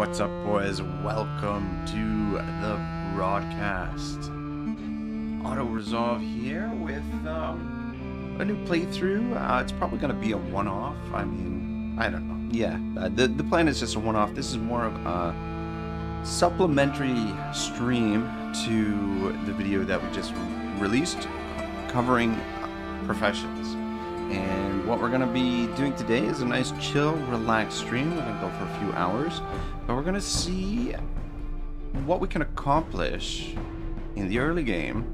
What's up, boys? Welcome to the broadcast. Auto Resolve here with a new playthrough. It's probably going to be a one-off. I mean, I don't know. Yeah, the plan is just a one-off. This is more of a supplementary stream to the video that we just released covering professions. And what we're going to be doing today is a nice chill, relaxed stream. We're going to go for a few hours, but we're going to see what we can accomplish in the early game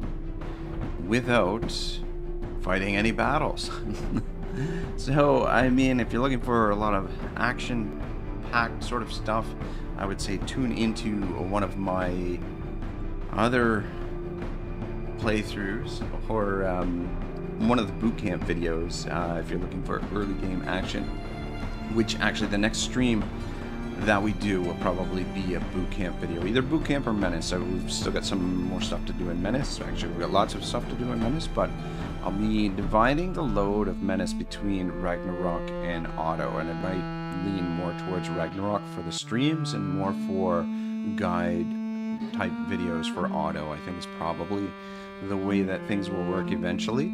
without fighting any battles. So, I mean, if you're looking for a lot of action-packed sort of stuff, I would say tune into one of my other playthroughs, or one of the boot camp videos, if you're looking for early game action, which actually the next stream that we do will probably be a boot camp video, either boot camp or Menace. So we've still got some more stuff to do in Menace. Actually, we've got lots of stuff to do in Menace, but I'll be dividing the load of Menace between Ragnarok and Otto, and it might lean more towards Ragnarok for the streams and more for guide type videos for Otto. I think is probably the way that things will work eventually.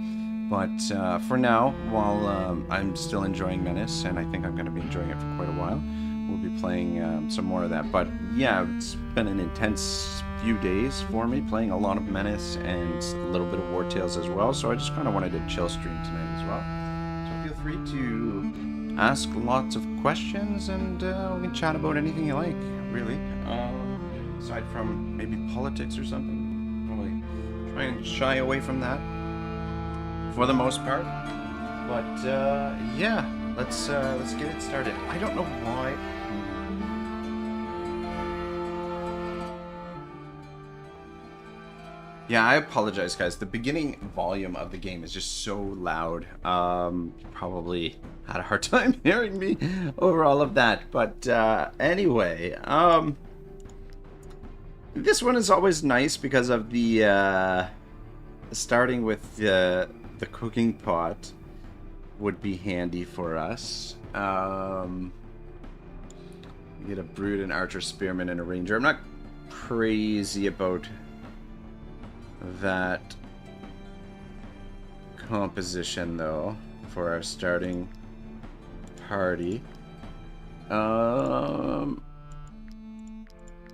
But for now, while I'm still enjoying Menace, and I think I'm going to be enjoying it for quite a while, we'll be playing some more of that. But yeah, it's been an intense few days for me, playing a lot of Menace and a little bit of Wartales as well, so I just kind of wanted to chill stream tonight as well. So feel free to ask lots of questions, and we can chat about anything you like, really. Aside from maybe politics or something, probably try and shy away from that for the most part. But yeah, let's get it started. I don't know why. Yeah, I apologize, guys. The beginning volume of the game is just so loud. Probably had a hard time hearing me over all of that. But anyway, this one is always nice because of the starting with the cooking pot would be handy for us. Get a brood, an archer, spearman, and a ranger. I'm not crazy about that composition though for our starting party.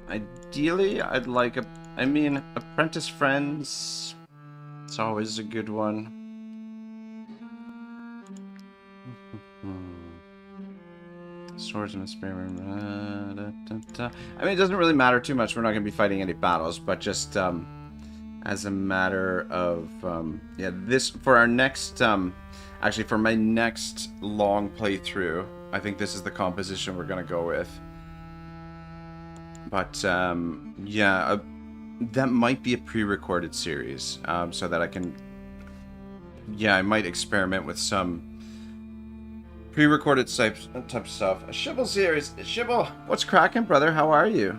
Ideally, I'd like apprentice friends. It's always a good one. Swordsman, spearman. I mean, it doesn't really matter too much. We're not going to be fighting any battles, but just as a matter of yeah, this for our next actually for my next long playthrough, I think this is the composition we're going to go with. But yeah, that might be a pre-recorded series, so that I can, yeah, I might experiment with some pre-recorded type stuff. A Shibble series. Shibble, what's cracking, brother? How are you?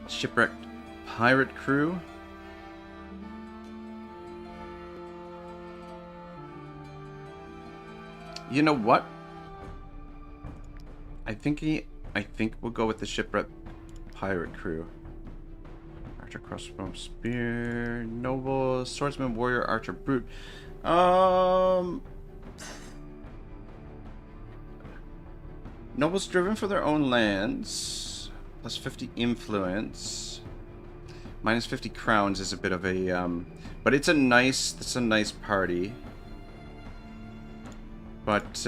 Shipwrecked pirate crew. You know what? I think we'll go with the shipwrecked pirate crew. Archer, crossbow, spear, noble, swordsman, warrior, archer, brute. Nobles driven for their own lands. Plus 50 influence. Minus 50 crowns is a bit of a but it's a nice party. But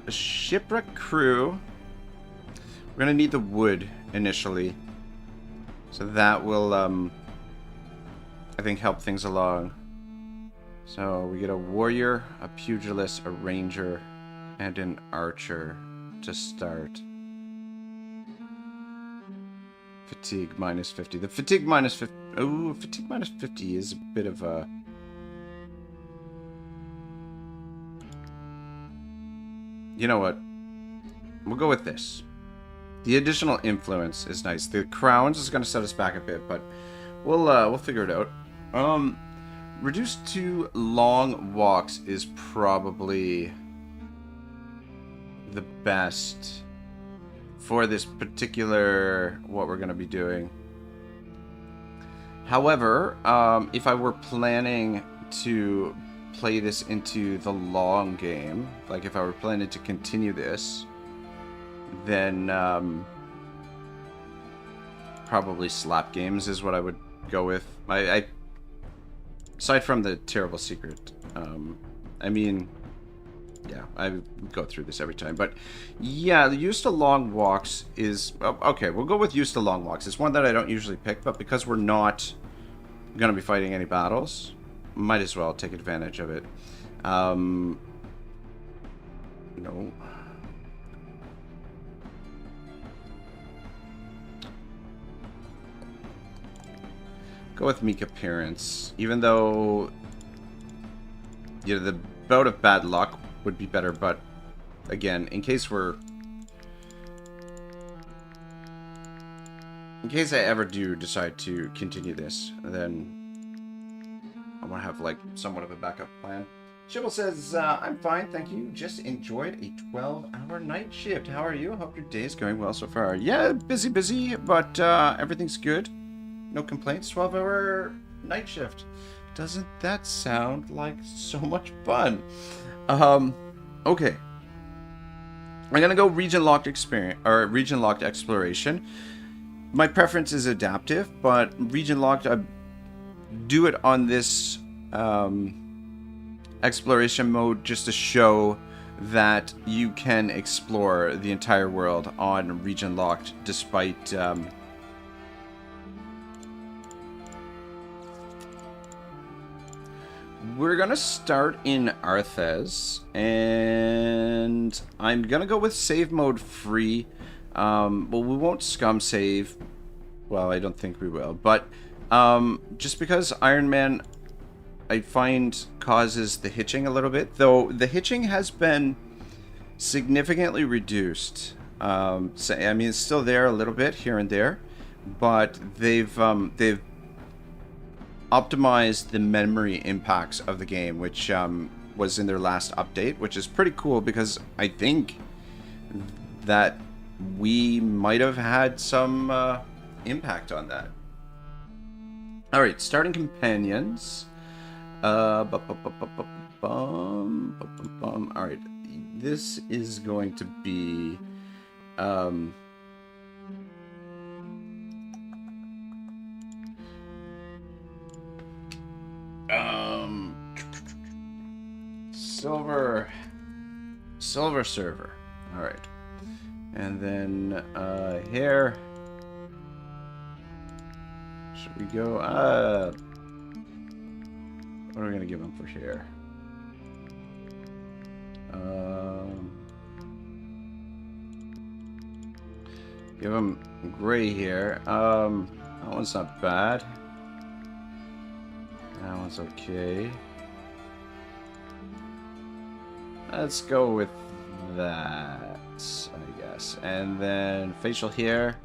shipwreck crew, we're gonna need the wood initially, so that will I think help things along. So we get a warrior, a pugilist, a ranger, and an archer to start. Fatigue minus 50. The fatigue minus 50. Oh, fatigue minus 50 is a bit of a. You know what? We'll go with this. The additional influence is nice. The crowns is going to set us back a bit, but we'll figure it out. Reduced to long walks is probably the best for this particular what we're going to be doing. However, if I were planning to play this into the long game, like if I were planning to continue this, then probably slap games is what I would go with. I aside from the terrible secret, I mean, yeah, I go through this every time, but yeah, the used to long walks is okay. We'll go with used to long walks. It's one that I don't usually pick, but because we're not gonna be fighting any battles, might as well take advantage of it. No. Go with meek appearance, even though, you know, the bout of bad luck would be better, but again, in case I ever do decide to continue this, then I want to have like somewhat of a backup plan. Shibble says, I'm fine, thank you. Just enjoyed a 12-hour night shift. How are you? Hope your day is going well so far. Yeah, busy, but everything's good. No complaints. 12-hour night shift. Doesn't that sound like so much fun? Okay. I'm gonna go region locked experience or region locked exploration. My preference is adaptive, but region locked, I do it on this exploration mode just to show that you can explore the entire world on region locked, despite we're gonna start in Arthes, and I'm gonna go with save mode free. Well, we won't scum save. Well, I don't think we will, but just because Iron Man, I find, causes the hitching a little bit, though the hitching has been significantly reduced. So, I mean, it's still there a little bit here and there, but they've optimized the memory impacts of the game, which was in their last update, which is pretty cool because I think that we might have had some impact on that. Alright, starting companions. Alright, this is going to be silver server. All right, and then here, should we go? What are we gonna give him for here? Give him gray here. That one's not bad. That one's okay. Let's go with that, I guess. And then facial hair.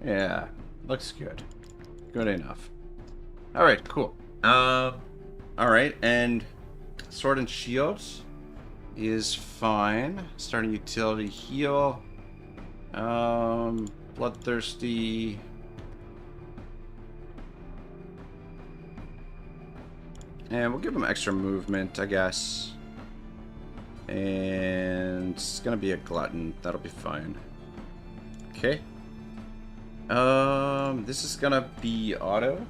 Yeah, looks good. Good enough. Alright, cool. Alright, and sword and shields is fine. Starting utility heal. Bloodthirsty. And we'll give him extra movement, I guess. And it's gonna be a glutton. That'll be fine. Okay. This is gonna be Otto.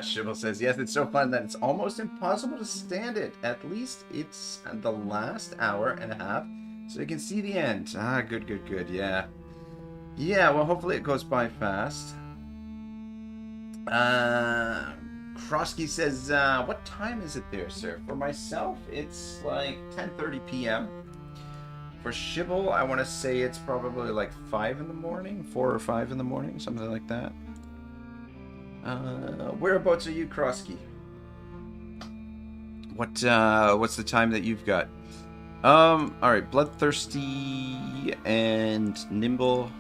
Shibble says, yes, it's so fun that it's almost impossible to stand it. At least it's the last hour and a half, so you can see the end. Ah, good, yeah. Yeah, well, hopefully it goes by fast. Krosky says, what time is it there, sir? For myself, it's like 10:30 p.m. For Shibble, I want to say it's probably like 5 in the morning, 4 or 5 in the morning, something like that. Whereabouts are you, Krosky? What's the time that you've got? Alright, Bloodthirsty and Nimble.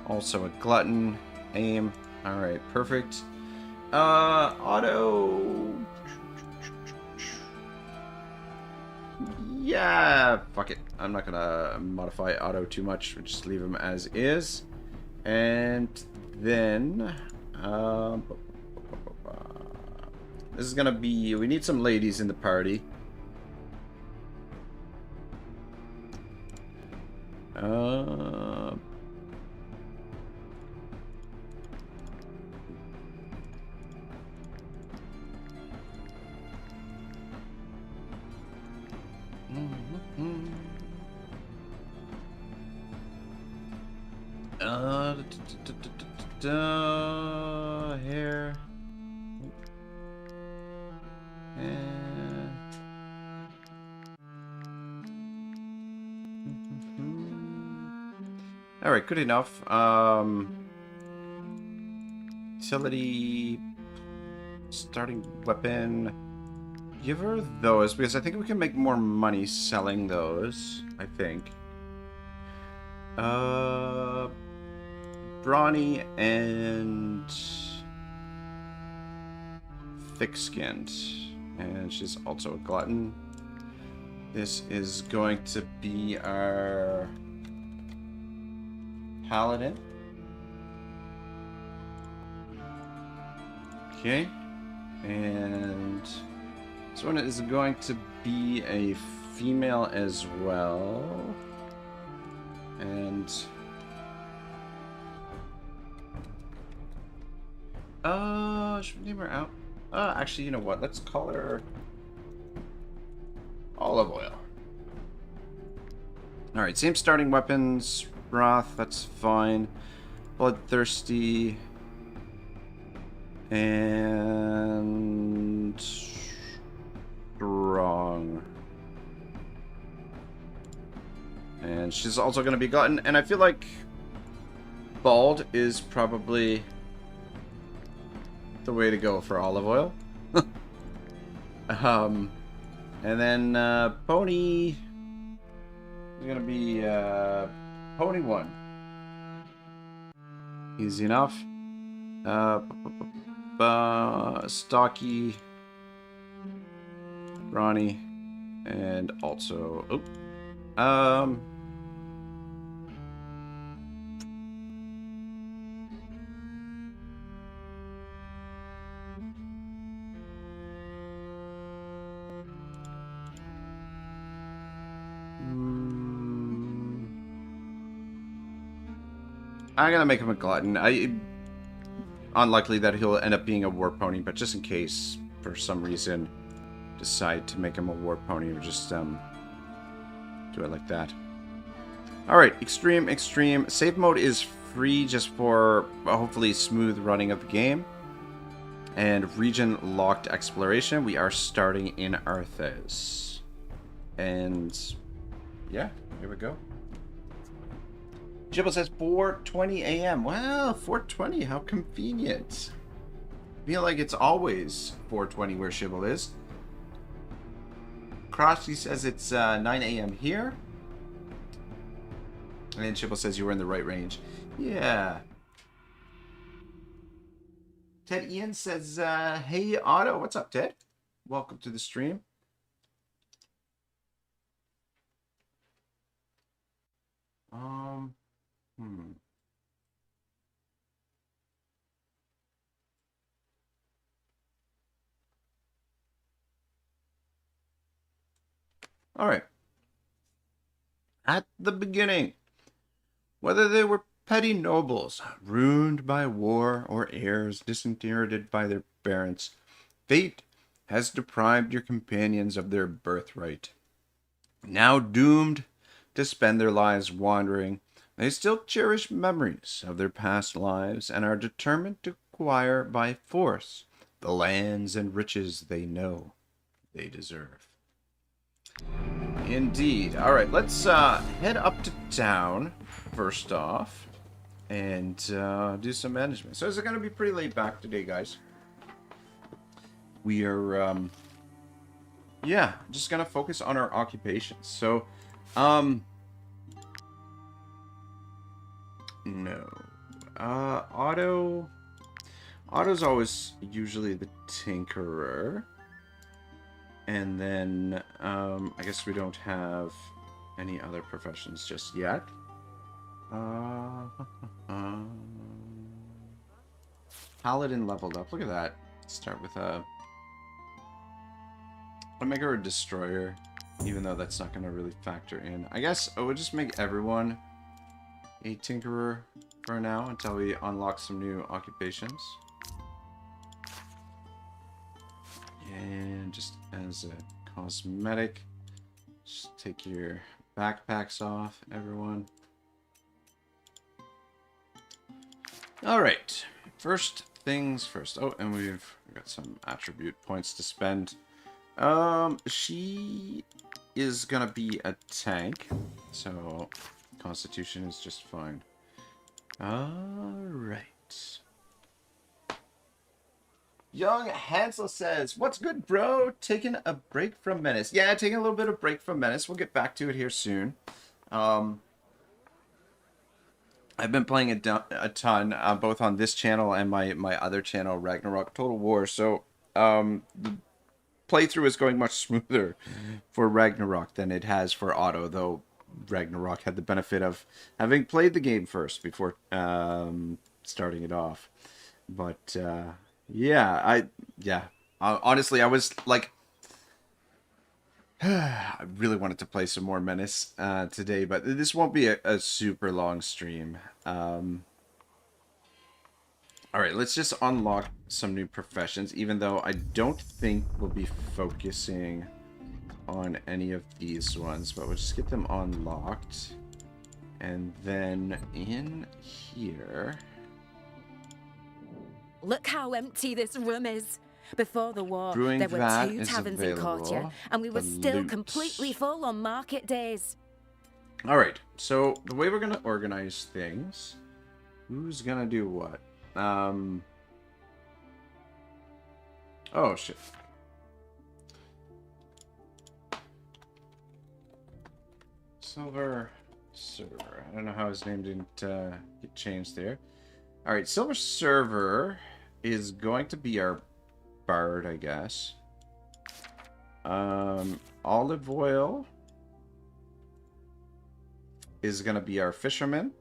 Also a glutton. Aim. Alright, perfect. Otto. Yeah, fuck it. I'm not gonna modify Otto too much. We'll just leave him as is. And then, this is gonna be, we need some ladies in the party. Here. Alright, good enough. Utility, starting weapon. Give her those, because I think we can make more money selling those, I think. Brawny and thick-skinned. And she's also a glutton. This is going to be our paladin. Okay. And this one is going to be a female as well. And should we name her out? Actually, you know what? Let's call her Olive Oil. Alright, same starting weapons. Wrath, that's fine. Bloodthirsty. And strong. And she's also going to be glutton. And I feel like bald is probably the way to go for Olive Oil. And then Pony is going to be Pony 1. Easy enough. Stocky, Ronnie, and also I'm gonna make him a glutton. Unlikely that he'll end up being a war pony, but just in case, for some reason, decide to make him a war pony, or just do it like that. Alright, extreme. Save mode is free just for, hopefully, smooth running of the game. And region locked exploration. We are starting in Wartales. And yeah, here we go. Jibble says 4:20 a.m. Wow, 4:20, how convenient. I feel like it's always 4:20 where Shibble is. Crosby says it's 9 a.m. here. And then Shibble says you were in the right range. Yeah. Ted Ian says, hey Otto, what's up, Ted? Welcome to the stream. All right. At the beginning, whether they were petty nobles, ruined by war, or heirs disinherited by their parents, fate has deprived your companions of their birthright. Now doomed to spend their lives wandering, they still cherish memories of their past lives and are determined to acquire by force the lands and riches they know they deserve. Indeed. Alright, let's head up to town first off and do some management. So it's going to be pretty laid back today, guys. We are yeah, just going to focus on our occupations. So no. Otto, Otto's always usually the tinkerer. And then, I guess we don't have any other professions just yet. Paladin leveled up. Look at that. Start with a... I'll make her a destroyer, even though that's not going to really factor in. I guess I would just make everyone a tinkerer for now until we unlock some new occupations. And just as a cosmetic, just take your backpacks off, everyone. Alright, first things first. Oh, and we've got some attribute points to spend. She is gonna be a tank, so Constitution is just fine. Alright. Young Hansel says, "What's good, bro? Taking a break from Menace." Yeah, taking a little bit of break from Menace. We'll get back to it here soon. I've been playing a ton, both on this channel and my other channel, Ragnarok Total War. So, the playthrough is going much smoother for Ragnarok than it has for Otto, though Ragnarok had the benefit of having played the game first before starting it off. But, yeah, honestly, I was like, I really wanted to play some more Menace today, but this won't be a super long stream. Alright, let's just unlock some new professions, even though I don't think we'll be focusing on any of these ones, but we'll just get them unlocked. And then in here... Look how empty this room is. Before the war, Brewing there were vat 2 is taverns in Courtier, available. and we were The still loot. completely full on market days. Alright, so the way we're going to organize things, who's going to do what? Oh, shit. Silver Server. I don't know how his name didn't get changed there. Alright, Silver Server is going to be our bard, I guess. Olive Oil is going to be our fisherman,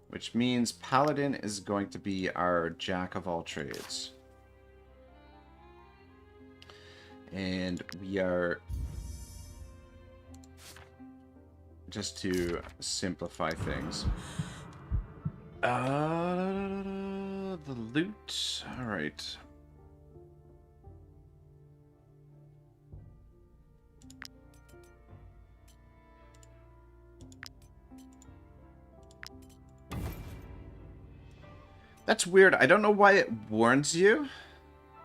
which means Paladin is going to be our jack of all trades. And we are, just to simplify things, the loot. All right. That's weird. I don't know why it warns you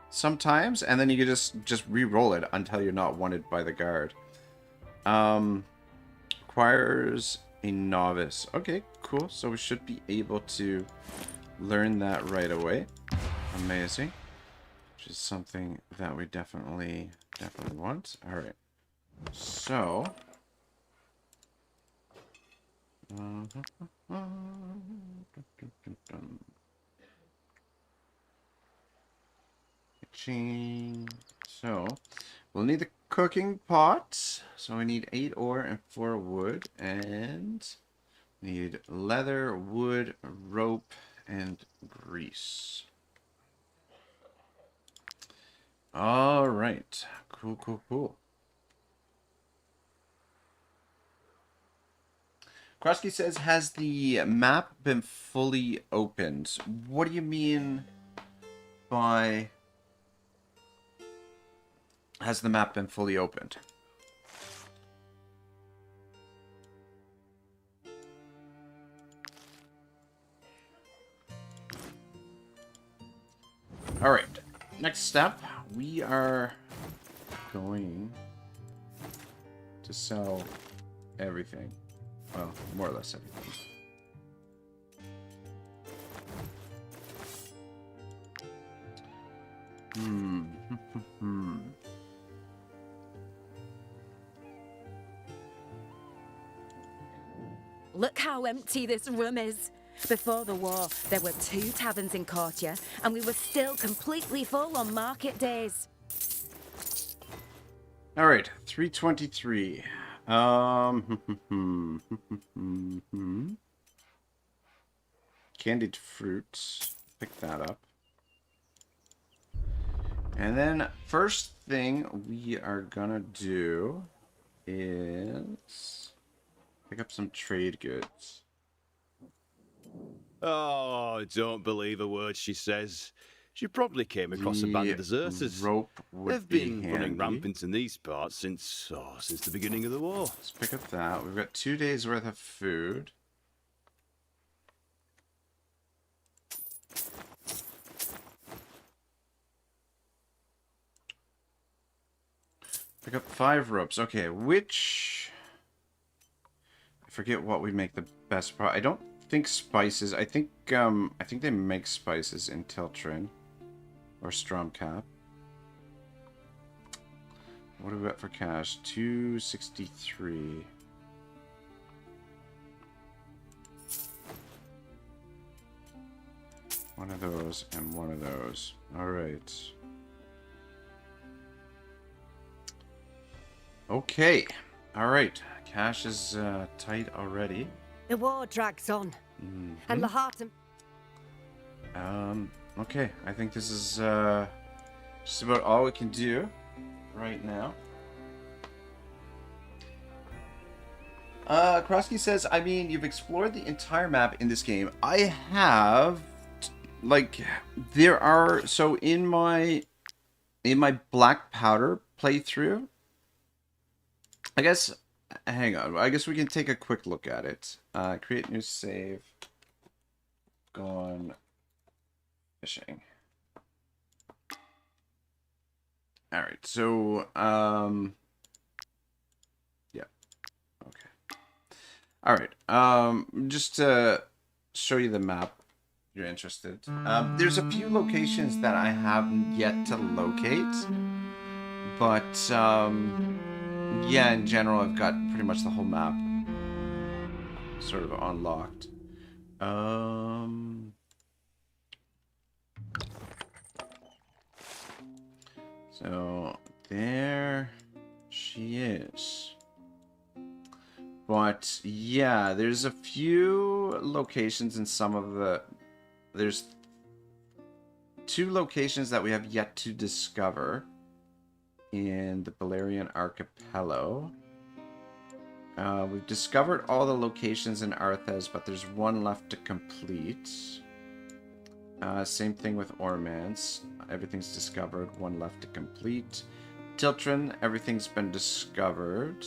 sometimes, and then you can just re-roll it until you're not wanted by the guard. Requires a novice. Okay, cool. So we should be able to learn that right away. Amazing. Which is something that we definitely want. All right. So. So, we'll need the cooking pot. So we need 8 ore and 4 wood. And we need leather, wood, rope, and grease. Alright. Cool. Krosky says, has the map been fully opened? What do you mean by... has the map been fully opened? Alright, next step, we are going to sell everything. Well, more or less everything. Look how empty this room is. Before the war, there were 2 taverns in Courtier, and we were still completely full on market days. All right, 323. Candied fruits. Pick that up. And then first thing we are gonna do is pick up some trade goods. Oh, don't believe a word she says. She probably came across a band of deserters. Rope would They've be been handy. running rampant in these parts since the beginning of the war. Let's pick up that. We've got 2 days worth of food. Pick up 5 ropes. Okay, which... I forget what we make the best part. I don't think spices. I think they make spices in Tiltrin or Stromcap. What do we got for cash? 263. One of those and one of those. All right. Okay. All right. Cash is tight already. The war drags on, and the heart and... Okay. I think this is just about all we can do right now. Krosky says, I mean, you've explored the entire map in this game. I have, like, there are, so in my Black Powder playthrough, I guess, hang on, I guess we can take a quick look at it. Create new save, go on fishing. Alright, so, yeah, okay. Alright, just to show you the map, if you're interested. There's a few locations that I haven't yet to locate, but, yeah, in general, I've got pretty much the whole map sort of unlocked. So, there she is. But, yeah, there's a few locations in some of the... There's 2 locations that we have yet to discover in the Balerian Archipelago. We've discovered all the locations in Arthes, but there's 1 left to complete. Same thing with Ormance. Everything's discovered. 1 left to complete. Tiltrin, everything's been discovered.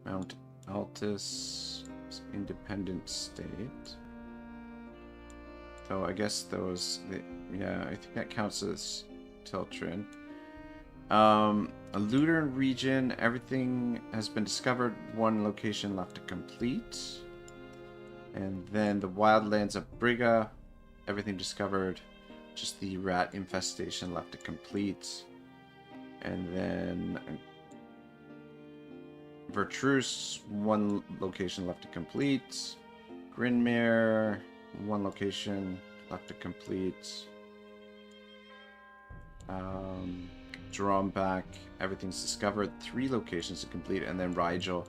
Mount Altus, Independent State. Though I guess those, yeah, I think that counts as Tiltrin. A Lutheran region, everything has been discovered. 1 location left to complete. And then the wildlands of Briga, everything discovered. Just the rat infestation left to complete. And then Vertrus, 1 location left to complete. Grinmere, 1 location left to complete. Drombach, everything's discovered. 3 locations to complete. And then Rigel,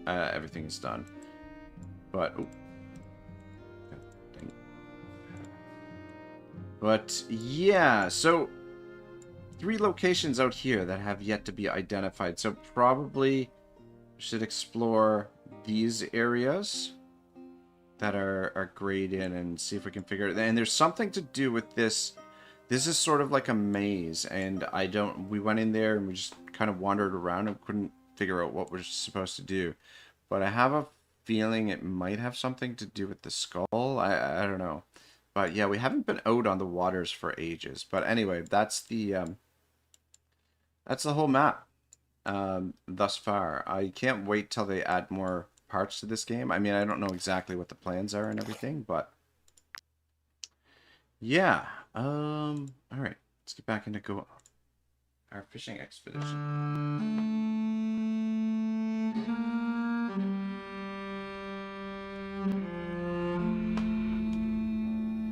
everything is done. But, oh. But, yeah, so 3 locations out here that have yet to be identified. So probably should explore these areas that are grayed in and see if we can figure it. And there's something to do with this. This is sort of like a maze, and we went in there and we just kind of wandered around and couldn't figure out what we're supposed to do. But I have a feeling it might have something to do with the skull. I don't know. But yeah, we haven't been out on the waters for ages. But anyway, that's the whole map thus far. I can't wait till they add more parts to this game. I mean, I don't know exactly what the plans are and everything, but yeah. All right, let's get back into our fishing expedition.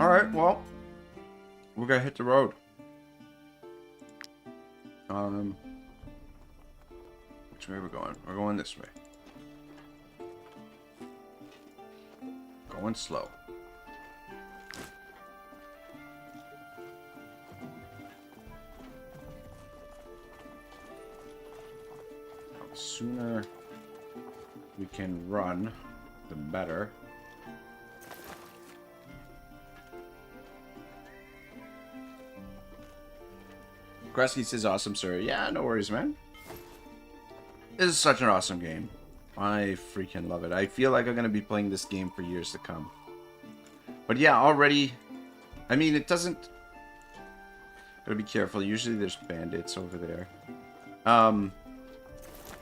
Alright, well, we're gonna hit the road. Which way are we going? We're going this way. Going slow. The sooner we can run, the better. Kresky says, awesome, sir. Yeah, no worries, man. This is such an awesome game. I freaking love it. I feel like I'm going to be playing this game for years to come. But yeah, already... I mean, it doesn't... Gotta be careful. Usually there's bandits over there.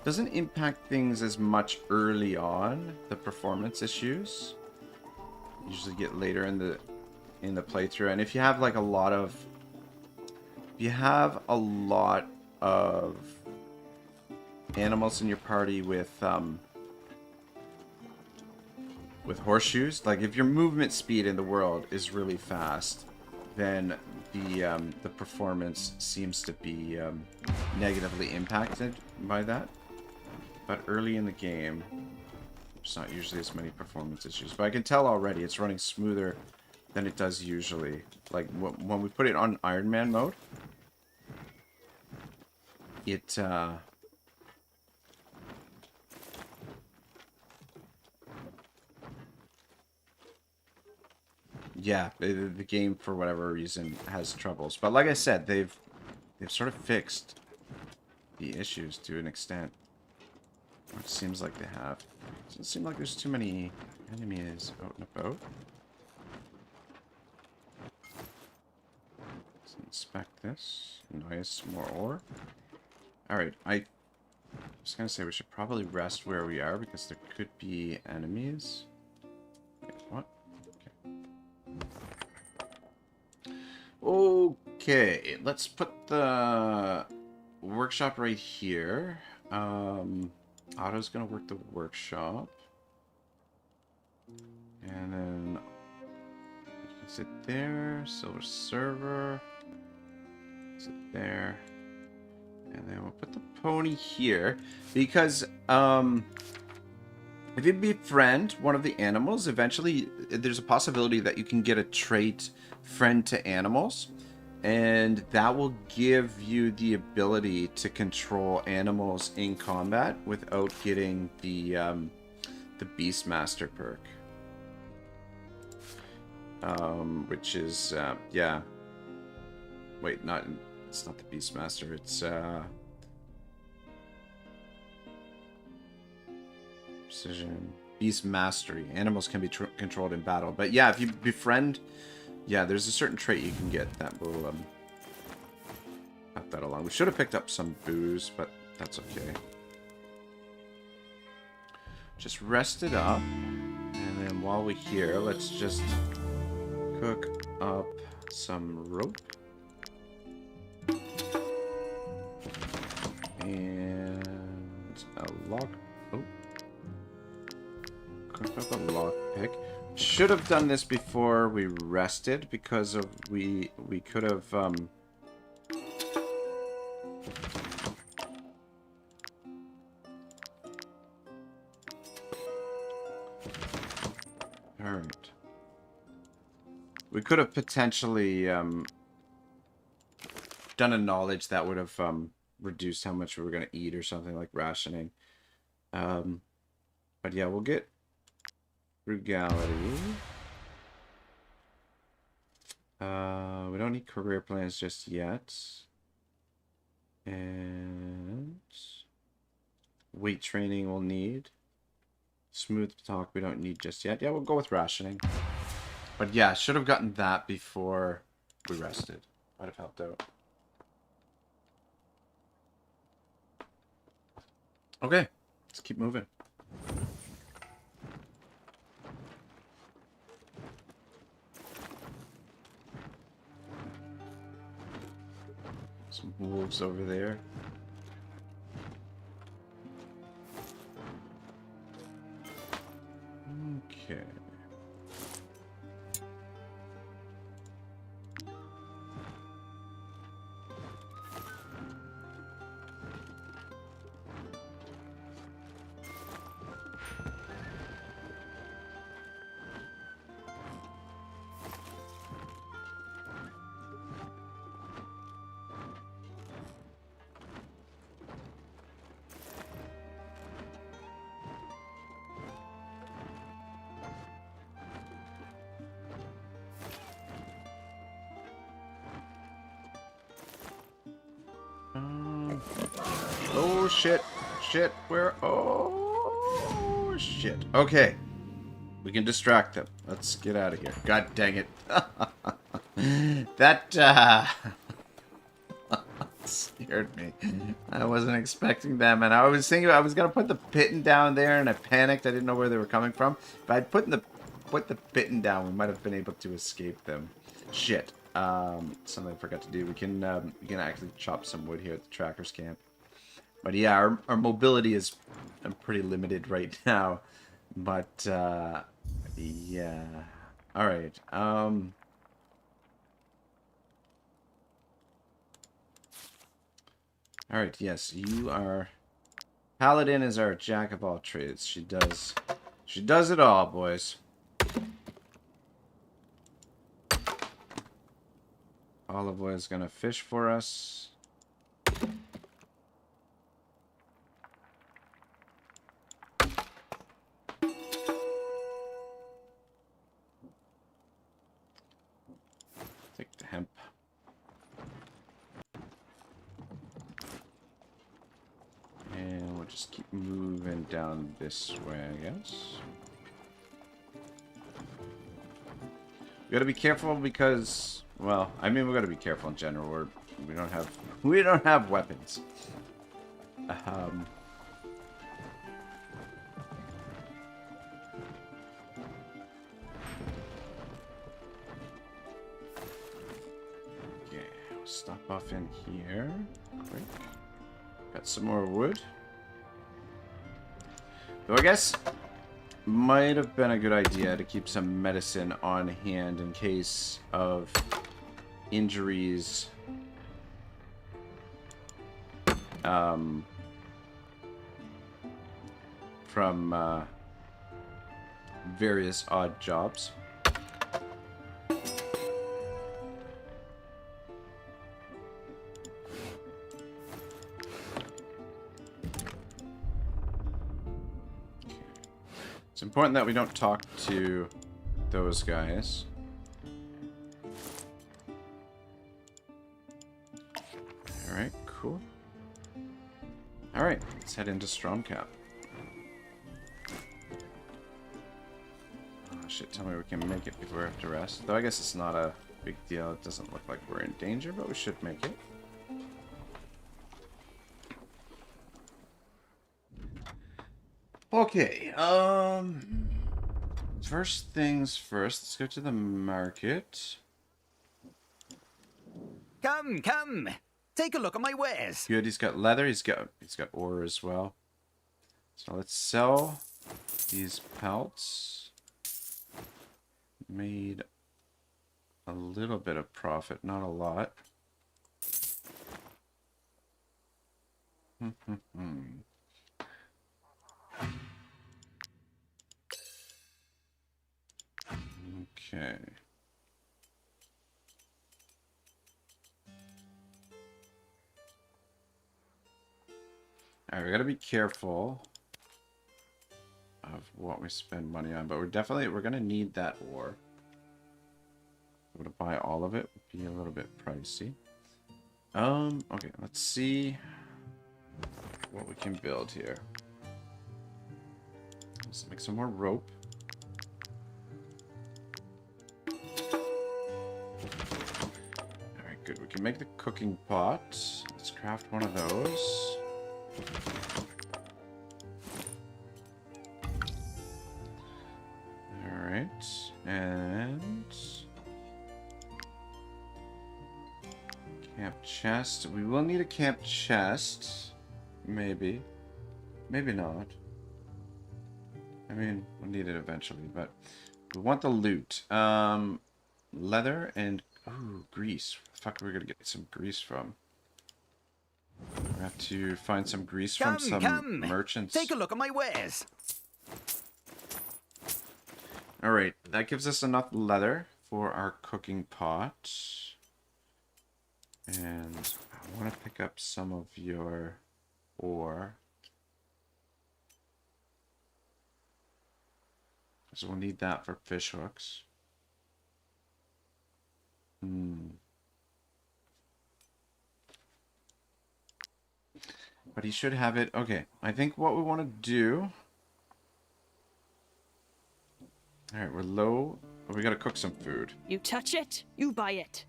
Doesn't impact things as much early on, the performance issues. Usually get later in the playthrough. And if you have like a lot of... If you have a lot of animals in your party with horseshoes, like if your movement speed in the world is really fast, then the performance seems to be negatively impacted by that. But early in the game, there's not usually as many performance issues. But I can tell already it's running smoother than it does usually. Like when we put it on Iron Man mode, it yeah, the game for whatever reason has troubles. But like I said, they've sort of fixed the issues to an extent. It seems like they have. Doesn't seem like there's too many enemies out and about. Let's inspect this. Nice, more ore. Alright, I was gonna say we should probably rest where we are because there could be enemies. Wait, what? Okay, let's put the workshop right here. Otto's gonna work the workshop. And then you can sit there, silver server. Sit there. And then we'll put the pony here. Because, if you befriend one of the animals, eventually there's a possibility that you can get a trait friend to animals. And that will give you the ability to control animals in combat without getting the Beastmaster perk. Which is, yeah. Wait, it's not the Beastmaster, it's, Precision. Beast Mastery. Animals can be controlled in battle. But yeah, if you befriend... Yeah, there's a certain trait you can get that will pass that along. We should have picked up some booze, but that's okay. Just rest it up. And then while we're here, let's just cook up some rope. And a lock. Oh. Cook up a lock pick. Should have done this before we rested because of we could have Alright. We could have potentially done a knowledge that would have reduced how much we were going to eat or something, like rationing. But yeah, we'll get frugality. We don't need career plans just yet. And weight training we'll need. Smooth talk we don't need just yet. Yeah, we'll go with rationing. But yeah, should have gotten that before we rested. Might have helped out. Okay, let's keep moving. Some wolves over there. Okay. shit. Shit. Where? Oh, shit. Okay. We can distract them. Let's get out of here. God dang it. That, scared me. I wasn't expecting them, and I was thinking I was gonna put the pitten down there, and I panicked. I didn't know where they were coming from. If I'd put the pitten down, we might have been able to escape them. Shit. Something I forgot to do. We can actually chop some wood here at the trackers camp. But yeah, our mobility is pretty limited right now. But yeah. All right. All right. Yes, you are. Paladin is our jack of all trades. She does it all, boys. Olive Oil is gonna fish for us. Take the hemp. And we'll just keep moving down this way, I guess. We gotta be careful because, well, I mean, we gotta be careful in general. We don't have weapons. Okay, we'll stop off in here. Quick. Got some more wood. So I guess might have been a good idea to keep some medicine on hand in case of injuries. From various odd jobs. It's important that we don't talk to those guys. Alright, cool. Alright, let's head into Stromcap. Oh shit, tell me we can make it before we have to rest. Though I guess it's not a big deal. It doesn't look like we're in danger, but we should make it. Okay, first things first, let's go to the market. Come, come. Take a look at my wares. Good, he's got leather, he's got ore as well. So let's sell these pelts. Made a little bit of profit, not a lot. Okay. Alright, we gotta be careful of what we spend money on, but we're gonna need that ore. To buy all of it would be a little bit pricey. Okay, let's see what we can build here. Let's make some more rope. Alright, good. We can make the cooking pot. Let's craft one of those. Alright, and camp chest. We will need a camp chest. Maybe. Maybe not. I mean, we'll need it eventually, but we want the loot. Leather and ooh, grease. Where the fuck are we gonna get some grease from? We have to find some grease from some merchants. Take a look at my wares. Alright, that gives us enough leather for our cooking pot. And I want to pick up some of your ore. So we'll need that for fish hooks. But he should have it. Okay, I think what we want to do... Alright, we're low, but we gotta cook some food. You touch it, you buy it.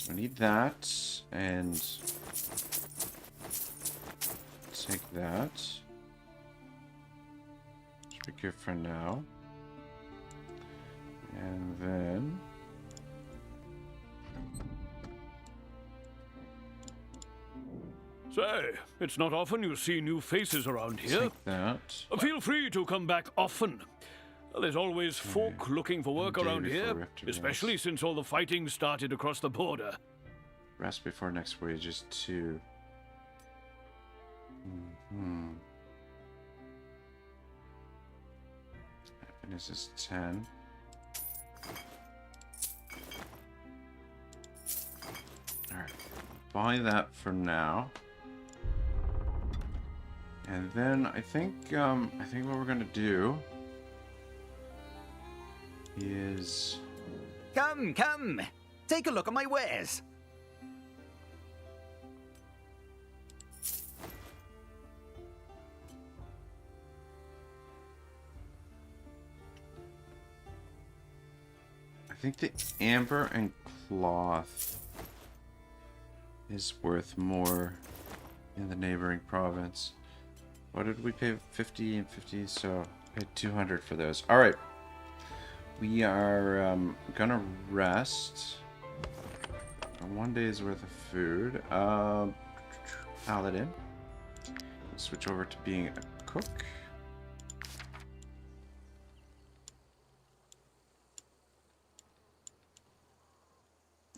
We need that, and... take that. Should be good for now. And then... Say, it's not often you see new faces around here. take that. Feel free to come back often. There's always folk looking for work Day around before here, we have to especially rest. since all the fighting started across the border. Rest before next wages, 2. Happiness is 10. Alright. Buy that for now. And then I think what we're gonna do is Come, come. Take a look at my wares. I think the amber and cloth is worth more in the neighboring province. What did we pay? 50 and 50, so paid 200 for those. All right. We are gonna rest on 1 day's worth of food. Paladin. Switch over to being a cook.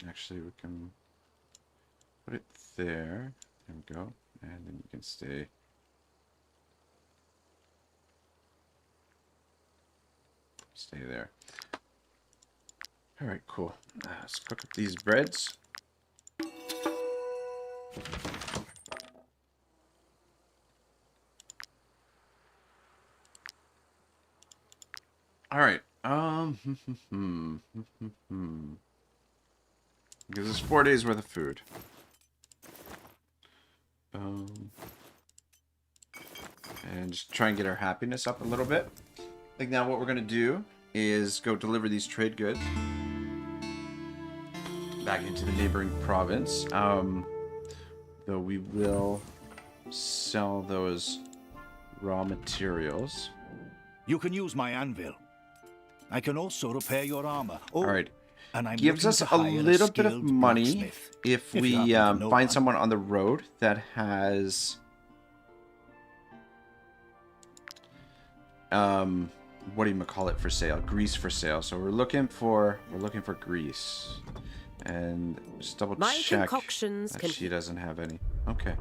Actually, we can put it there. There we go. And then you can stay. Stay there. Alright, cool. Let's cook up these breads. Alright. Gives us 4 days worth of food. And just try and get our happiness up a little bit. I think now what we're going to do is go deliver these trade goods back into the neighboring province. Though we will sell those raw materials. You can use my anvil. I can also repair your armor. Oh, All right. and I'm Gives looking us to a hire little bit of skilled money blacksmith. if you we happen to know find one. someone on the road that has what do you call it for sale? Grease for sale. So we're looking for grease, and just double My check concoctions that can- she doesn't have any. Okay,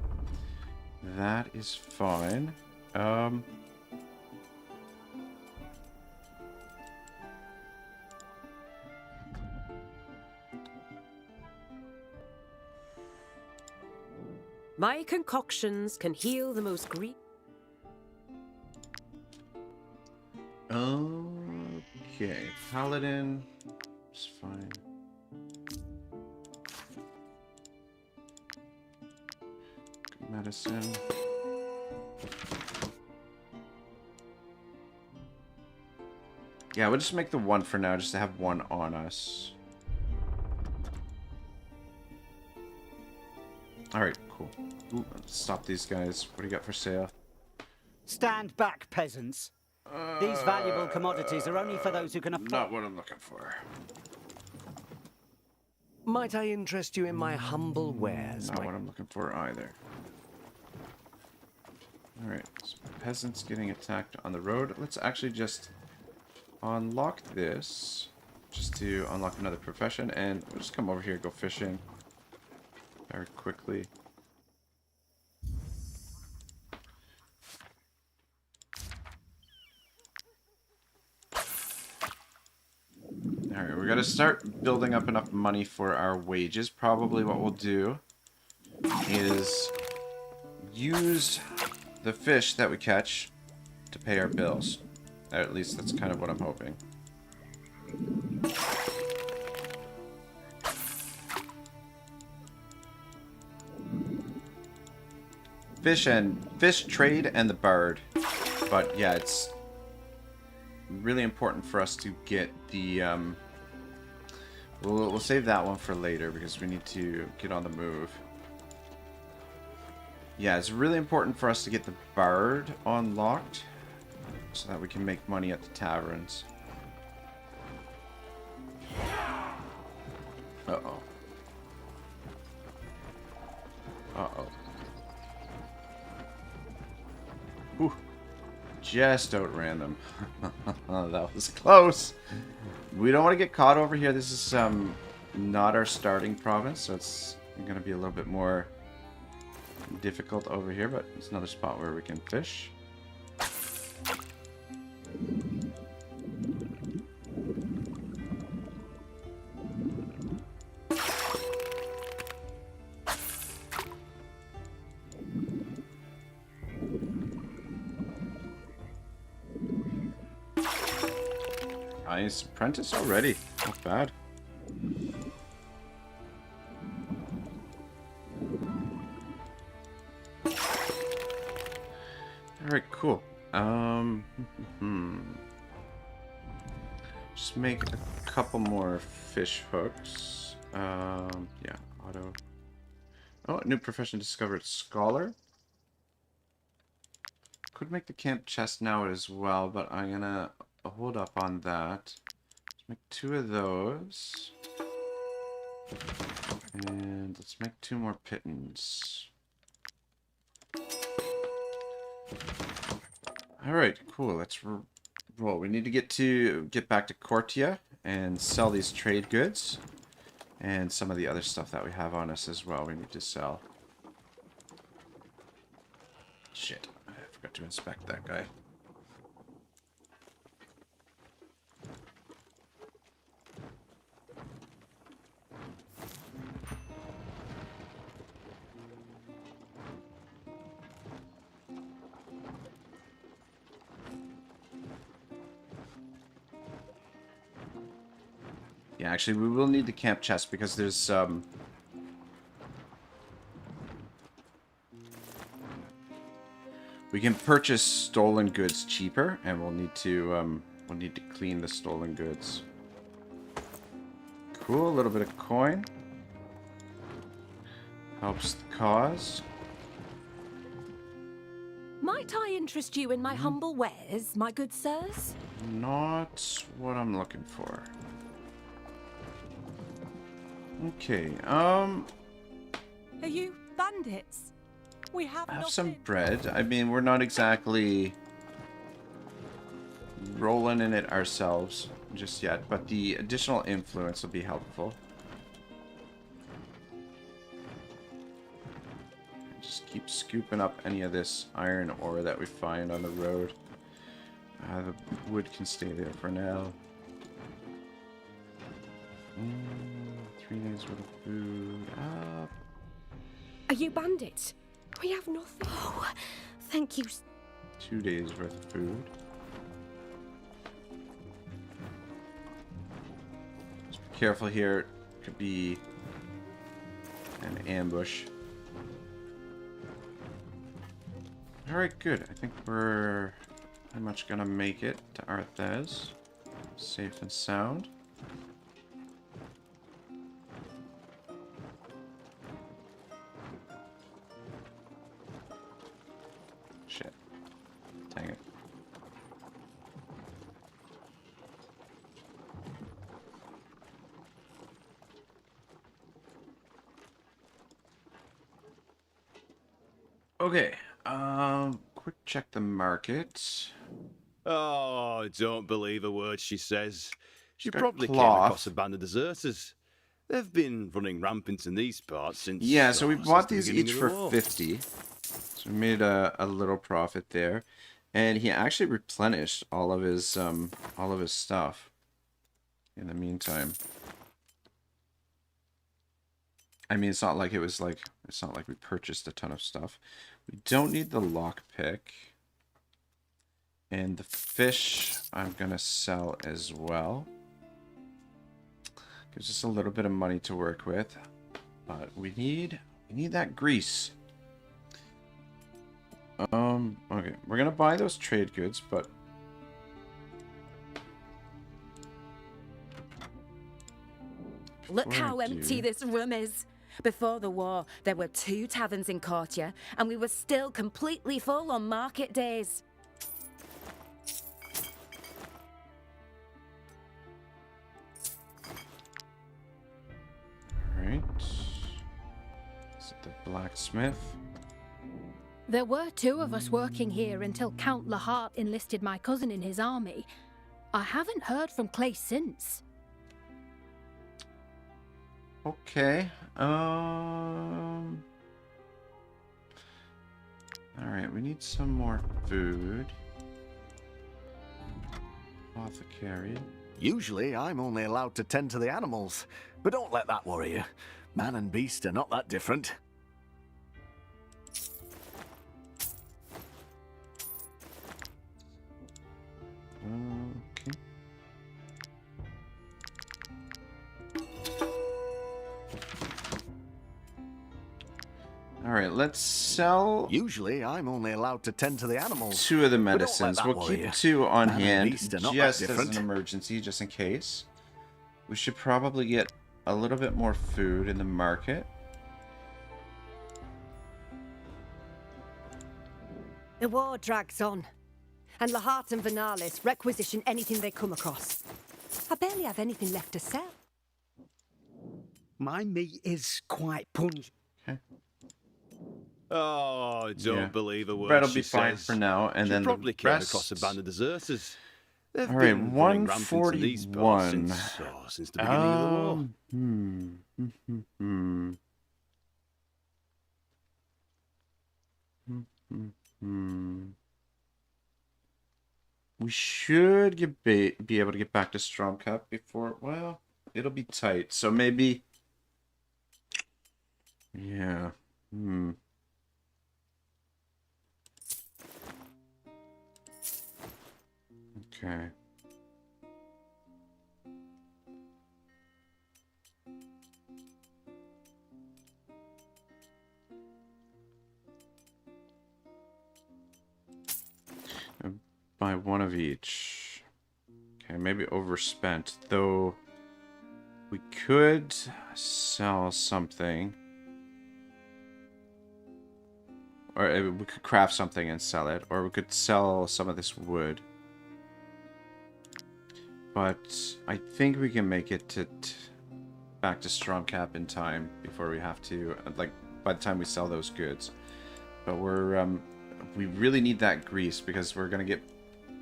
that is fine. My concoctions can heal the most Okay, paladin is fine. Good medicine. Yeah, we'll just make the one for now, just to have one on us. Alright, cool. Ooh, let's stop these guys. What do you got for sale? Stand back, peasants. These valuable commodities are only for those who can afford. Not what I'm looking for. Might I interest you in my humble wares? Not what I'm looking for either. Alright, so peasants getting attacked on the road. Let's actually just unlock this. Just to unlock another profession. And we'll just come over here and go fishing. Very quickly. Alright, we gotta start building up enough money for our wages. Probably what we'll do is use the fish that we catch to pay our bills. At least that's kind of what I'm hoping. fish trade and the bird. But yeah, it's really important for us to get the we'll save that one for later because we need to get on the move. Yeah, it's really important for us to get the bird unlocked so that we can make money at the taverns. Uh-oh. Uh-oh. Whew. Just outran them. That was close. We don't want to get caught over here. This is not our starting province, so it's going to be a little bit more difficult over here, but it's another spot where we can fish. Nice apprentice already. Not bad. Alright, cool. Just make a couple more fish hooks. Yeah, Otto. Oh, new profession discovered, scholar. Could make the camp chest now as well, but I'm gonna hold up on that. Let's make 2 of those. And let's make 2 more pittons. Alright, cool. Let's roll. We need to get back to Cortia and sell these trade goods. And some of the other stuff that we have on us as well we need to sell. Shit. I forgot to inspect that guy. Yeah, actually, we will need the camp chest because there's we can purchase stolen goods cheaper, and we'll need to clean the stolen goods. Cool, a little bit of coin helps the cause. Might I interest you in my humble wares, my good sirs? Not what I'm looking for. Okay, Are you bandits? We have I have nothing. some bread. I mean, we're not exactly rolling in it ourselves just yet, but the additional influence will be helpful. Just keep scooping up any of this iron ore that we find on the road. The wood can stay there for now. 3 days worth of food. Are you bandits? We have nothing. Oh, thank you. 2 days worth of food. Just be careful here. It could be an ambush. Alright, good. I think we're pretty much gonna make it to Arthez. Safe and sound. Shit. Dang it. Okay. Quick check the market. Oh, don't believe a word she says. She got probably came cloth. across a band of deserters. They've been running rampant in these parts since... Yeah, so we since bought the these beginning each of for the war. 50. So we made a little profit there. And he actually replenished all of his stuff in the meantime. I mean, it's not like we purchased a ton of stuff. We don't need the lockpick. And the fish I'm gonna sell as well. Gives us a little bit of money to work with. But we need that grease. Okay. We're gonna buy those trade goods, but... Look how empty this room is. Before the war, there were 2 taverns in Courtier, and we were still completely full on market days. Alright. Is it the blacksmith? There were 2 of us working here until Count Lahart enlisted my cousin in his army. I haven't heard from Clay since. Okay. Alright, we need some more food. Apothecary. Usually, I'm only allowed to tend to the animals, but don't let that worry you. Man and beast are not that different. Okay. Alright, let's sell... Usually, I'm only allowed to tend to the animals. 2 of the but don't let medicines. that We'll worry keep you. 2 on Man and hand beast are not that just as different. an emergency, just in case. We should probably get a little bit more food in the market. The war drags on, and Lahart and Vernalis requisition anything they come across. I barely have anything left to sell. My meat is quite pungent. Okay. Oh, don't believe a word Bread'll she be fine says. for now, and She then probably the came rest... across a band of deserters. They've All right, been running rampant in these parts 141. since the beginning of the war. We should be able to get back to Strong Cup before... Well, it'll be tight. So maybe... Yeah. Okay. Buy 1 of each. Okay, maybe overspent. Though we could sell something. Or we could craft something and sell it. Or we could sell some of this wood. But I think we can make it to back to Strong Cap in time before we have to, like, by the time we sell those goods. But we really need that grease because we're gonna get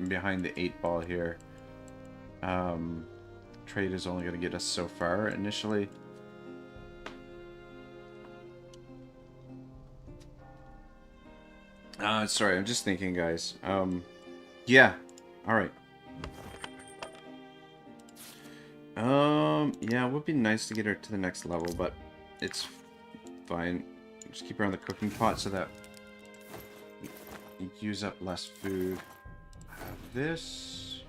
behind the 8 ball here. Trade is only gonna get us so far initially. Sorry, I'm just thinking, guys. Yeah, all right. Yeah, it would be nice to get her to the next level, but it's fine. Just keep her on the cooking pot so that you use up less food. Have this,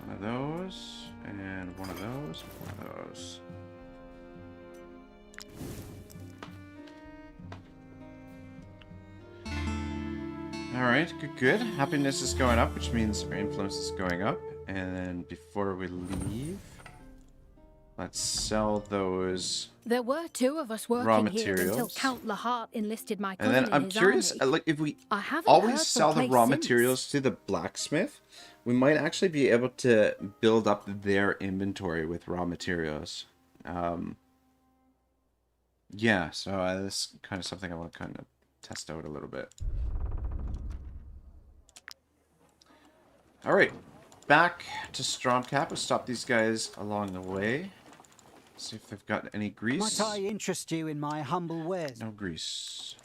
one of those, and one of those, one of those. Alright, good. Happiness is going up, which means our influence is going up. And then before we leave, let's sell those There were 2 of us working here until Count Lahart enlisted my cousin and then in I'm his curious, army. like, if we I haven't always heard sell from the Clay raw since. materials to the blacksmith, we might actually be able to build up their inventory with raw materials. Yeah, so this is kind of something I want to kind of test out a little bit. Alright, back to Strong Cap. We'll stop these guys along the way. See if they've got any grease. Might I interest you in my humble wares? No grease.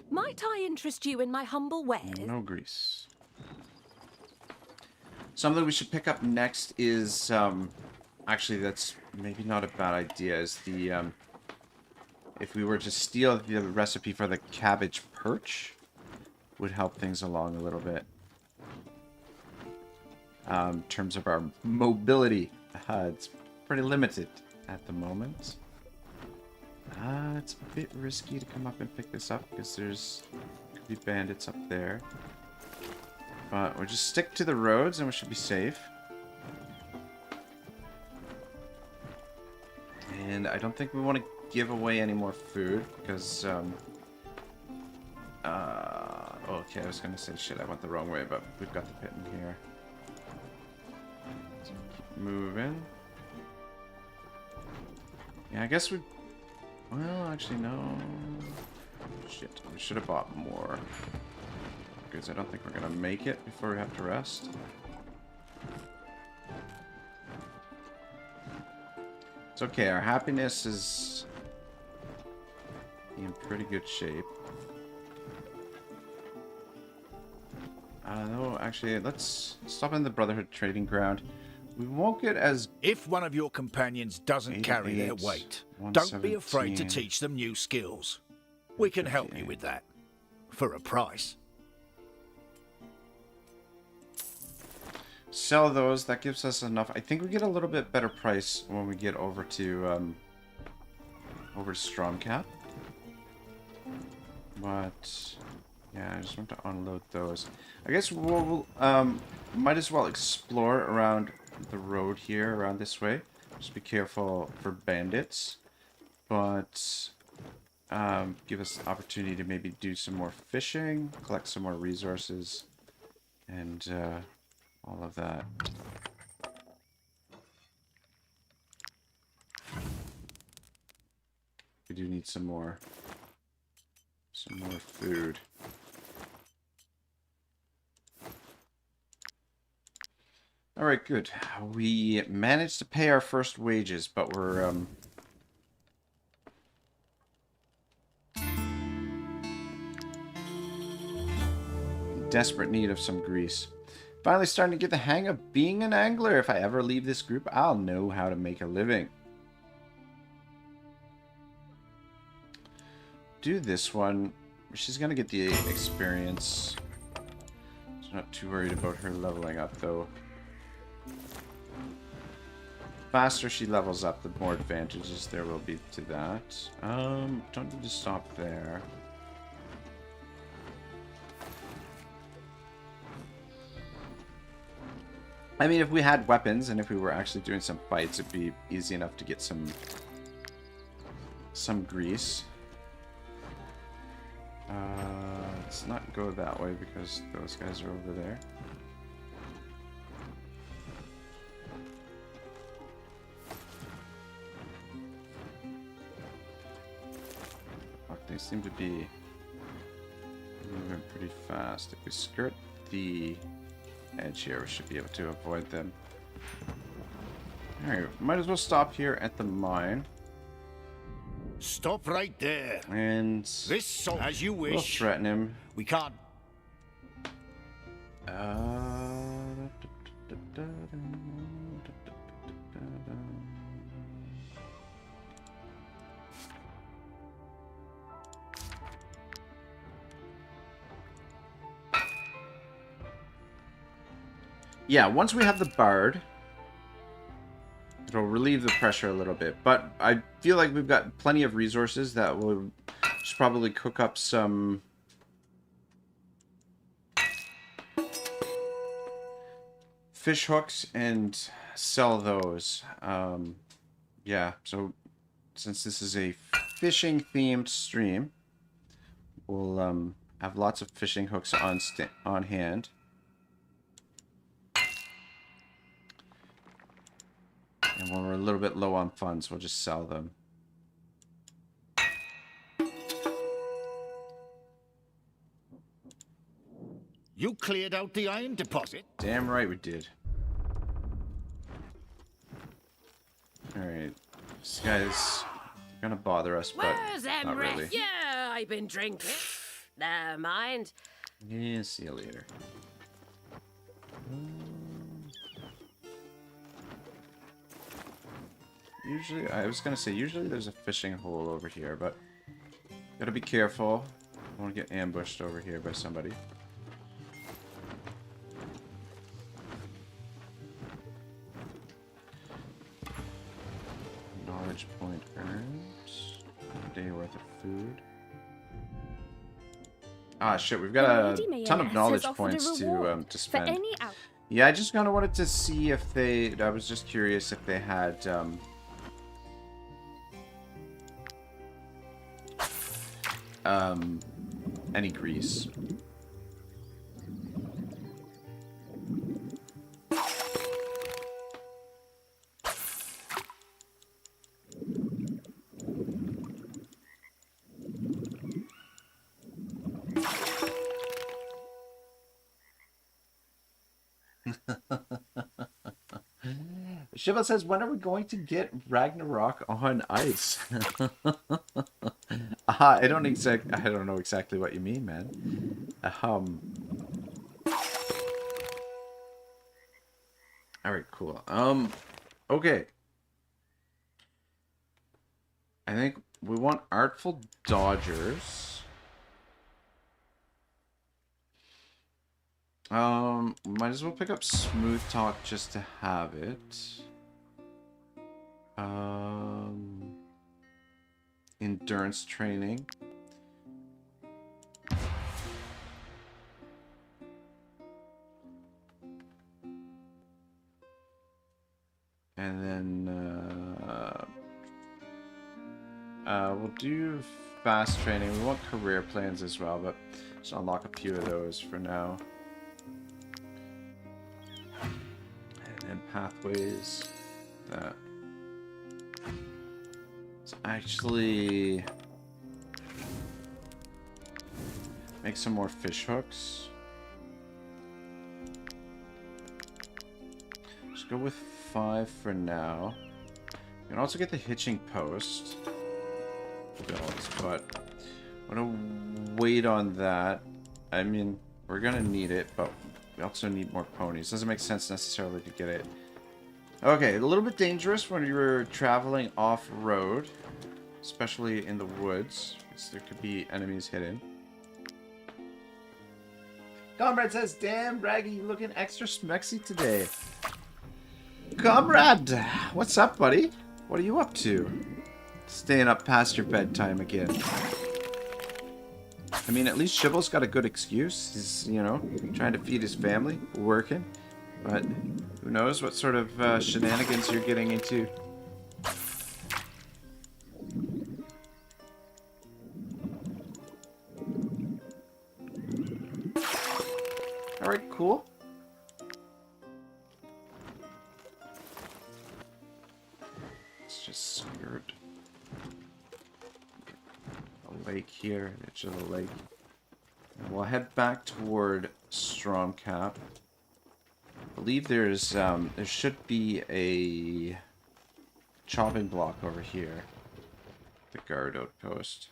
Might I interest you in my humble wares? No grease. Something we should pick up next is, actually that's maybe not a bad idea, is the, if we were to steal the recipe for the cabbage perch, would help things along a little bit. In terms of our mobility, it's pretty limited. at the moment. It's a bit risky to come up and pick this up because could be bandits up there. But we'll just stick to the roads and we should be safe. And I don't think we want to give away any more food because, okay, I was going to say, shit, I went the wrong way, but we've got the pit in here. So keep moving. Yeah, I guess we... Well, actually, no. Shit, we should have bought more. Because I don't think we're going to make it before we have to rest. It's okay, our happiness is in pretty good shape. No, actually, let's stop in the Brotherhood Trading Ground. We won't get as... If one of your companions doesn't carry their weight, don't be afraid to teach them new skills. We can help you with that. For a price. Sell those, that gives us enough. I think we get a little bit better price when we get over to Stromcat. But yeah, I just want to unload those. I guess we'll might as well explore around the road here, around this way. Just be careful for bandits, but give us the opportunity to maybe do some more fishing, collect some more resources, and all of that. We do need some more food. All right, good. We managed to pay our first wages, but we're in desperate need of some grease. Finally starting to get the hang of being an angler. If I ever leave this group, I'll know how to make a living. Do this one. She's going to get the experience. So not too worried about her leveling up, though. Faster she levels up, the more advantages there will be to that. Don't need to stop there. I mean, if we had weapons and if we were actually doing some fights, it'd be easy enough to get some grease. Let's not go that way because those guys are over there. Fuck, they seem to be moving pretty fast. If we skirt the edge here, we should be able to avoid them. Alright, might as well stop here at the mine. Stop right there. And this, as you wish. We'll threaten him. We can't. Yeah, once we have the bard, it'll relieve the pressure a little bit. But I feel like we've got plenty of resources that will just probably cook up some fish hooks and sell those. Yeah, so since this is a fishing themed stream, we'll have lots of fishing hooks on hand. And when we're a little bit low on funds, we'll just sell them. You cleared out the iron deposit? Damn right we did. Alright. This guy's gonna bother us, but not really. Yeah, I've been drinking. Never mind. Yeah, see you later. Usually, I was gonna say, usually there's a fishing hole over here, but gotta be careful. I don't want to get ambushed over here by somebody. Not knowledge point earned. A day worth of food. Ah, shit, we've got a ton of knowledge points to spend. Yeah, I just kind of wanted to see if they... I was just curious if they had... any grease. Shiva says, when are we going to get Ragnarok on ice? I don't know exactly what you mean, man. Alright, cool. Okay. I think we want Artful Dodgers. Might as well pick up Smooth Talk just to have it. Endurance training. And then, we'll do fast training. We want career plans as well, but just unlock a few of those for now. And then pathways. That. Let's actually make some more fish hooks. Let's go with 5 for now. You can also get the hitching post. But I'm gonna wait on that. I mean, we're gonna need it, but we also need more ponies. Doesn't make sense necessarily to get it. Okay, a little bit dangerous when you're traveling off-road, especially in the woods, because there could be enemies hidden. Comrade says, damn, Raggy, you looking extra smexy today. Comrade, what's up, buddy? What are you up to? Staying up past your bedtime again. I mean, at least Shivel's got a good excuse. He's, you know, trying to feed his family, working. But who knows what sort of shenanigans you're getting into. Alright, cool. Let's just skirt a lake here, the edge of the lake. And we'll head back toward Stromcap. I believe there's there should be a chopping block over here. The guard outpost.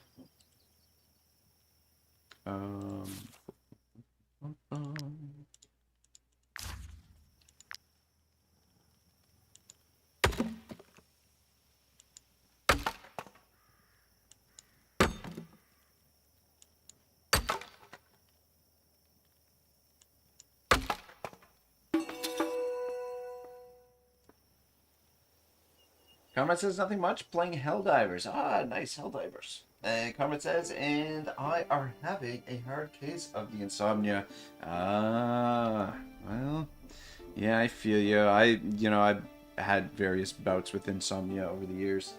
Comrade says nothing much, playing Helldivers. Ah, nice Helldivers. Comrade says, and I are having a hard case of the insomnia. Ah, well, yeah, I feel you. I've had various bouts with insomnia over the years.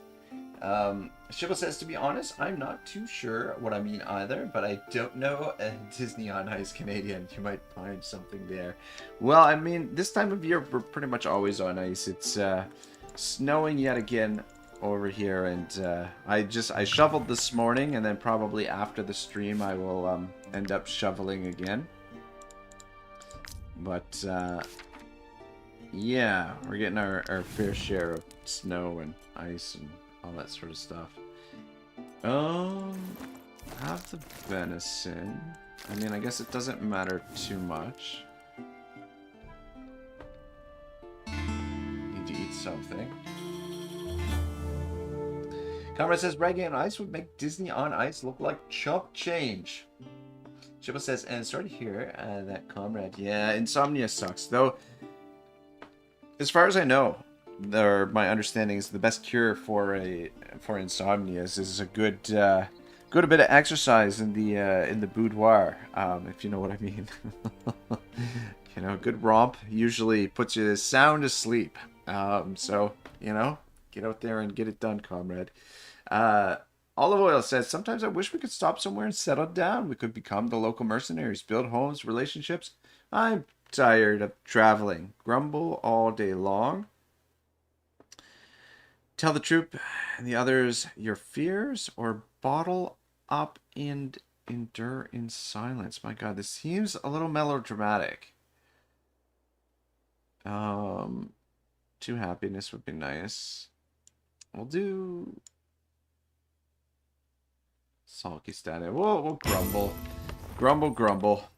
Shiva says, to be honest, I'm not too sure what I mean either, but I don't know. Disney on Ice Canadian, you might find something there. Well, I mean, this time of year, we're pretty much always on ice. It's, snowing yet again over here, and I shoveled this morning, and then probably after the stream I will end up shoveling again. But yeah, we're getting our fair share of snow and ice and all that sort of stuff. Have the venison. I mean, I guess it doesn't matter too much. To eat something. Comrade says Reggae on Ice would make Disney on Ice look like chump change. Shiva says, and sorry to hear that, Comrade. Yeah, insomnia sucks. Though, as far as I know, or my understanding is the best cure for insomnia is a good good bit of exercise in the boudoir, if you know what I mean. You know, a good romp usually puts you sound asleep. So, you know, get out there and get it done, comrade. Olive Oil says, sometimes I wish we could stop somewhere and settle down. We could become the local mercenaries, build homes, relationships. I'm tired of traveling. Grumble all day long. Tell the troop and the others your fears, or bottle up and endure in silence. My God, this seems a little melodramatic. 2 happiness would be nice. We'll do sulky status. We'll grumble. Grumble.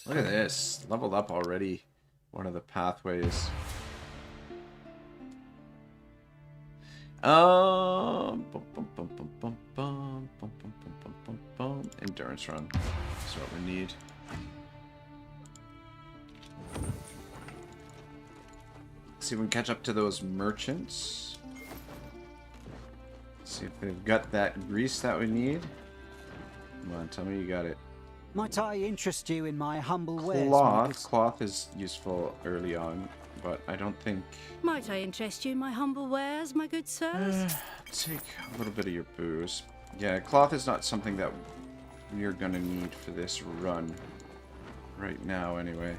Look at this. Leveled up already. One of the pathways. Endurance run. That's what we need. See if we can catch up to those merchants. See if they've got that grease that we need. Come on, tell me you got it. Might I interest you in my humble wares? Cloth is useful early on, but I don't think... Might I interest you in my humble wares, my good sirs? Take a little bit of your booze. Yeah, cloth is not something that we're gonna need for this run. Right now, anyway.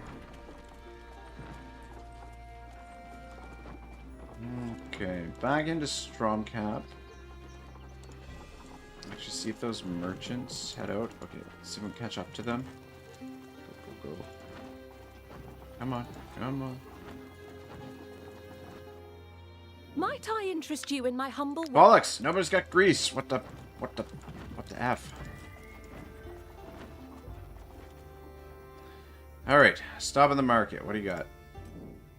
Okay, back into Stromcap. Actually, see if those merchants head out. Okay, see if we can catch up to them. Go. Come on. Might I interest you in my humble... Bollocks! Nobody's got grease! What the F? Alright, stop in the market. What do you got?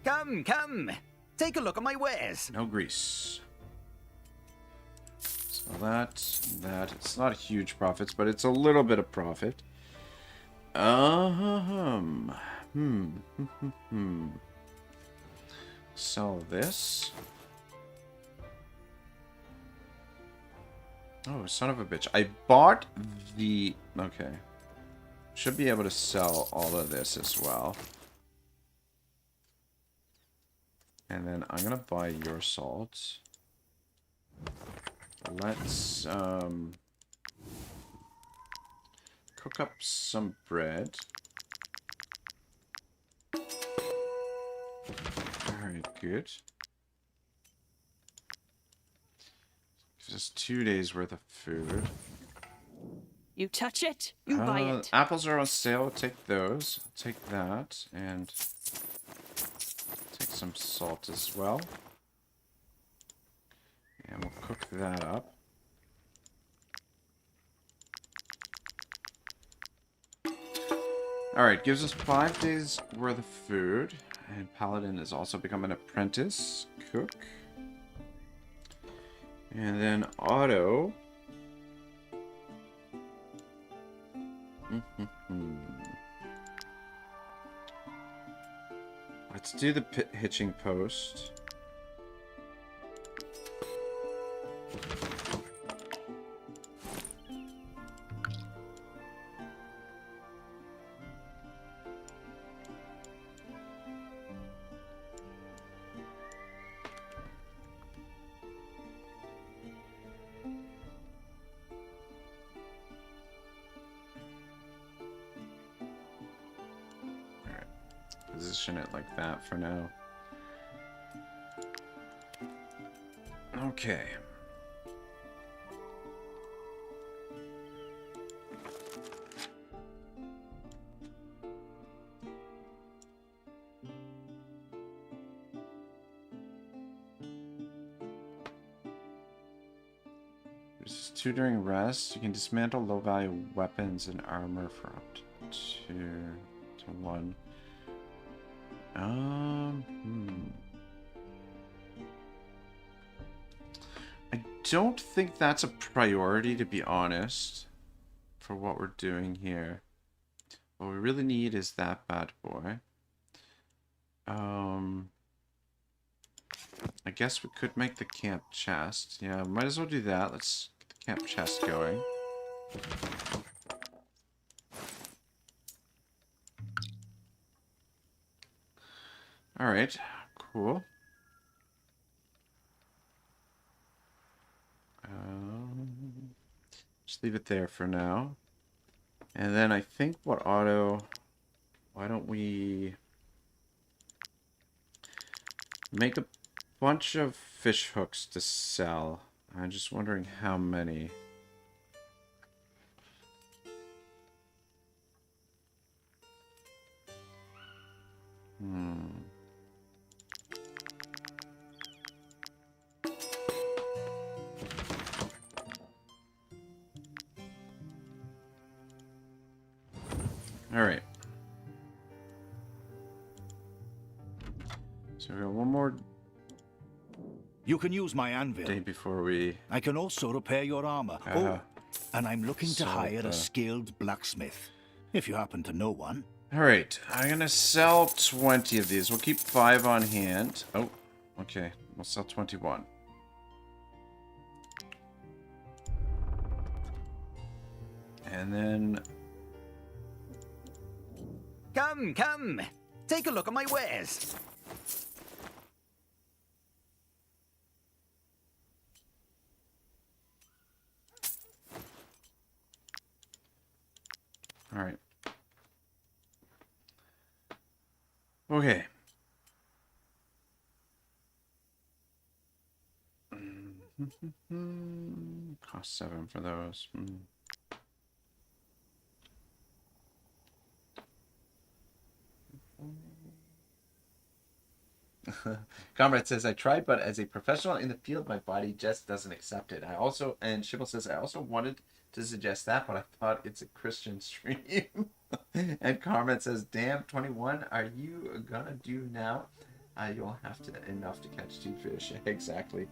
Come! Take a look at my wares. No grease. So that. It's not huge profits, but it's a little bit of profit. Sell this. Oh, son of a bitch. I bought the... Okay. Should be able to sell all of this as well. And then I'm gonna buy your salt. Let's cook up some bread. Very good. Gives us 2 days worth of food. You touch it, you buy it. Apples are on sale. I'll take those. I'll take that and take some salt as well. And we'll cook that up. Alright, gives us 5 days worth of food. And Paladin has also become an apprentice cook. And then Otto. Let's do the hitching post. Position it like that for now. Okay. There's 2 during rest. You can dismantle low-value weapons and armor for up to 2 to 1. I don't think that's a priority, to be honest, for what we're doing here. What we really need is that bad boy. I guess we could make the camp chest. Yeah, might as well do that. Let's get the camp chest going. Alright, cool. Just leave it there for now. And then I think what Otto... Why don't we... make a bunch of fish hooks to sell. I'm just wondering how many. Alright. So we got one more You can use my anvil. day before we... I can also repair your armor. And I'm looking to hire a skilled blacksmith, if you happen to know one. Alright, I'm gonna sell 20 of these. We'll keep 5 on hand. Oh, okay. We'll sell 21. And then... Come, come. Take a look at my wares. Alright. Okay. Cost 7 for those. Comrade says, I tried, but as a professional in the field, my body just doesn't accept it. And Shibble says, I also wanted to suggest that, but I thought it's a Christian stream. And Comrade says, damn, 21, are you gonna do now? You'll have to, enough to catch 2 fish. Exactly.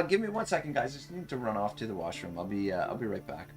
Give me 1 second, guys. I just need to run off to the washroom. I'll be right back.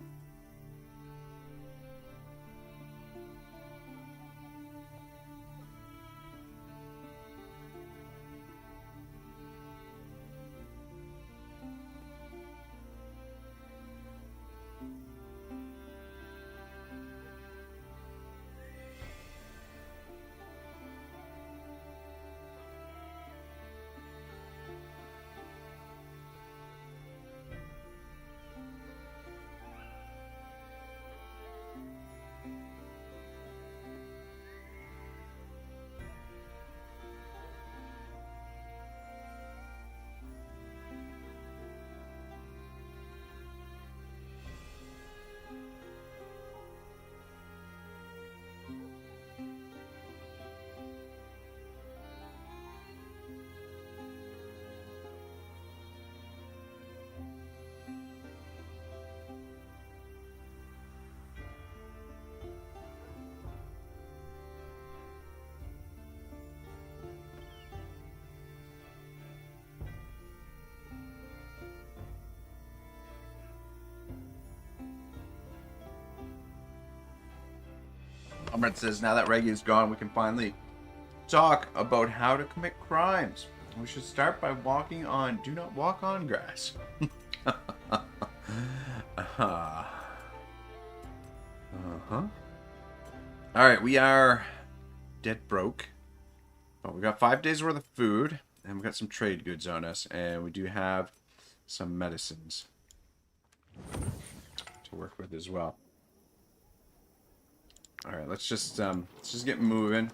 Comrade says, now that Reggie is gone, we can finally talk about how to commit crimes. We should start by walking on, do not walk on grass. Alright, we are dead broke. But we got 5 days worth of food, and we got some trade goods on us, and we do have some medicines to work with as well. Alright, let's just get moving.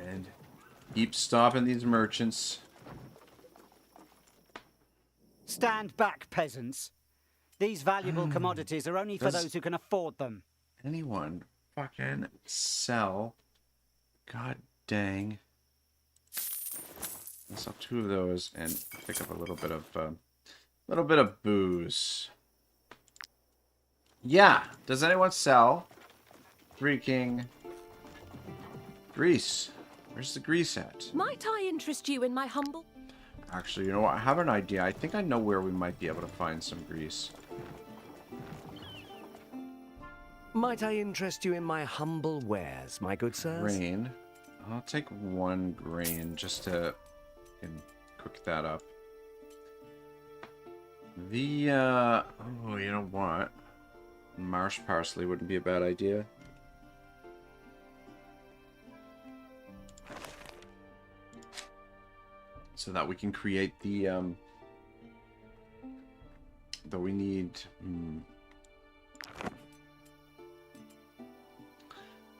And keep stopping these merchants. Stand back, peasants. These valuable commodities are only for those who can afford them. Anyone fucking sell? God dang. I'll sell 2 of those and pick up a little bit of booze. Yeah. Does anyone sell freaking grease? Where's the grease at? Might I interest you in my humble... Actually, you know what? I have an idea. I think I know where we might be able to find some grease. Might I interest you in my humble wares, my good sirs? Rain. I'll take 1 grain just to cook that up. The, oh, you know what? Marsh parsley wouldn't be a bad idea. So that we can create the, though we need,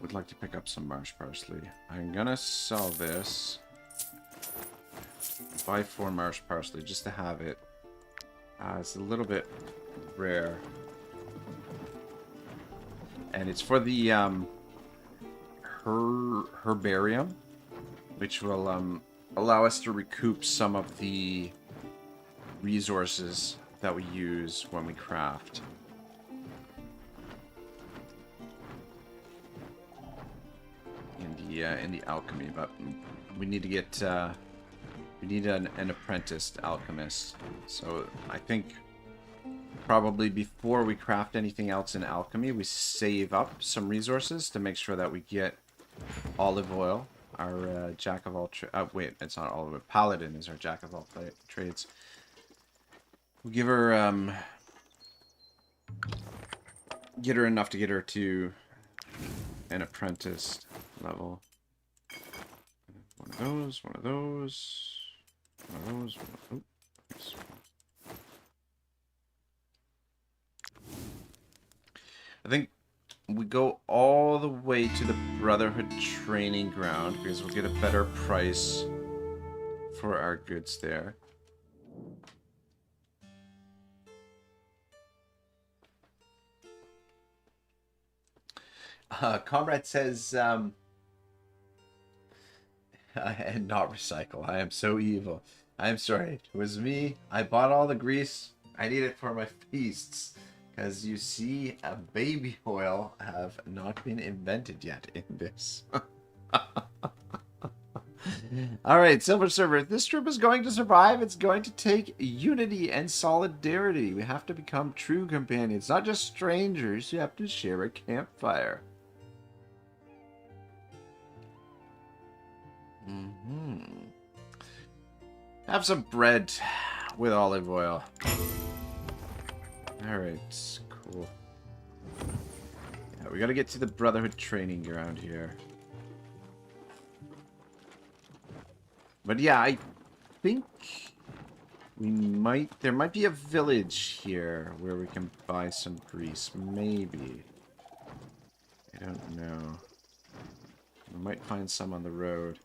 would like to pick up some marsh parsley. I'm gonna sell this. Buy 4 marsh parsley just to have it. It's a little bit rare. And it's for the herbarium, which will allow us to recoup some of the resources that we use when we craft. In the alchemy, but we need to get we need an apprenticed alchemist. So I think probably before we craft anything else in alchemy, we save up some resources to make sure that we get olive oil. Our jack of all wait, it's not olive oil. Paladin is our jack of all trades. We'll give her get her enough to get her to an apprenticed level. One of those, one of those, one of those, one of those. I think we go all the way to the Brotherhood training ground because we'll get a better price for our goods there. Comrade says, and not recycle. I am so evil. I am sorry. It was me. I bought all the grease. I need it for my feasts. Because you see, a baby oil have not been invented yet in this. Alright, Silver Server. If this trip is going to survive, it's going to take unity and solidarity. We have to become true companions, not just strangers who have to share a campfire. Have some bread with olive oil. Alright, cool. Yeah, we gotta get to the Brotherhood training ground here. But yeah, I think we might... There might be a village here where we can buy some grease. Maybe. I don't know. We might find some on the road.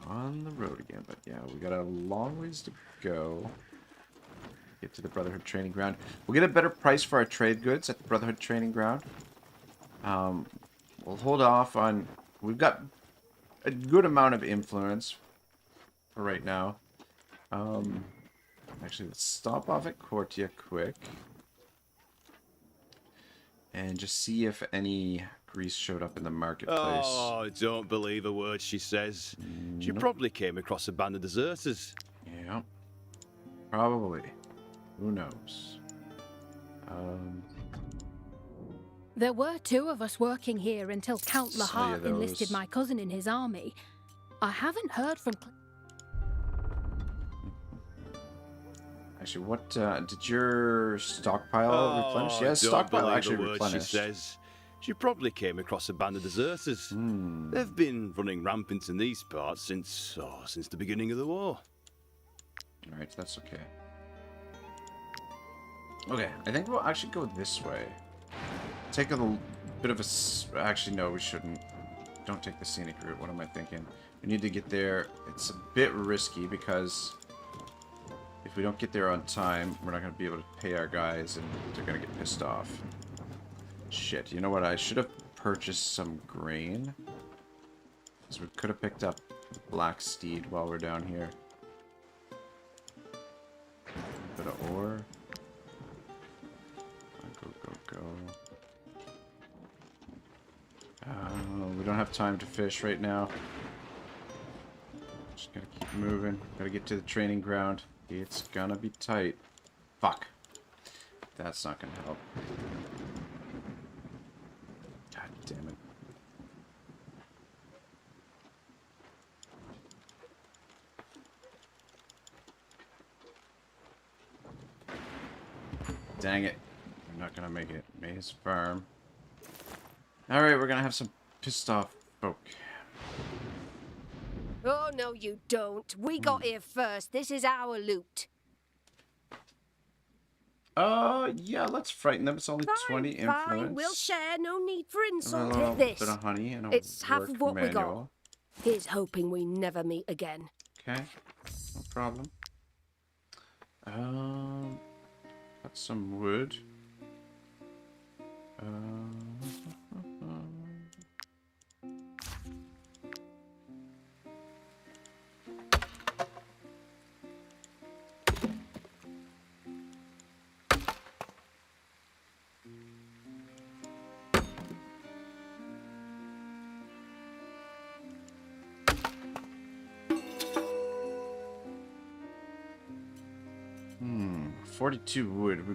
On the road again, but yeah, we got a long ways to go. Get to the Brotherhood training ground. We'll get a better price for our trade goods at the Brotherhood training ground. We'll hold off on... We've got a good amount of influence for right now. Actually, let's stop off at Cortia quick. And just see if any grease showed up in the marketplace. Oh, don't believe a word she says. She probably came across a band of deserters. Yeah. Probably. Who knows? There were 2 of us working here until Count Lahart enlisted my cousin in his army. I haven't heard from... Actually, what, did your stockpile replenish? Yes, stockpile actually replenished. She says. She probably came across a band of deserters. They've been running rampant in these parts since the beginning of the war. Alright, that's okay. Okay, I think we'll actually go this way. Take a bit of a... Actually, no, we shouldn't. Don't take the scenic route. What am I thinking? We need to get there. It's a bit risky because if we don't get there on time, we're not going to be able to pay our guys and they're going to get pissed off. Shit, you know what? I should have purchased some grain. Because we could have picked up Black Steed while we're down here. A bit of ore. Go. We don't have time to fish right now. Just gotta keep moving. Gotta get to the training ground. It's gonna be tight. Fuck. That's not gonna help. God damn it. dang it. I'm not gonna make it. Maze Farm. Alright, we're gonna have some pissed off folk. Oh, no, you don't. We got here first. This is our loot. Yeah, let's frighten them. It's only 20 influence. Fine, we'll share. No need for A insult. little Take this. bit of honey and a It's half work of what we got. manual. Here's hoping we never meet again. Okay, no problem. Got some wood. Hmm, 42 wood. We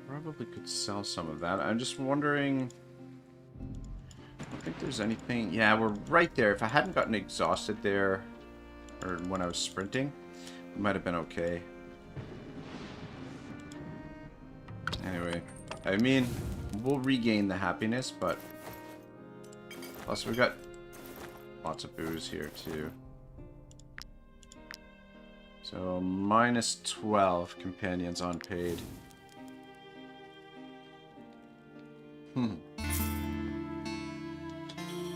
probably could sell some of that. I'm just wondering... I don't think there's anything... Yeah, we're right there. If I hadn't gotten exhausted there, or when I was sprinting, it might have been okay. Anyway, I mean, we'll regain the happiness, but... Plus, we've got lots of booze here, too. So, minus 12 companions unpaid.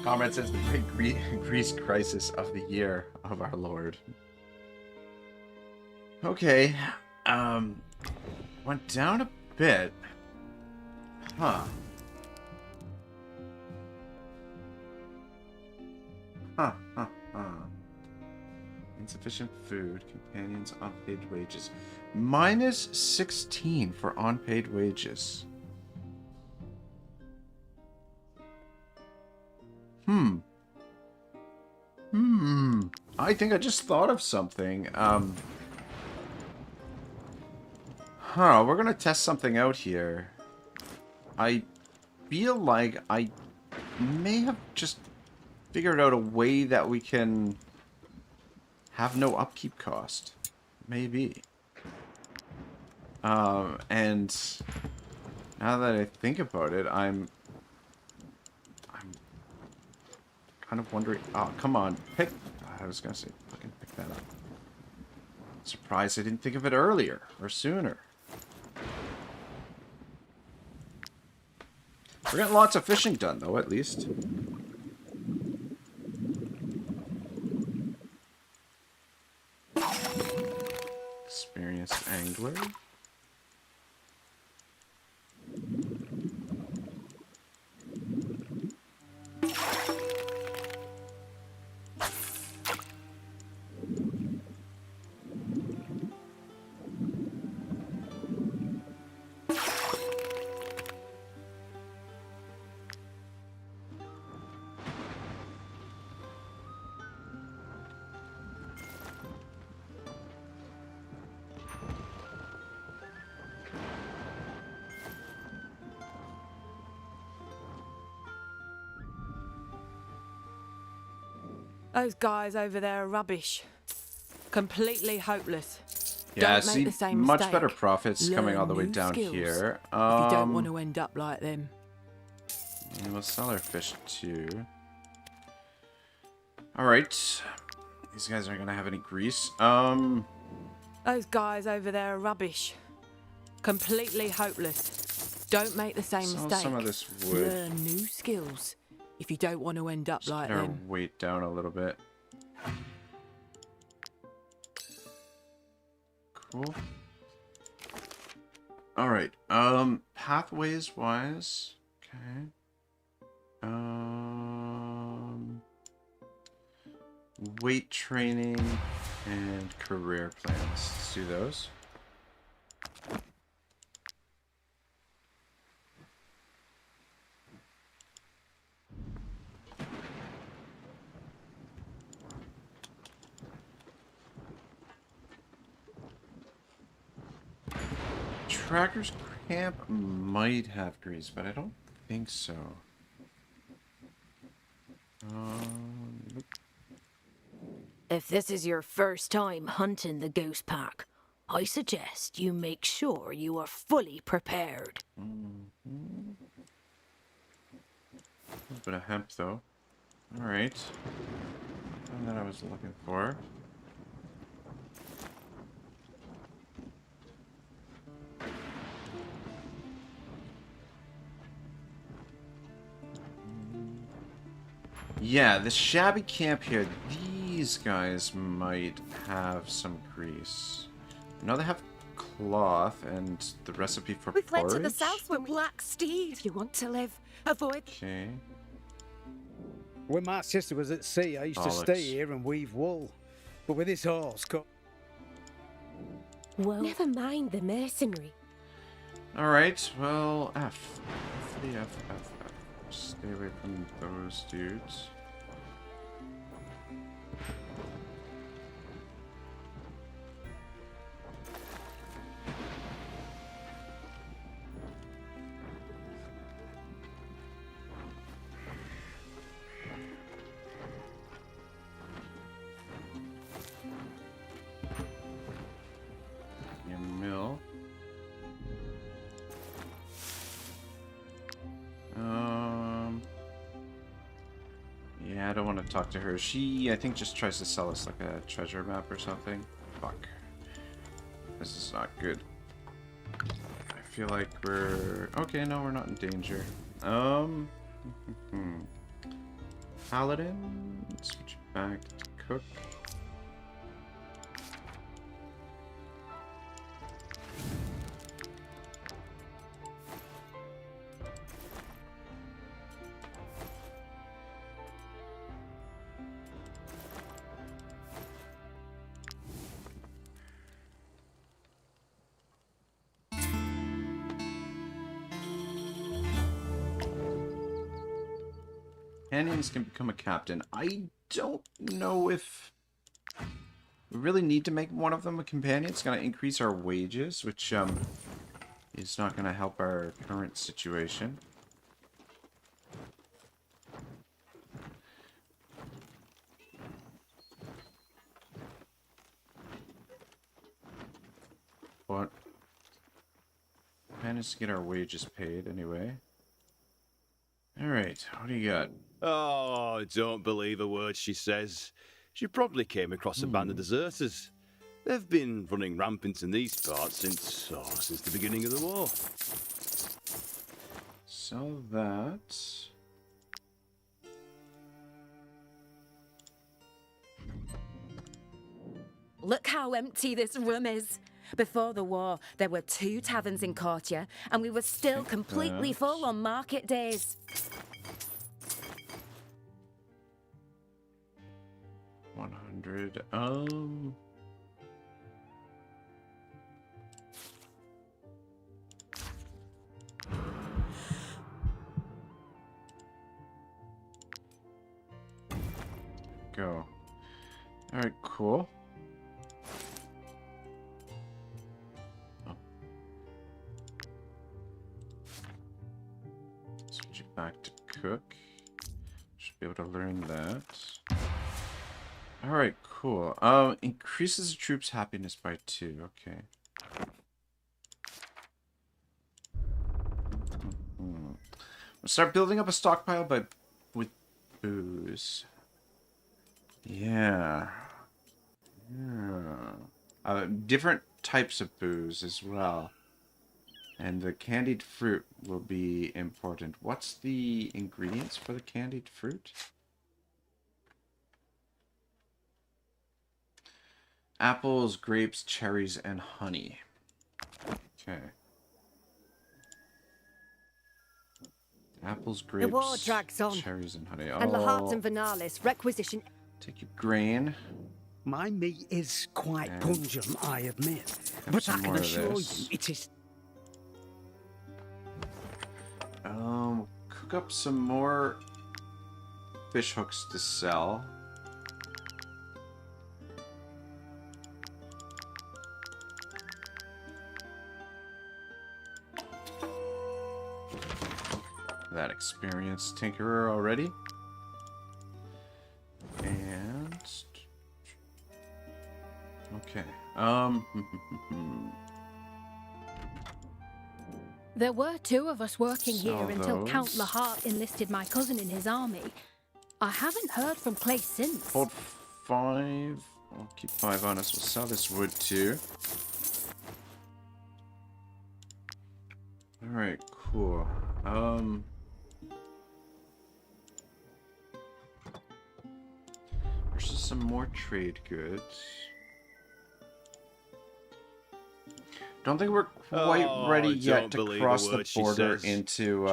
Comrade says the great Greece crisis of the year of our Lord. Okay. Went down a bit. Huh. Huh. Insufficient food, companions, unpaid wages. Minus 16 for unpaid wages. I think I just thought of something. We're gonna test something out here. I feel like I may have just figured out a way that we can have no upkeep cost. Maybe. And now that I think about it, I'm kind of wondering... Oh, come on. Pick... I was gonna say, fucking pick that up. Surprised I didn't think of it earlier or sooner. We're getting lots of fishing done, though, at least. Experienced angler. Those guys over there are rubbish. Completely hopeless. Yeah, Don't see, make the same much mistake. better profits coming all the way Learn new down skills here. If you don't want to end up like them. And we'll sell our fish too. Alright. These guys aren't gonna have any grease. Those guys over there are rubbish. Completely hopeless. Don't make the same sell mistake. some of this wood. Learn new skills if you don't want to end up like Get our them. weight down a little bit. Cool. Alright, pathways wise. Okay. Weight training and career plans. Let's do those. Tracker's Camp might have grease, but I don't think so. If this is your first time hunting the Goose Pack, I suggest you make sure you are fully prepared. A bit of hemp, though. Alright. Something that I was looking for. Yeah, this shabby camp here, these guys might have some grease. I know they have cloth and the recipe for We fled porridge. to the south with Black Steed. If you want to live, avoid... Okay. When my sister was at sea, I used to stay here and weave wool. But with this horse, Well, never mind the mercenary. Alright, well, F. F. Stay away from those dudes. Your mill. Yeah, I don't want to talk to her. She, I think, just tries to sell us like a treasure map or something. Fuck. This is not good. I feel like we're... Okay, no, we're not in danger. Paladin. Switch back to cook. Companions can become a captain. I don't know if we really need to make one of them a companion. It's going to increase our wages, which is not going to help our current situation. But managed to get our wages paid anyway. Alright, what do you got? Oh, don't believe a word she says. She probably came across a band of deserters. They've been running rampant in these parts since the beginning of the war. So that... Look how empty this room is. Before the war, there were 2 taverns in Courtier, and we were still completely full on market days. 100. Go. Alright, cool. Switch it back to cook. Should be able to learn that. Alright, cool. Increases the troops' happiness by 2. Okay. We'll start building up a stockpile with booze. Yeah. Different types of booze as well. And the candied fruit will be important. What's the ingredients for the candied fruit? Apples, grapes, cherries, and honey. Okay. Apples, grapes, the war drags on, cherries, and honey. And Lahart and Vernalis requisition... Take your grain. My meat is quite pungent, I admit. But I can assure you it is... Cook up some more fish hooks to sell. That experienced tinkerer already. And Okay. There were 2 of us working here Sell until Count those. Lahart enlisted my cousin in his army. I haven't heard from Clay since. Hold 5. I'll keep 5 on us. We'll sell this wood too. Alright, cool. There's just some more trade goods. Don't think we're quite ready yet to cross the border into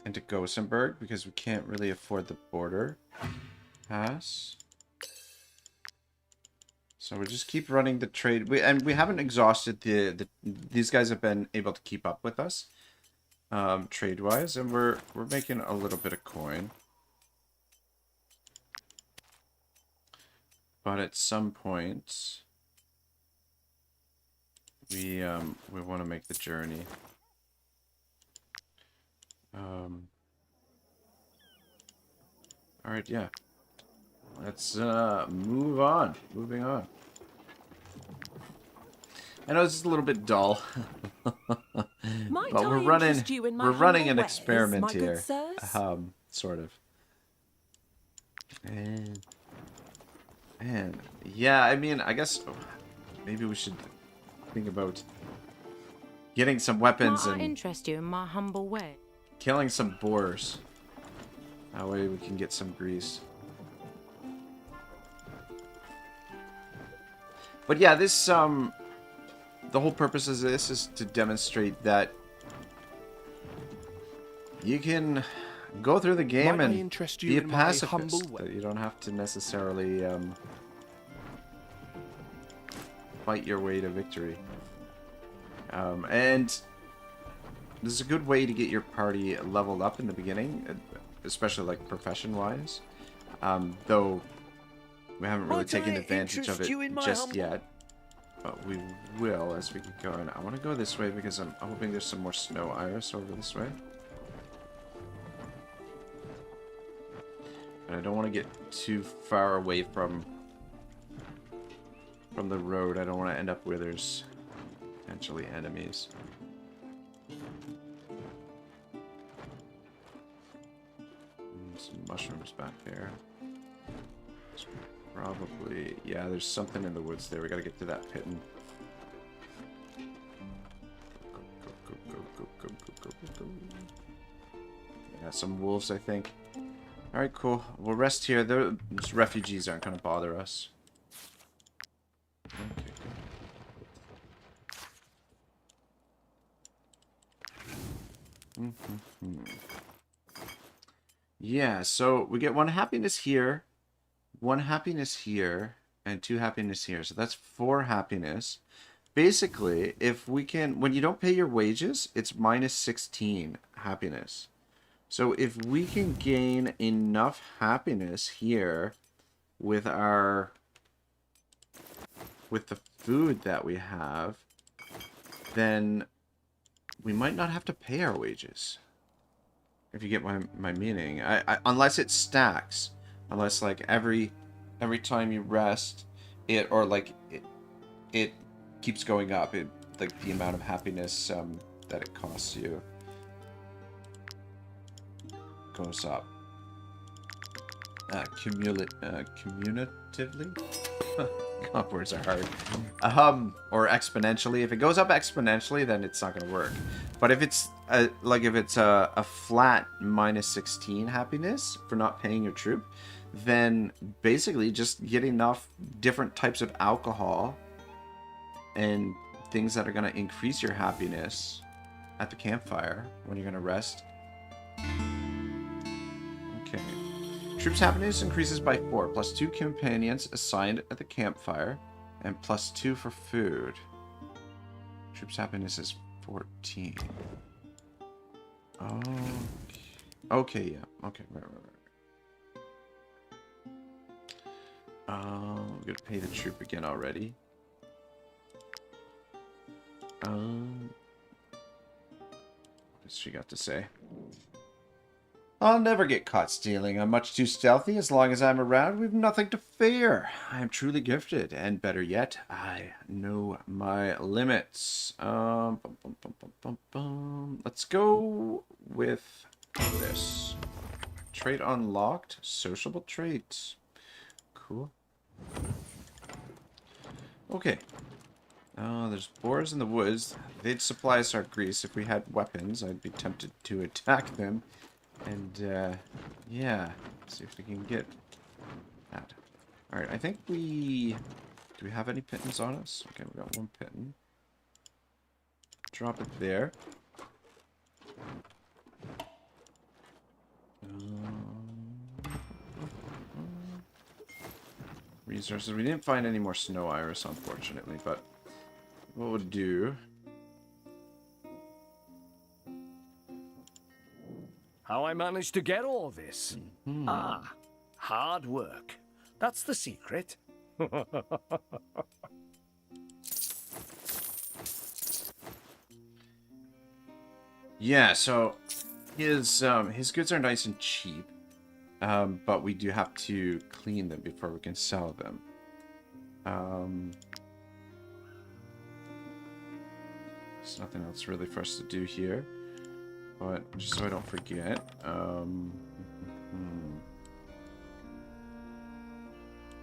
into Gothenburg because we can't really afford the border pass. So we just keep running the trade. We haven't exhausted these guys have been able to keep up with us trade wise, and we're making a little bit of coin. But at some point we want to make the journey. All right, yeah. Let's move on. Moving on. I know this is a little bit dull, but we're running an experiment here, sort of. And yeah, I mean, I guess maybe we should think about getting some weapons and interest you in my humble way. Killing some boars. That way we can get some grease. But yeah, this the whole purpose of this is to demonstrate that you can go through the game and be a pacifist. That you don't have to necessarily fight your way to victory. And this is a good way to get your party leveled up in the beginning, especially like profession-wise. Though we haven't really taken advantage of it just yet. But we will as we get going. I want to go this way because I'm hoping there's some more snow iris over this way. And I don't want to get too far away from the road. I don't want to end up where there's potentially enemies. Some mushrooms back there. There's probably, yeah, there's something in the woods there. We gotta get to that pit and go. Yeah, some wolves, I think. Alright, cool. We'll rest here. Those refugees aren't gonna bother us. Okay, good. Yeah, so we get 1 happiness here, 1 happiness here, and 2 happiness here. So that's 4 happiness. Basically, if we can, when you don't pay your wages, it's minus 16 happiness. So if we can gain enough happiness here with the food that we have, then we might not have to pay our wages. If you get my meaning, unless it stacks, unless like every time you rest, it keeps going up. Like the amount of happiness that it costs you goes up. Cumulatively. God, words are hard. Or exponentially. If it goes up exponentially, then it's not going to work. But if it's a flat minus 16 happiness for not paying your troop, then basically just get enough different types of alcohol and things that are going to increase your happiness at the campfire when you're going to rest. Okay. Troops' happiness increases by 4, plus 2 companions assigned at the campfire, and plus 2 for food. Troops' happiness is 14. Oh. Okay, yeah. Okay, right. We're gonna pay the troop again already. What has she got to say? I'll never get caught stealing. I'm much too stealthy. As long as I'm around, we've nothing to fear. I am truly gifted, and better yet, I know my limits. Let's go with this. Trait unlocked. Sociable traits. Cool. Okay. There's boars in the woods. They'd supply us our grease. If we had weapons, I'd be tempted to attack them. And, yeah. Let's see if we can get that. Alright, I think we... Do we have any pittance on us? Okay, we got one pitton. Drop it there. Resources. We didn't find any more snow iris, unfortunately, but what we'll do... How I managed to get all this? Ah, hard work. That's the secret. Yeah, so his goods are nice and cheap, but we do have to clean them before we can sell them. There's nothing else really for us to do here. But just so I don't forget,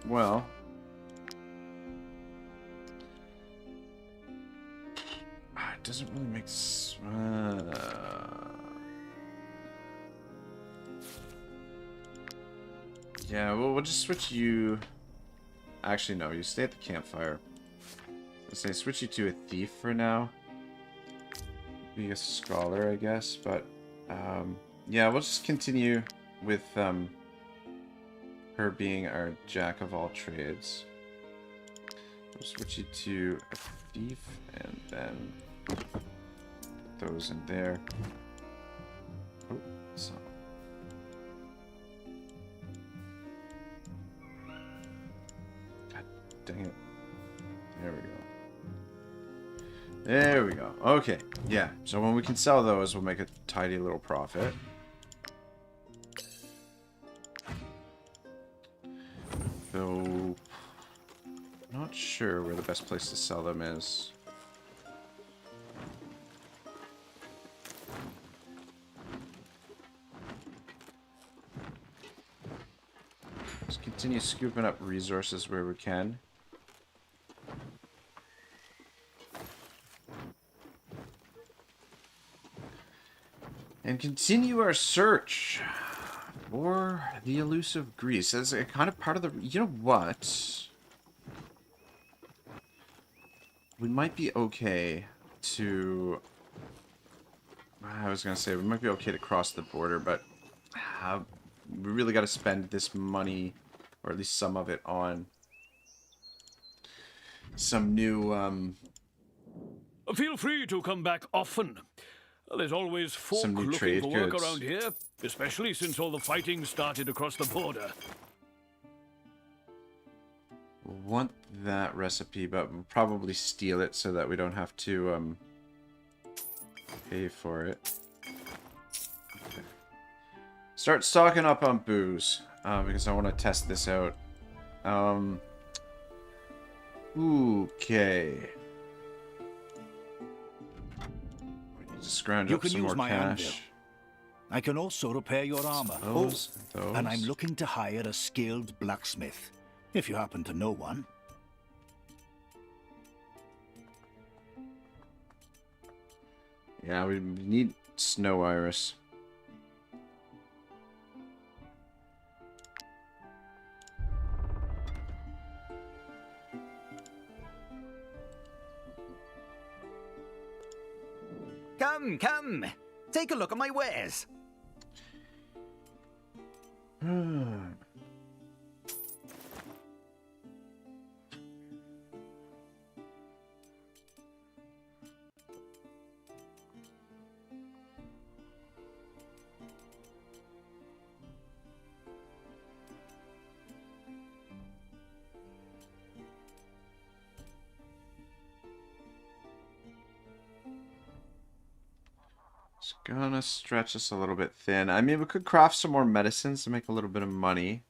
well, it doesn't really make yeah, well, we'll just switch you. Actually, no, you stay at the campfire. Let's say switch you to a thief for now. Be a scholar, I guess, but yeah, we'll just continue with her being our jack of all trades. We'll switch you to a thief, and then put those in there. Oh, so. God dang it. There we go. There we go. Okay, yeah. So when we can sell those, we'll make a tidy little profit. Though, not sure where the best place to sell them is. Let's continue scooping up resources where we can. And continue our search for the elusive grease. That's a kind of part of the... You know what? We might be okay to... I was going to say, we might be okay to cross the border, but we really got to spend this money, or at least some of it, on some new... Feel free to come back often. There's always folk looking for work around here, especially since all the fighting started across the border. Want that recipe, but we'll probably steal it so that we don't have to pay for it. Okay. Start stocking up on booze, because I want to test this out. Okay. You can use my anvil. I can also repair your armor. Those. And I'm looking to hire a skilled blacksmith, if you happen to know one. Yeah, we need snow iris. Come, come. Take a look at my wares. Gonna stretch this a little bit thin. I mean, we could craft some more medicines to make a little bit of money.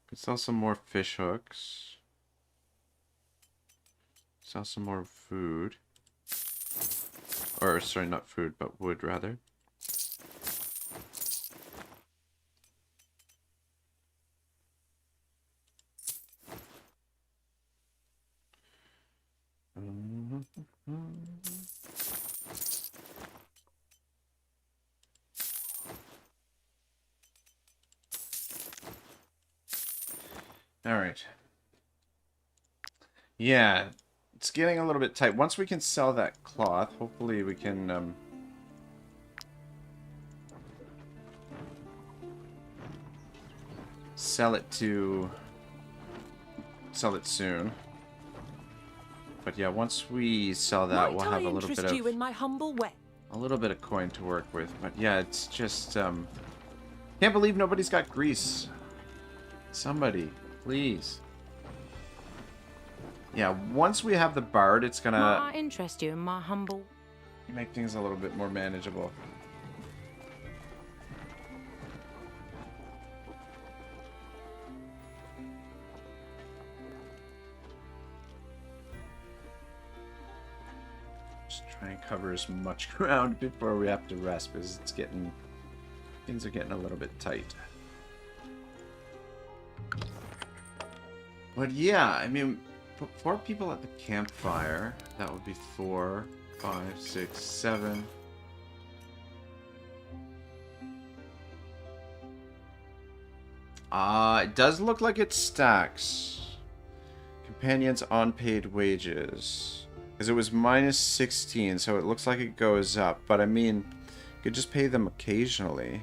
Could sell some more fish hooks. Sell some more food. Or, sorry, not food, but wood, rather. Alright. Yeah, it's getting a little bit tight. Once we can sell that cloth, hopefully we can sell it soon. But yeah, once we sell that, we'll have a little bit of you in my humble way? a little bit of coin to work with. But yeah, it's just can't believe nobody's got grease. Somebody, please. Yeah, once we have the bard, it's gonna Might I interest you in my humble... make things a little bit more manageable. Just try and cover as much ground before we have to rest, because it's getting... things are getting a little bit tight. But yeah, I mean, put 4 people at the campfire. That would be 4, 5, 6, 7. It does look like it stacks. Companions unpaid wages. Because it was minus 16, so it looks like it goes up. But I mean, you could just pay them occasionally.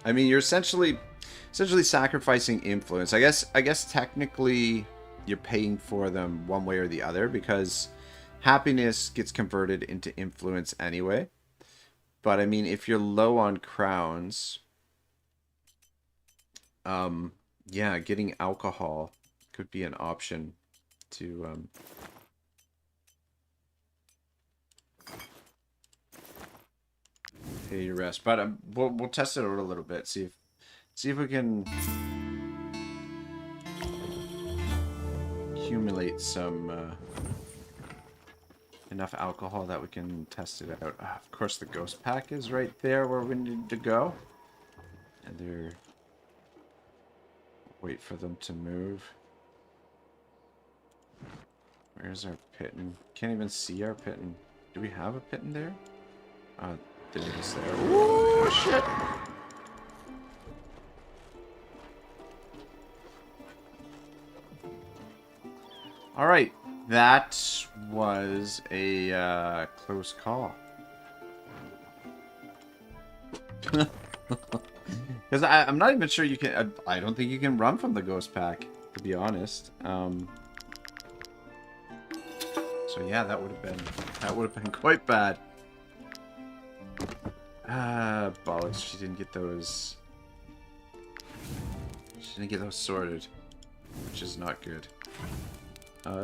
I mean, you're essentially sacrificing influence. I guess technically you're paying for them one way or the other, because happiness gets converted into influence anyway. But I mean, if you're low on crowns, yeah, getting alcohol could be an option to pay your rest. But we'll test it out a little bit. See if we can accumulate some enough alcohol that we can test it out. Of course, the ghost pack is right there where we need to go. And they're... wait for them to move. Where's our pitten? Can't even see our pitten. Do we have a pitten there? There it is there. Ooh, shit! Alright, that was a close call. Because I'm not even sure you can... I don't think you can run from the ghost pack, to be honest. So yeah, that would have been quite bad. Bollocks, she didn't get those... she didn't get those sorted, which is not good. Oh,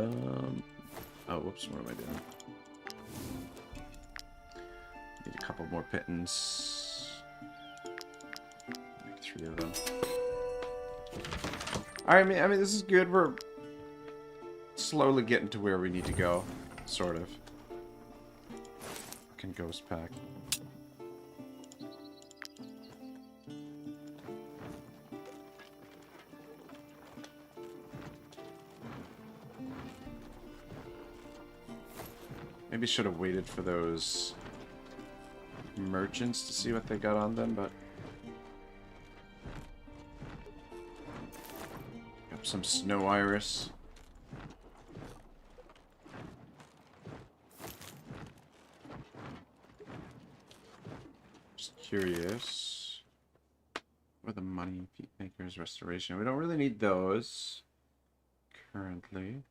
whoops, what am I doing? Need a couple more pittance. Make 3 of them. Alright, I mean, this is good. We're slowly getting to where we need to go, sort of. Fucking ghost pack. Maybe should have waited for those merchants to see what they got on them, but... got some snow iris. Just curious. Where the money makers restoration. We don't really need those currently.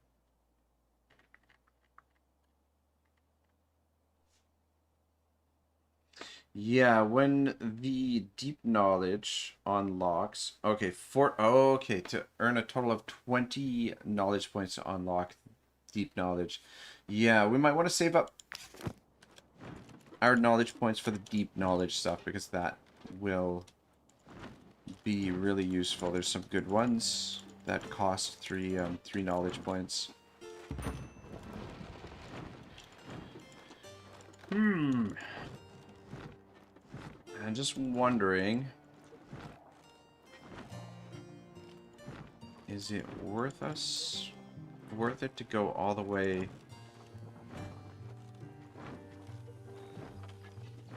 Yeah, when the deep knowledge unlocks. Okay, okay, to earn a total of 20 knowledge points to unlock deep knowledge. Yeah, we might want to save up our knowledge points for the deep knowledge stuff because that will be really useful. There's some good ones that cost three knowledge points. I'm just wondering, is it worth it to go all the way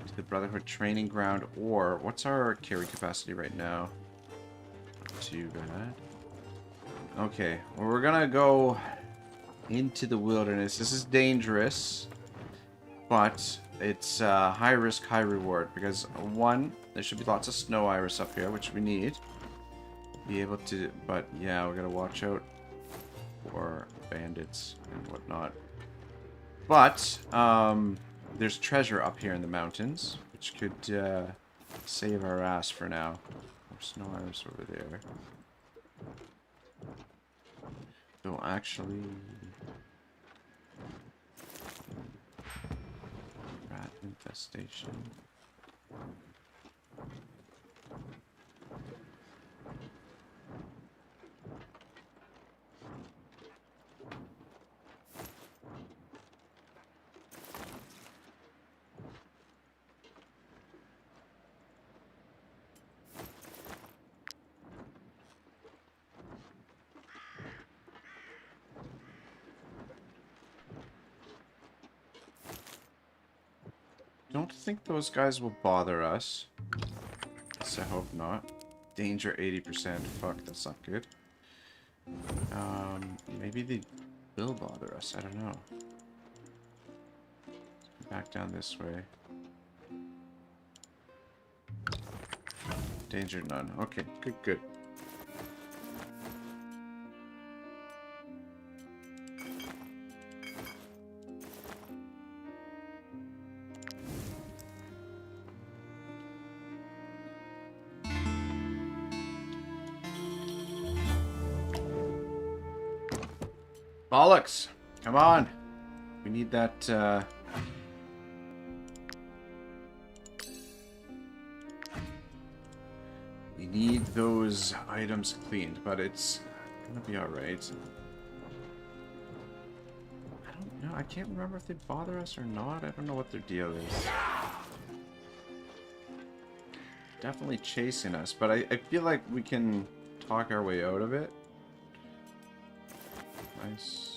to the Brotherhood training ground, or what's our carry capacity right now? Not too bad. Okay, well, we're gonna go into the wilderness. This is dangerous, but it's high risk, high reward, because one, there should be lots of snow iris up here, which we need. Be able to, but yeah, we gotta watch out for bandits and whatnot. But there's treasure up here in the mountains, which could save our ass for now. There's snow iris over there. Though actually, rat infestation. Don't think those guys will bother us. I hope not. Danger 80%. Fuck, that's not good. Maybe they will bother us. I don't know. Back down this way. Danger none. Okay, good, good. Bollocks! Come on! We need that, we need those items cleaned, but it's gonna be alright. I don't know, I can't remember if they bother us or not. I don't know what their deal is. Definitely chasing us, but I feel like we can talk our way out of it. Nice.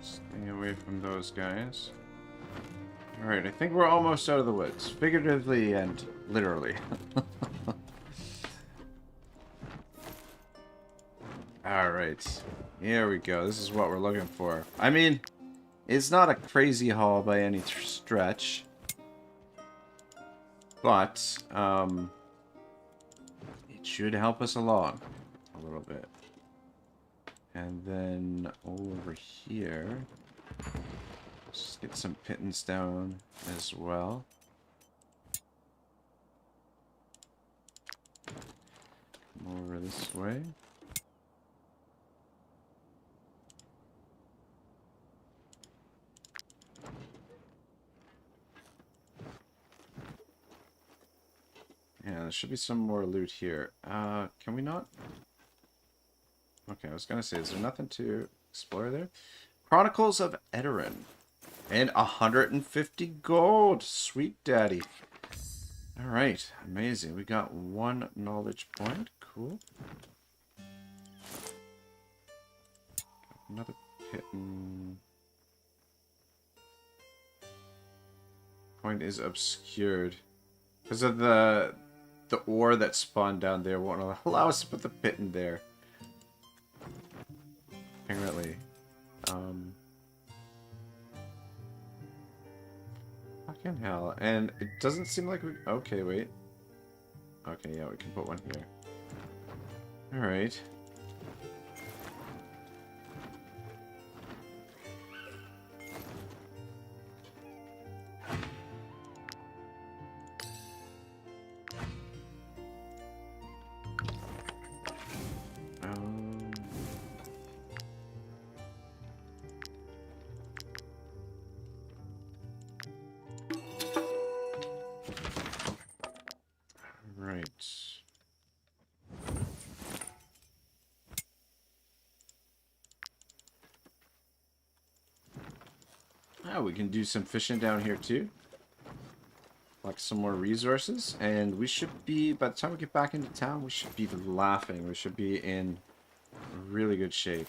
Stay away from those guys. Alright, I think we're almost out of the woods. Figuratively and literally. Alright, here we go. This is what we're looking for. I mean, it's not a crazy haul by any stretch. But, it should help us along a little bit. And then over here, let's get some pittance down as well. Come over this way. Yeah, there should be some more loot here. Can we not? Okay, I was gonna say, is there nothing to explore there? Chronicles of Edoran. And 150 gold! Sweet daddy. Alright, amazing. We got 1 knowledge point. Cool. Another kitten. Point is obscured. Because of the ore that spawned down there won't allow us to put the pit in there. Apparently. Fucking hell. And it doesn't seem like we... Okay, wait. Okay, yeah, we can put one here. Alright. Right. Oh, we can do some fishing down here too. Collect some more resources, and we should be, by the time we get back into town, we should be laughing. We should be in really good shape.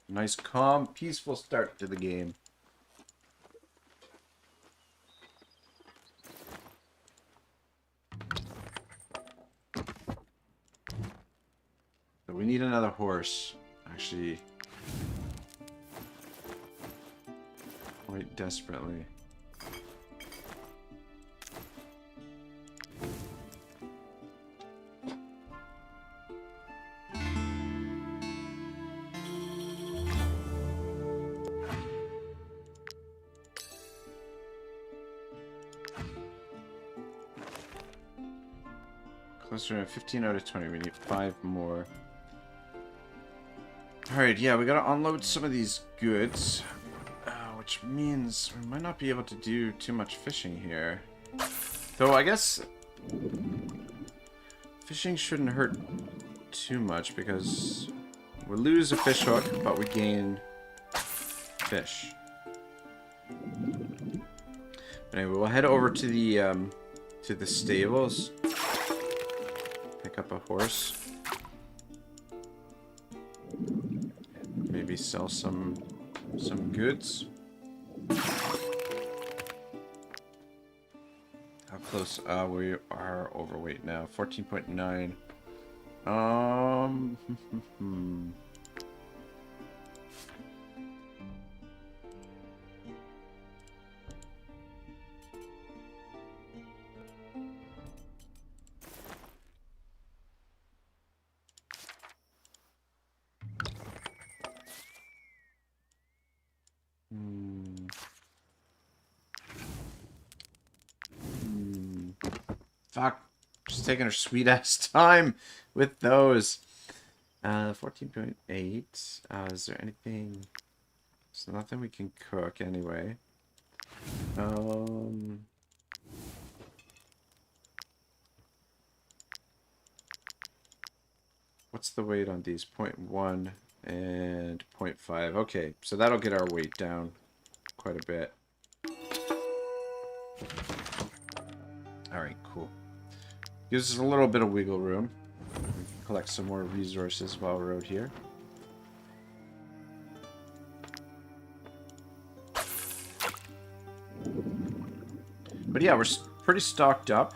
Nice, calm, peaceful start to the game. So we need another horse, actually. Quite desperately. Closer to 15 out of 20. We need 5 more. Alright, yeah, we gotta unload some of these goods. Which means we might not be able to do too much fishing here. Though I guess fishing shouldn't hurt too much because we lose a fish hook, but we gain fish. But anyway, we'll head over to the stables. Pick up a horse. Maybe sell some goods. How close? We are overweight now. 14.9. Fuck. She's taking her sweet ass time with those. 14.8. Is there anything? There's nothing we can cook anyway. What's the weight on these? 0.1 and 0.5. Okay, so that'll get our weight down quite a bit. Alright, cool. Gives us a little bit of wiggle room. We can collect some more resources while we're out here. But yeah, we're pretty stocked up.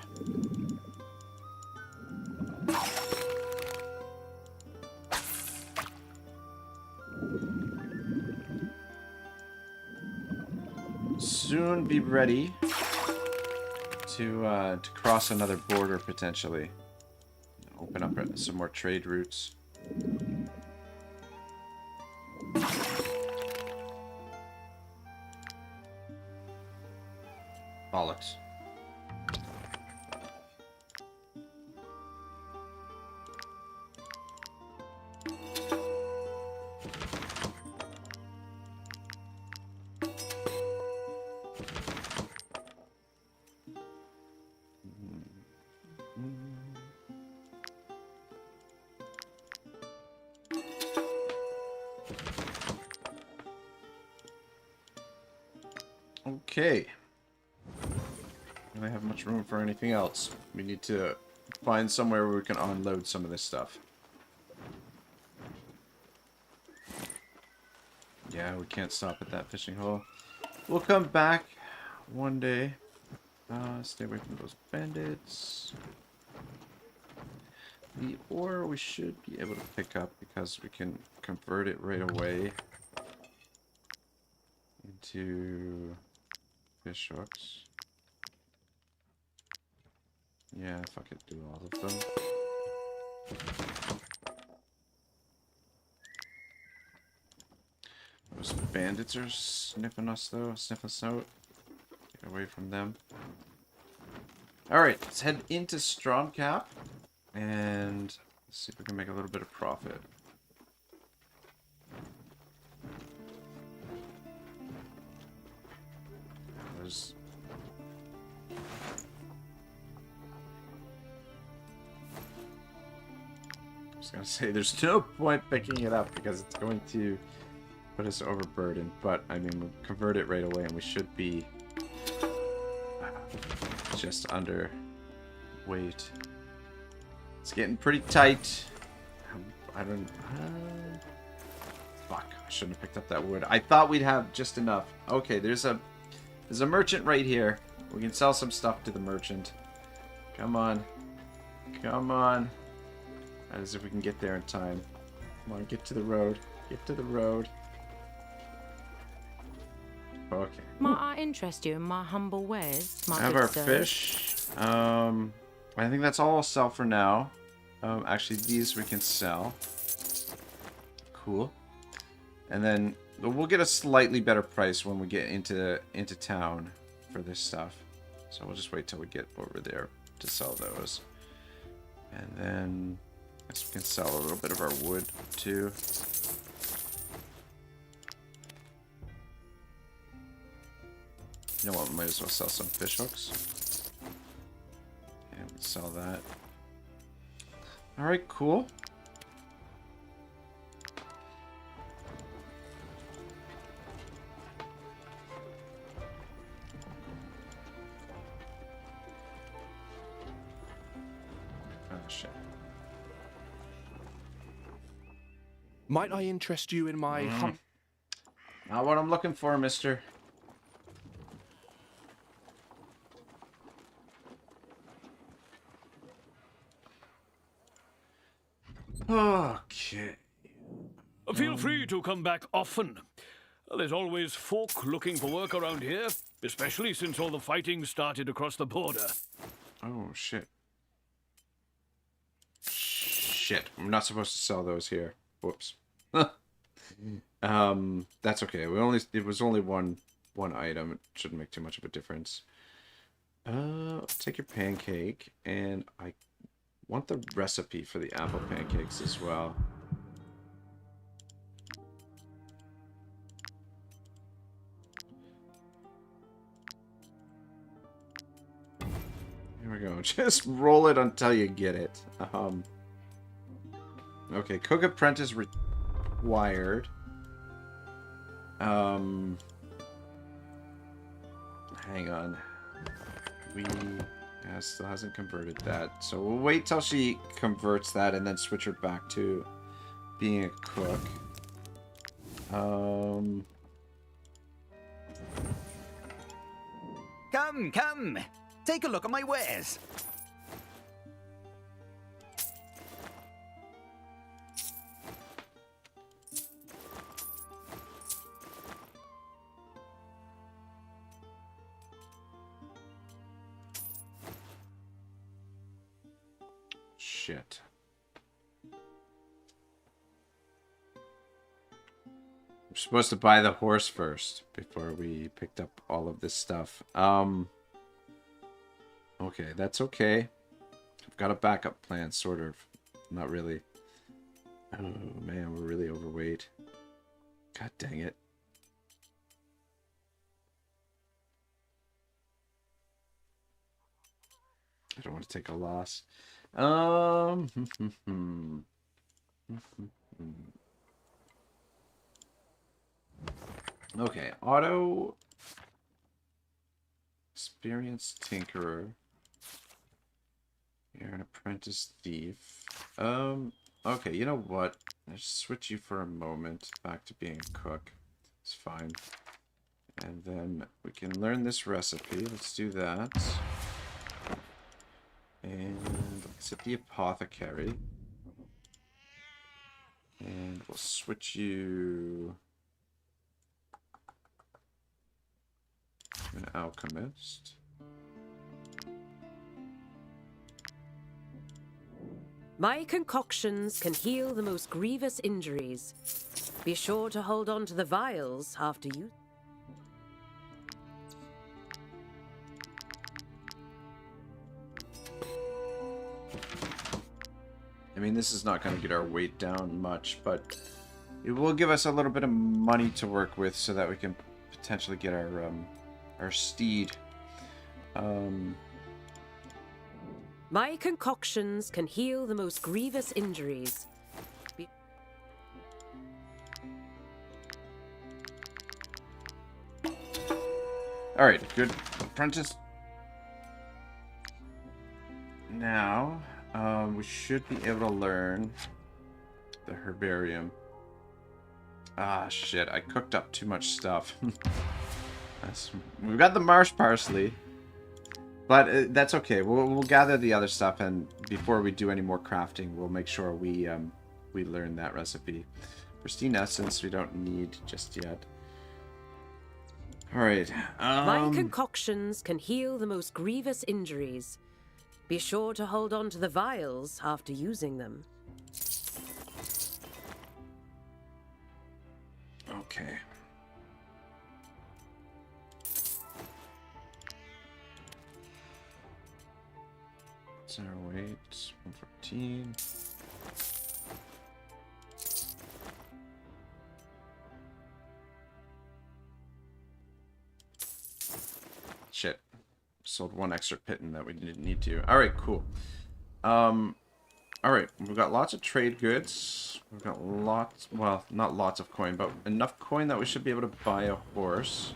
Soon be ready to cross another border potentially. Open up some more trade routes. Bollocks. Okay. I don't have much room for anything else. We need to find somewhere where we can unload some of this stuff. Yeah, we can't stop at that fishing hole. We'll come back one day. Stay away from those bandits. The ore we should be able to pick up because we can convert it right away into fish hooks. Yeah, fuck it, do all of them. Those bandits are sniffing us though, sniff us out. Get away from them. Alright, let's head into Stromcap and see if we can make a little bit of profit. There's... I was gonna say, there's no point picking it up because it's going to put us overburdened, but I mean, we'll convert it right away and we should be just under weight. It's getting pretty tight. I don't... fuck, I shouldn't have picked up that wood. I thought we'd have just enough. Okay, there's a merchant right here. We can sell some stuff to the merchant. Come on. Come on. As if we can get there in time. Come on, get to the road. Get to the road. Okay. Might I interest you in my humble wares? I have our fish. I think that's all I'll sell for now. Actually, these we can sell. Cool. And then we'll get a slightly better price when we get into town for this stuff. So we'll just wait till we get over there to sell those. And then I guess we can sell a little bit of our wood too. You know what, we might as well sell some fish hooks. And we'll sell that. Alright, cool. Oh, shit. Might I interest you in my... Not what I'm looking for, mister. Okay. Feel free to come back often. There's always folk looking for work around here, especially since all the fighting started across the border. Oh, shit. Shit. I'm not supposed to sell those here. Whoops. That's okay. It was only one item. It shouldn't make too much of a difference. Take your pancake, and I want the recipe for the apple pancakes as well. Here we go. Just roll it until you get it. Okay, cook apprentice required. Hang on. Yeah, still hasn't converted that. So we'll wait till she converts that and then switch her back to being a cook. Come. Take a look at my wares. Shit. We're supposed to buy the horse first before we picked up all of this stuff. Okay, that's okay. I've got a backup plan, sort of. Not really. Oh, man, we're really overweight. God dang it. I don't want to take a loss. Okay, Otto. Experienced tinkerer. You're an apprentice thief. Okay, you know what? Let's switch you for a moment back to being a cook. It's fine. And then we can learn this recipe. Let's do that. And Except the apothecary. And we'll switch you to an alchemist. My concoctions can heal the most grievous injuries. Be sure to hold on to the vials after you... I mean, this is not going to get our weight down much, but it will give us a little bit of money to work with so that we can potentially get our steed. My concoctions can heal the most grievous injuries. Alright, good apprentice. Now, we should be able to learn the herbarium. Ah, shit, I cooked up too much stuff. We've got the marsh parsley. But that's okay. We'll gather the other stuff, and before we do any more crafting, we'll make sure we learn that recipe. Pristine essence we don't need just yet. All right. My concoctions can heal the most grievous injuries. Be sure to hold on to the vials after using them. Okay. What's our weight? 114. Shit. Sold one extra pitten that we didn't need to. Alright, cool. Alright, we've got lots of trade goods. We've got lots, well, not lots of coin, but enough coin that we should be able to buy a horse.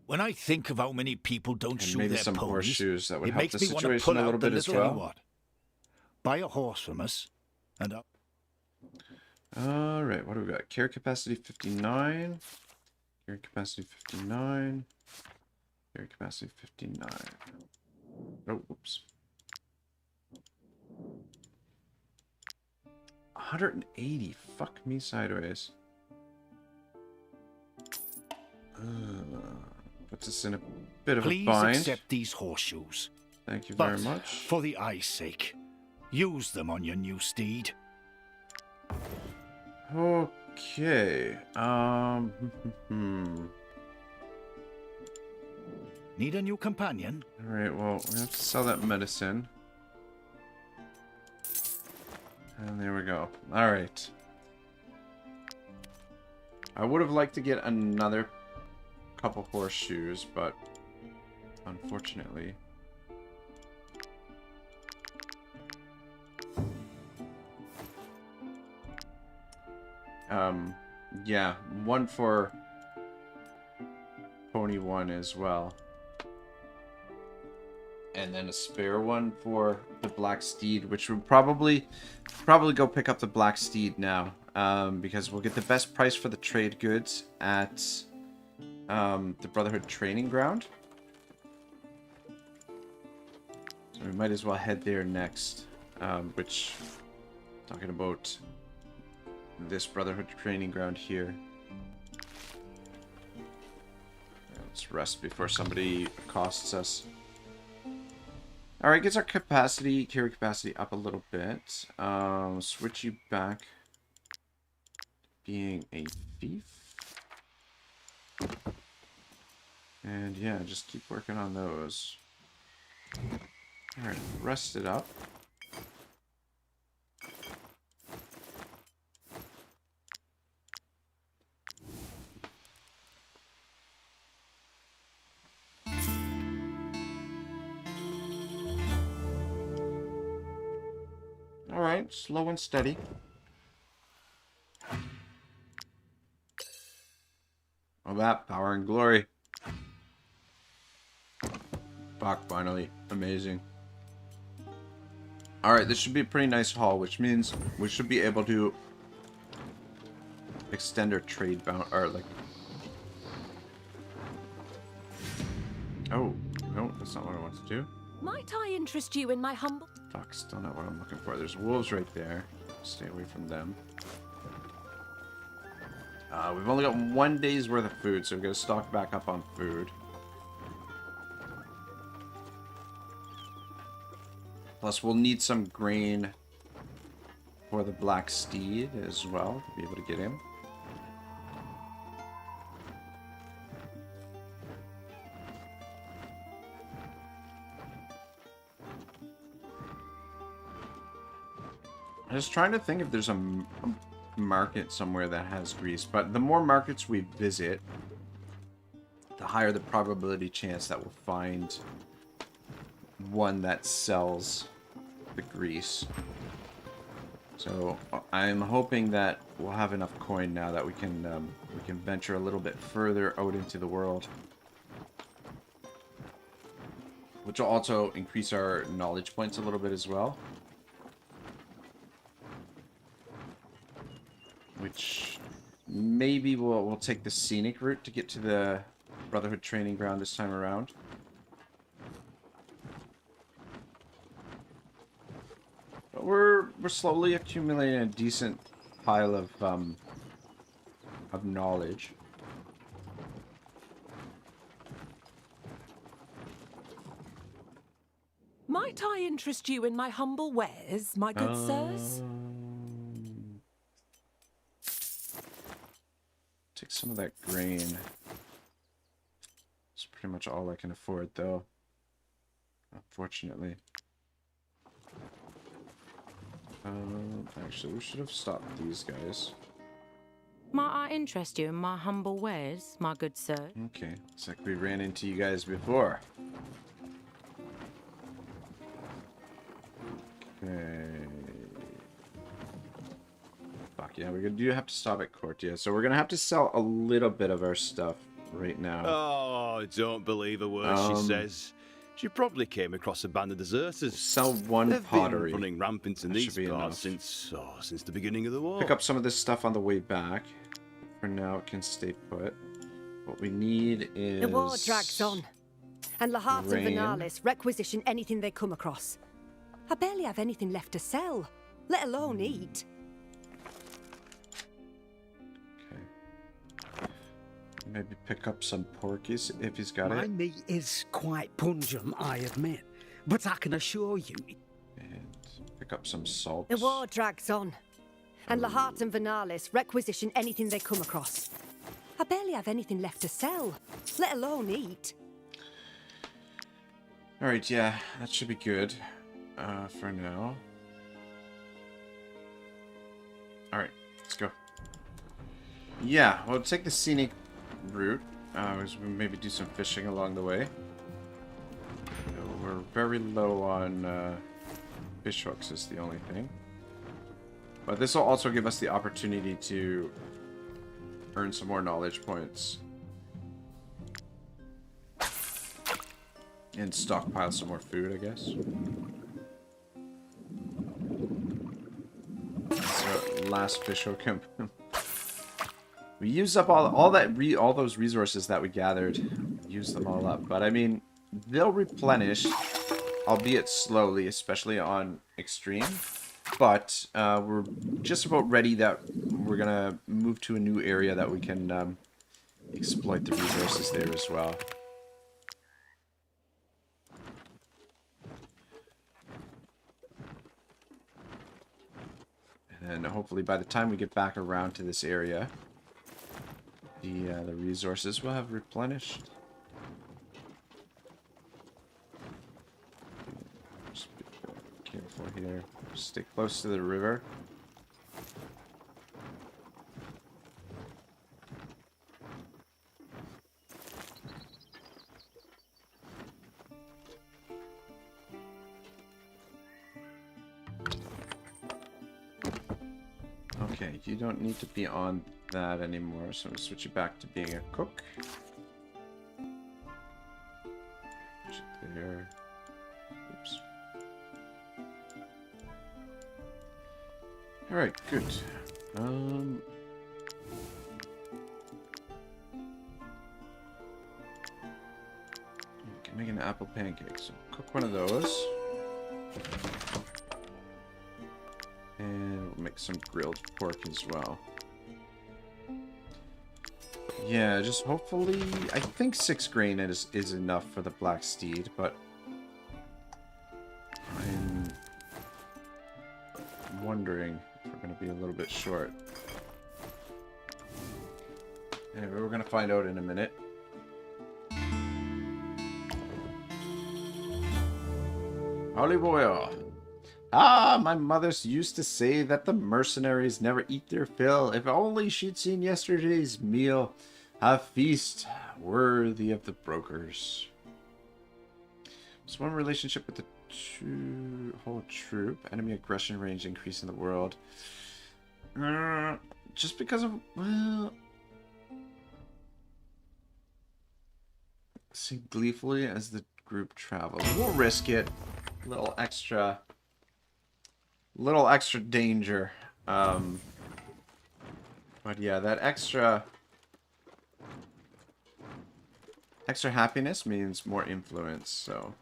When I think of how many people don't shoot maybe their some ponies, horseshoes that would it help makes the me want to situation pull a little out the bit as little well. what? Buy a horse from us, and up. Alright, what do we got? Carry capacity 59. Carry capacity 59. Carry capacity 59. Oh, whoops. 180. Fuck me sideways. Puts us in a bit of a bind. Please accept these horseshoes. Thank you very much. For the eye's sake, use them on your new steed. Okay. Need a new companion? Alright, well, we have to sell that medicine. And there we go. Alright. I would have liked to get another couple horseshoes, but unfortunately... yeah, one for Pony 1 as well. And then a spare one for the Black Steed, which would probably go pick up the Black Steed now. Because we'll get the best price for the trade goods at the Brotherhood Training Ground. So we might as well head there next. Which, talking about this Brotherhood Training Ground here. Let's rest before somebody accosts us. Alright, gets our capacity, carry capacity up a little bit. Switch you back to being a thief. And yeah, just keep working on those. Alright, rest it up. Alright, slow and steady. Oh, that power and glory. Fuck, finally. Amazing. Alright, this should be a pretty nice haul, which means we should be able to extend our trade bound, or like Oh, no, that's not what I want to do. Might I interest you in my humble... Fuck, still not what I'm looking for. There's wolves right there. Stay away from them. We've only got 1 day's worth of food, so we're going to stock back up on food. Plus, we'll need some grain for the black steed as well to be able to get him. I'm just trying to think if there's a market somewhere that has grease, but the more markets we visit, the higher the probability chance that we'll find one that sells the grease. So I'm hoping that we'll have enough coin now that we can venture a little bit further out into the world, which will also increase our knowledge points a little bit as well. Which maybe we'll take the scenic route to get to the Brotherhood training ground this time around. But we're slowly accumulating a decent pile of knowledge. Might I interest you in my humble wares, my good sirs? Take some of that grain. It's pretty much all I can afford, though. Unfortunately. Actually, we should have stopped these guys. Might I interest you in my humble wares, my good sir? Okay, looks like we ran into you guys before. Okay. Fuck yeah, we do have to stop at Cortia, so we're gonna have to sell a little bit of our stuff right now. Oh, don't believe a word she says. She probably came across abandoned deserters. Sell one They've pottery. Been running rampant in That these should be parts since the beginning of the war. Pick up some of this stuff on the way back. For now, it can stay put. What we need is... The war drags on, and Lahart rain. and Vernalis requisition anything they come across. I barely have anything left to sell, let alone eat. Maybe pick up some porkies if he's got My it. meat is quite pungent, I admit, but I can assure you... And pick up some salt. The war drags on, and Lahart and Vernalis requisition anything they come across. I barely have anything left to sell, let alone eat. Alright, yeah, that should be good for now. Alright, let's go. Yeah, we'll take the scenic route. We maybe do some fishing along the way. We're very low on fish hooks is the only thing. But this will also give us the opportunity to earn some more knowledge points. And stockpile some more food, I guess. So, last fish hook. We used up all those resources that we gathered. Used them all up. But I mean, they'll replenish, albeit slowly, especially on extreme. But we're just about ready that we're gonna move to a new area that we can exploit the resources there as well. And hopefully by the time we get back around to this area, the resources will have replenished. Just be careful here. Stay close to the river. Okay, you don't need to be on that anymore, so I'm going to switch you back to being a cook. Put it there. Oops. Alright, good. Okay, Making apple pancakes. So cook one of those. And we'll make some grilled pork as well. Yeah, just hopefully... I think 6 grain is enough for the Black Steed, but... I'm wondering if we're going to be a little bit short. Anyway, we're going to find out in a minute. Olive oil. Ah, my mother used to say that the mercenaries never eat their fill. If only she'd seen yesterday's meal. A feast worthy of the brokers. So one relationship with the whole troop. Enemy aggression range increase in the world. Just because of... Well... Sing gleefully as the group travels. We'll risk it. Little extra danger. But yeah, that extra happiness means more influence, so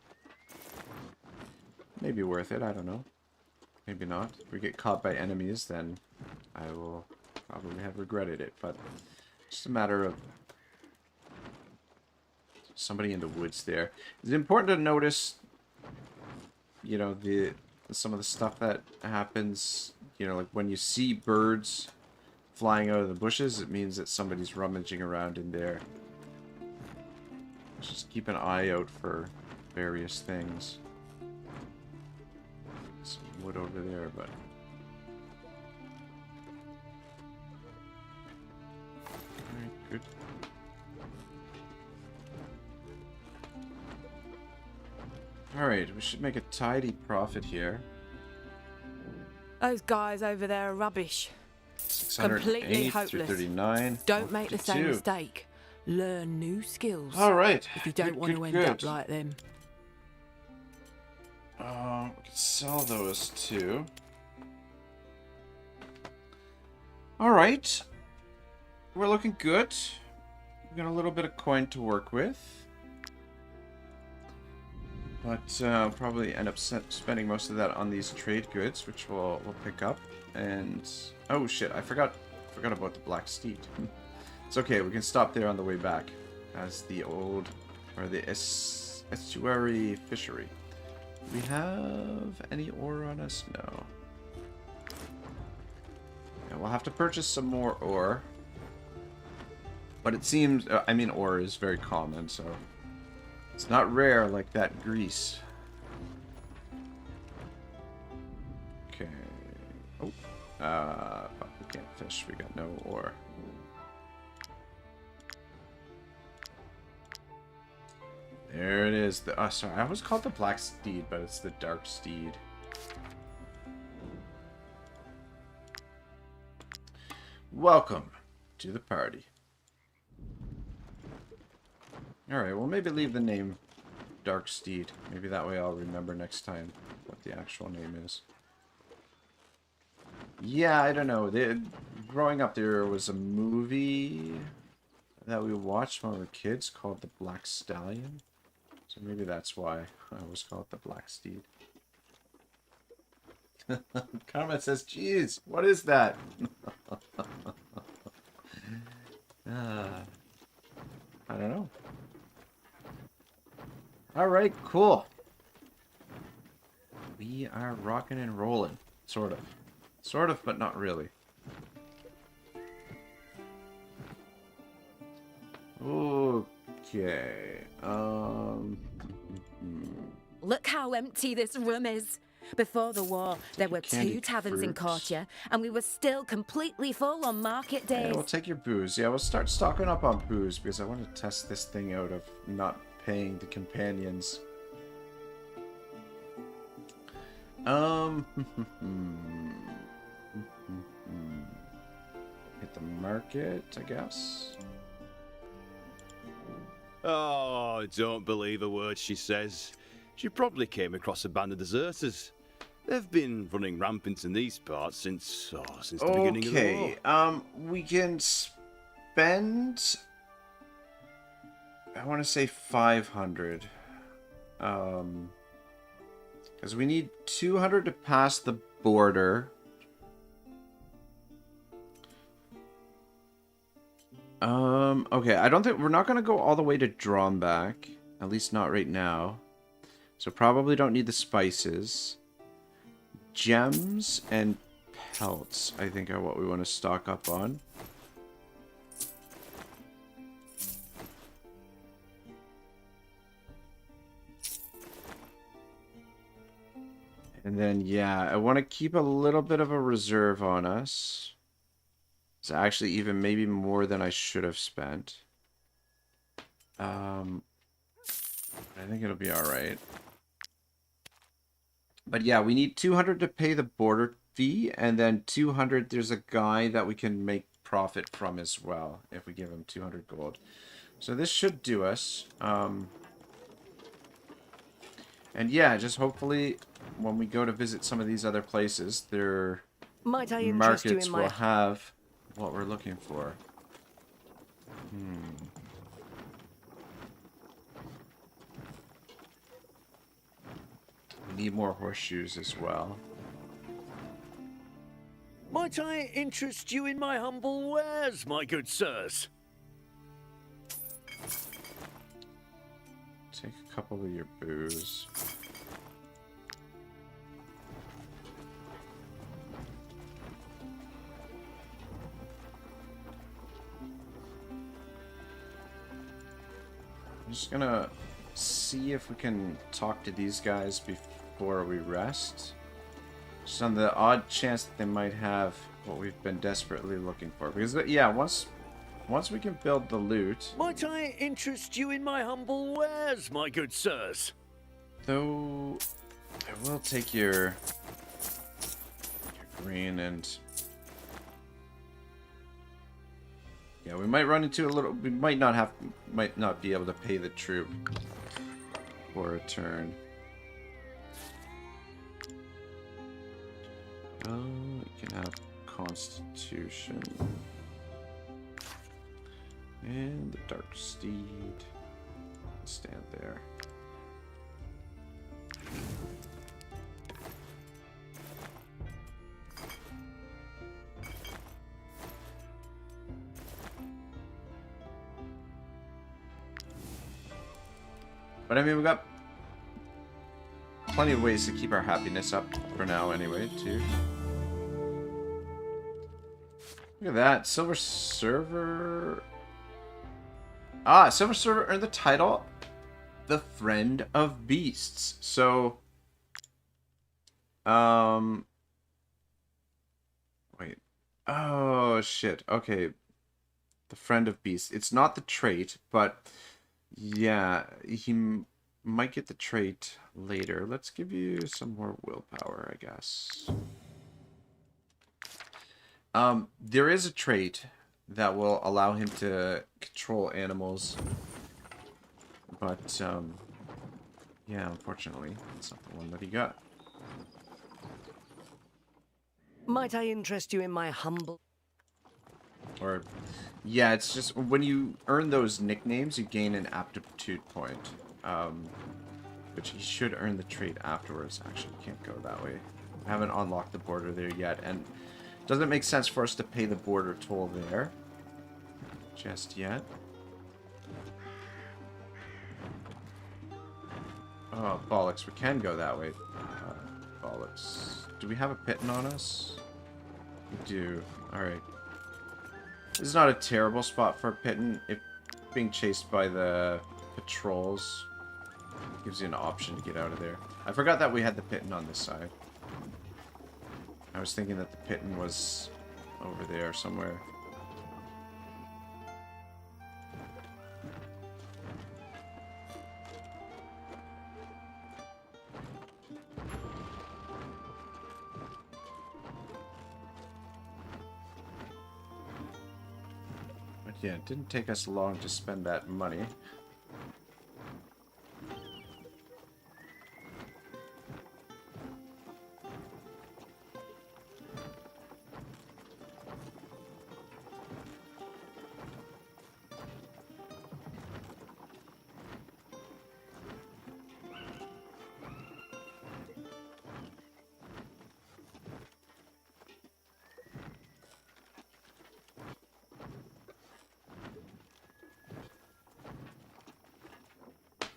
maybe worth it, I don't know. Maybe not. If we get caught by enemies, then I will probably have regretted it, but just a matter of somebody in the woods there. It's important to notice, you know, some of the stuff that happens, you know, like when you see birds flying out of the bushes, it means that somebody's rummaging around in there. Just keep an eye out for various things. Some wood over there, but... Alright, good. Alright, we should make a tidy profit here. Those guys over there are rubbish. Completely hopeless. 39. Don't make the same mistake. Learn new skills. Alright. If you don't want to end up like them. We can sell those too. Alright. We're looking good. We've got a little bit of coin to work with. But I'll probably end up spending most of that on these trade goods, which we'll pick up. And oh shit, I forgot about the Black Steed. It's okay, we can stop there on the way back, as the old or the estuary fishery. Do we have any ore on us? No. Yeah, we'll have to purchase some more ore. But it seems, I mean, ore is very common, so. It's not rare like that grease. Okay. Oh. Fuck, we can't fish. We got no ore. There it is. Oh, sorry. I always called it the Black Steed, but it's the Dark Steed. Welcome to the party. Alright, well maybe leave the name Dark Steed. Maybe that way I'll remember next time what the actual name is. Yeah, I don't know. Growing up there was a movie that we watched when we were kids called The Black Stallion. So maybe that's why I always call it the Black Steed. Comment says, geez, what is that? I don't know. Alright, cool. We are rocking and rolling. Sort of. Sort of, but not really. Okay. Look how empty this room is. Before the war, there were 2 taverns in Kortia, and we were still completely full on market days. Yeah, we'll take your booze. Yeah, we'll start stocking up on booze, because I want to test this thing out of not paying the companions. Hit the market, I guess. Oh, don't believe a word she says. She probably came across a band of deserters. They've been running rampant in these parts since the beginning of the war. Okay, we can spend... I want to say 500. Because we need 200 to pass the border. Okay, I don't think we're not gonna go all the way to Dromback, at least not right now. So probably don't need the spices. Gems and pelts, I think, are what we want to stock up on. And then, yeah, I want to keep a little bit of a reserve on us. It's actually even maybe more than I should have spent. I think it'll be alright. But yeah, we need 200 to pay the border fee, and then 200, there's a guy that we can make profit from as well, if we give him 200 gold. So this should do us. And yeah, just hopefully when we go to visit some of these other places, their markets will have what we're looking for. We need more horseshoes as well. Might I interest you in my humble wares, my good sirs? Take a couple of your booze. I'm just gonna see if we can talk to these guys before we rest. Just on the odd chance that they might have what we've been desperately looking for. Because, yeah, once we can build the loot... Might I interest you in my humble wares, my good sirs? Though, I will take your green and... Yeah, we might run into a little... We might not be able to pay the troop for a turn. Oh, you can have Constitution. And the Dark Steed. Stand there. But I mean, we've got plenty of ways to keep our happiness up for now anyway, too. Look at that. Silver Server... Ah, Silver Server earned the title The Friend of Beasts. So... Wait. Oh, shit. Okay. The Friend of Beasts. It's not the trait, but... Yeah, he might get the trait later. Let's give you some more willpower, I guess. There is a trait that will allow him to control animals. But, yeah, unfortunately, that's not the one that he got. Might I interest you in my humble... Or, yeah, it's just when you earn those nicknames, you gain an aptitude point. Which he should earn the trait afterwards. Actually, can't go that way. We haven't unlocked the border there yet, and it doesn't make sense for us to pay the border toll there just yet. Oh, bollocks. We can go that way. Bollocks. Do we have a pitten on us? We do. Alright. This is not a terrible spot for a pitten. If being chased by the patrols gives you an option to get out of there. I forgot that we had the pitten on this side. I was thinking that the pitten was over there somewhere. Yeah, it didn't take us long to spend that money.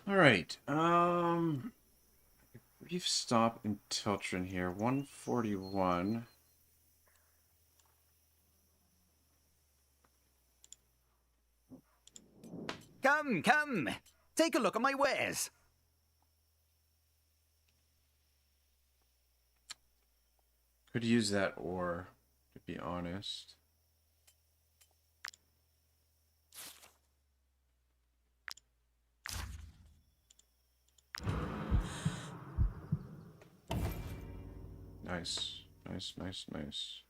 Alright, brief stop in Tiltron here. 141. Come, come. Take a look at my wares. Could use that ore, to be honest. Nice. Nice, nice, nice.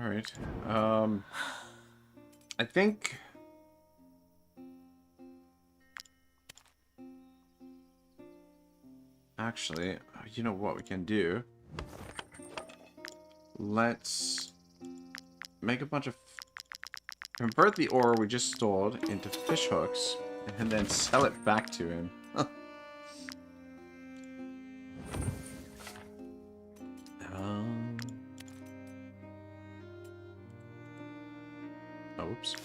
Alright. I think... Actually, you know what we can do? Let's make a bunch of... Convert the ore we just stole into fish hooks, and then sell it back to him. Oops.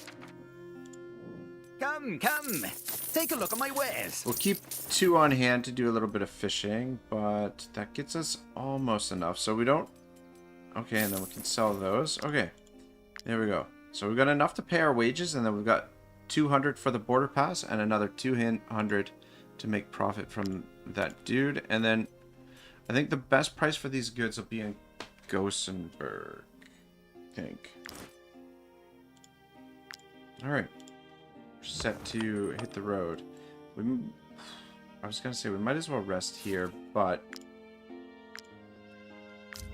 Come, come. Take a look at my wares. We'll keep 2 on hand to do a little bit of fishing, but that gets us almost enough. So we don't... Okay, and then we can sell those. Okay, there we go. So we've got enough to pay our wages, and then we've got 200 for the border pass, and another 200 to make profit from that dude. And then I think the best price for these goods will be in Gossenburg, I think. Alright. Set to hit the road. I was gonna say we might as well rest here, but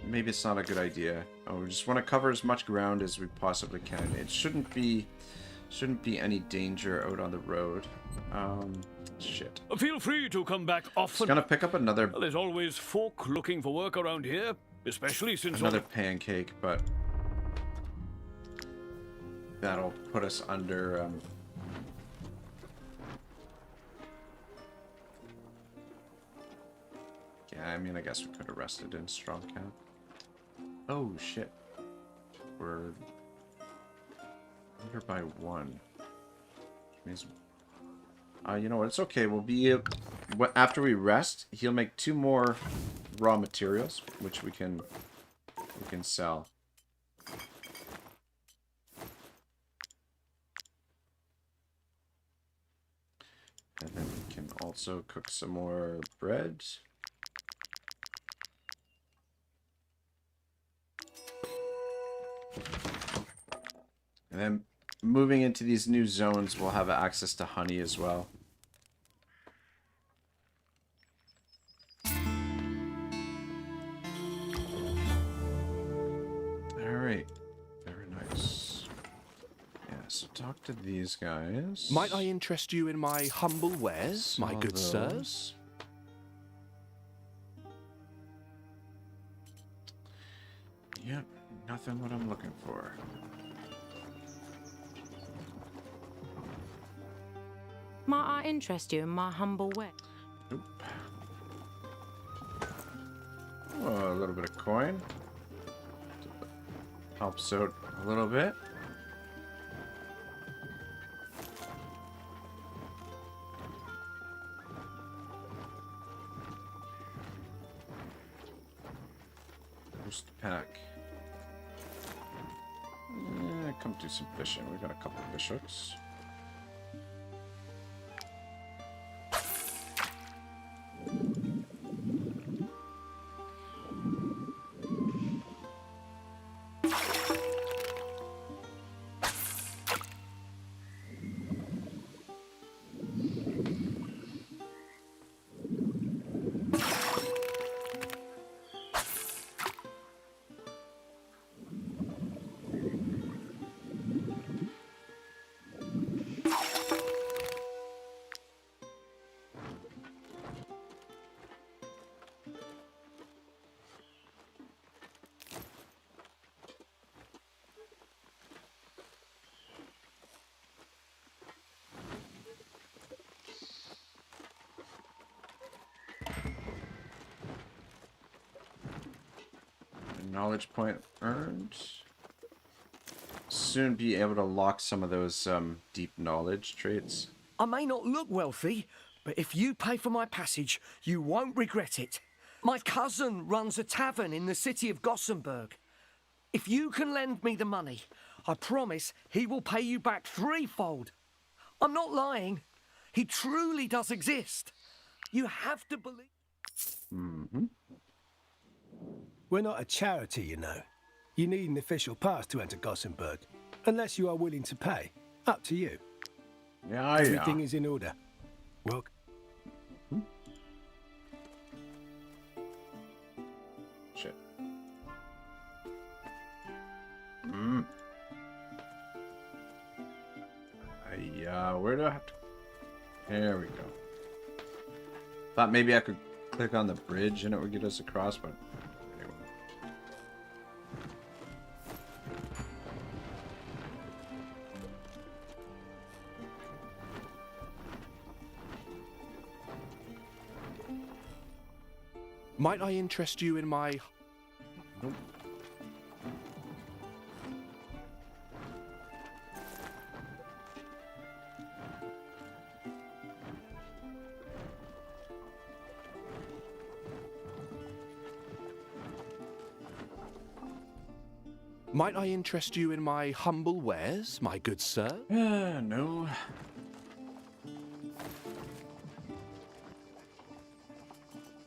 maybe it's not a good idea. Oh, we just want to cover as much ground as we possibly can. It shouldn't be any danger out on the road. Shit. Feel free to come back often. Just gonna pick up another... There's always folk looking for work around here, especially since... Another pancake, but... That'll put us under... Yeah, I mean, I guess we could have rested in strong camp. Oh, shit. We're under by 1. Means, you know what? It's okay. We'll be... After we rest, he'll make 2 more raw materials, which we can sell. And then we can also cook some more bread. And then moving into these new zones, we'll have access to honey as well. Alright. Very nice. Yeah, so talk to these guys. Might I interest you in my humble wares, my good sirs? Yep, nothing what I'm looking for. Might I interest you in my humble way? Nope. Oh, a little bit of coin. Helps out a little bit. Boost pack. Yeah, come do some fishing. We've got a couple of fish hooks. Knowledge point earned. Soon be able to lock some of those deep knowledge traits. I may not look wealthy, But if you pay for my passage, you won't regret it. My cousin runs a tavern in the city of Gothenburg. If you can lend me the money, I promise he will pay you back threefold. I'm not lying. He truly does exist. You have to believe... Mm-hmm. We're not a charity, you know. You need an official pass to enter Gothenburg, unless you are willing to pay. Up to you. Yeah, Everything is in order. Welcome. Shit. Where do I have to... There we go. Thought maybe I could click on the bridge and it would get us across, but... Anyway. Might I interest you in my... Nope. Might I interest you in my humble wares, my good sir? No.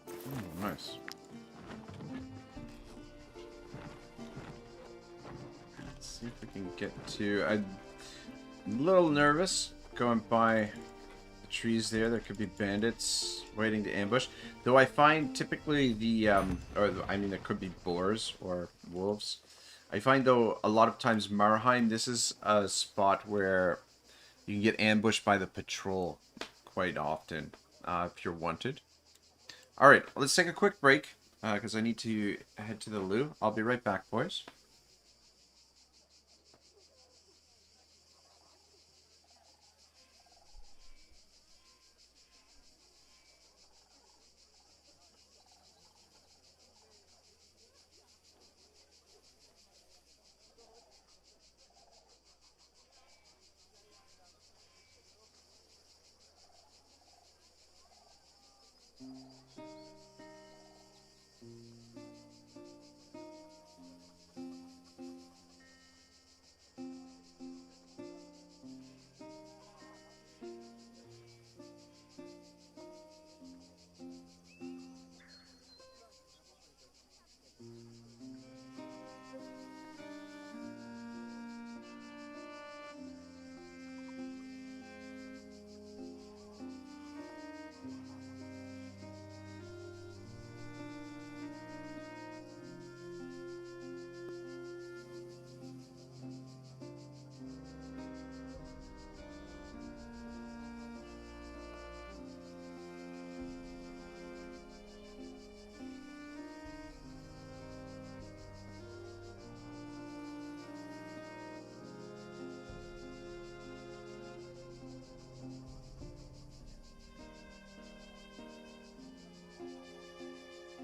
Oh, nice. Let's see if we can get to... I'm a little nervous going by the trees there. There could be bandits waiting to ambush. Though I find typically the... there could be boars or wolves. I find, though, a lot of times Marheim, this is a spot where you can get ambushed by the patrol quite often if you're wanted. Alright, let's take a quick break because I need to head to the loo. I'll be right back, boys.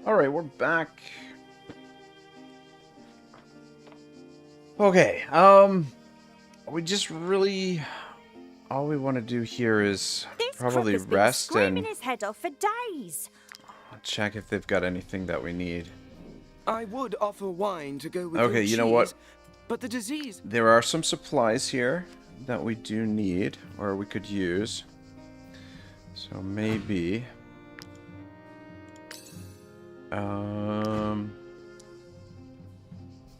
Alright, we're back. Okay, we just really... all we want to do here is probably rest and his head off for days. check if they've got anything that we need. I would offer wine to go with Okay, you know what? But the disease... There are some supplies here that we do need, or we could use. So maybe...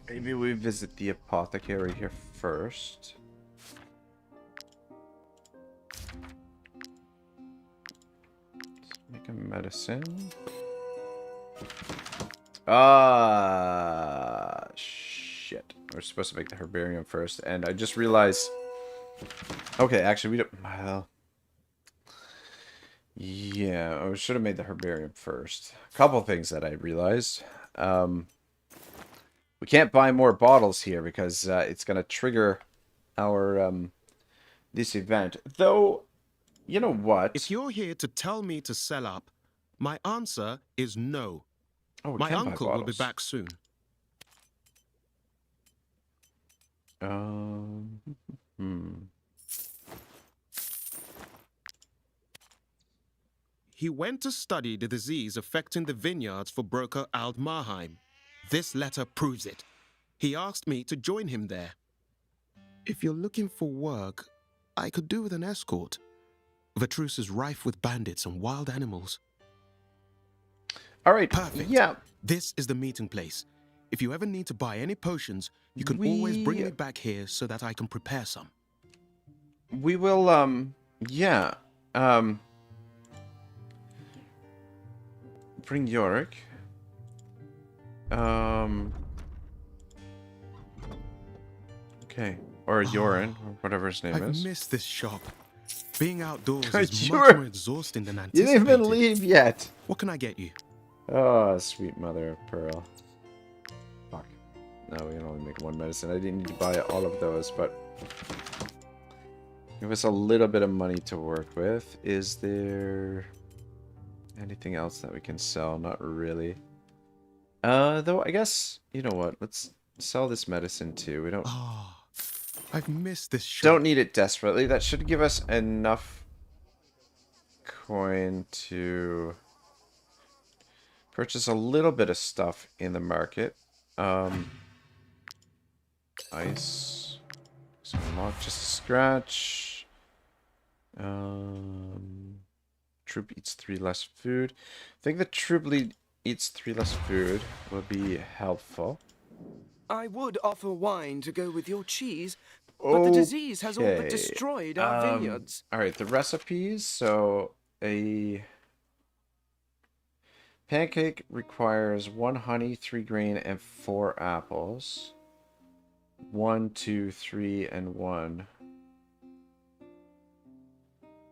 maybe we visit the apothecary here first. Let's make a medicine. Shit. We're supposed to make the herbarium first, and I just realized... Okay, actually, we don't... Well... Yeah, I should have made the herbarium first. A couple things that I realized. We can't buy more bottles here because it's going to trigger our this event. Though, you know what? If you're here to tell me to sell up, my answer is no. Oh, my uncle will be back soon. he went to study the disease affecting the vineyards for broker Aldmarheim. This letter proves it. He asked me to join him there. If you're looking for work, I could do with an escort. Vatrus is rife with bandits and wild animals. All right. Perfect. Yeah. This is the meeting place. If you ever need to buy any potions, you can always bring me back here so that I can prepare some. We will, yeah. Bring Yorick. Okay. Or Yorin, or whatever his name is. I've missed this shop. Being outdoors is You much more exhausting than anticipated. You didn't even leave yet. What can I get you? Oh, sweet mother of pearl. Fuck. No, we can only make one medicine. I didn't need to buy all of those, but give us a little bit of money to work with. Is there anything else that we can sell? Not really. Though I guess, you know what? Let's sell this medicine too. We don't... I've missed this shop. Don't need it desperately. That should give us enough coin to purchase a little bit of stuff in the market. Ice. So unlock just a scratch. Troop eats 3 less food. I think the troop lead eats 3 less food will be helpful. I would offer wine to go with your cheese, but the disease has all but destroyed our vineyards. Alright, the recipes. So, a pancake requires 1 honey, 3 grain, and 4 apples. 1, 2, 3, and 1.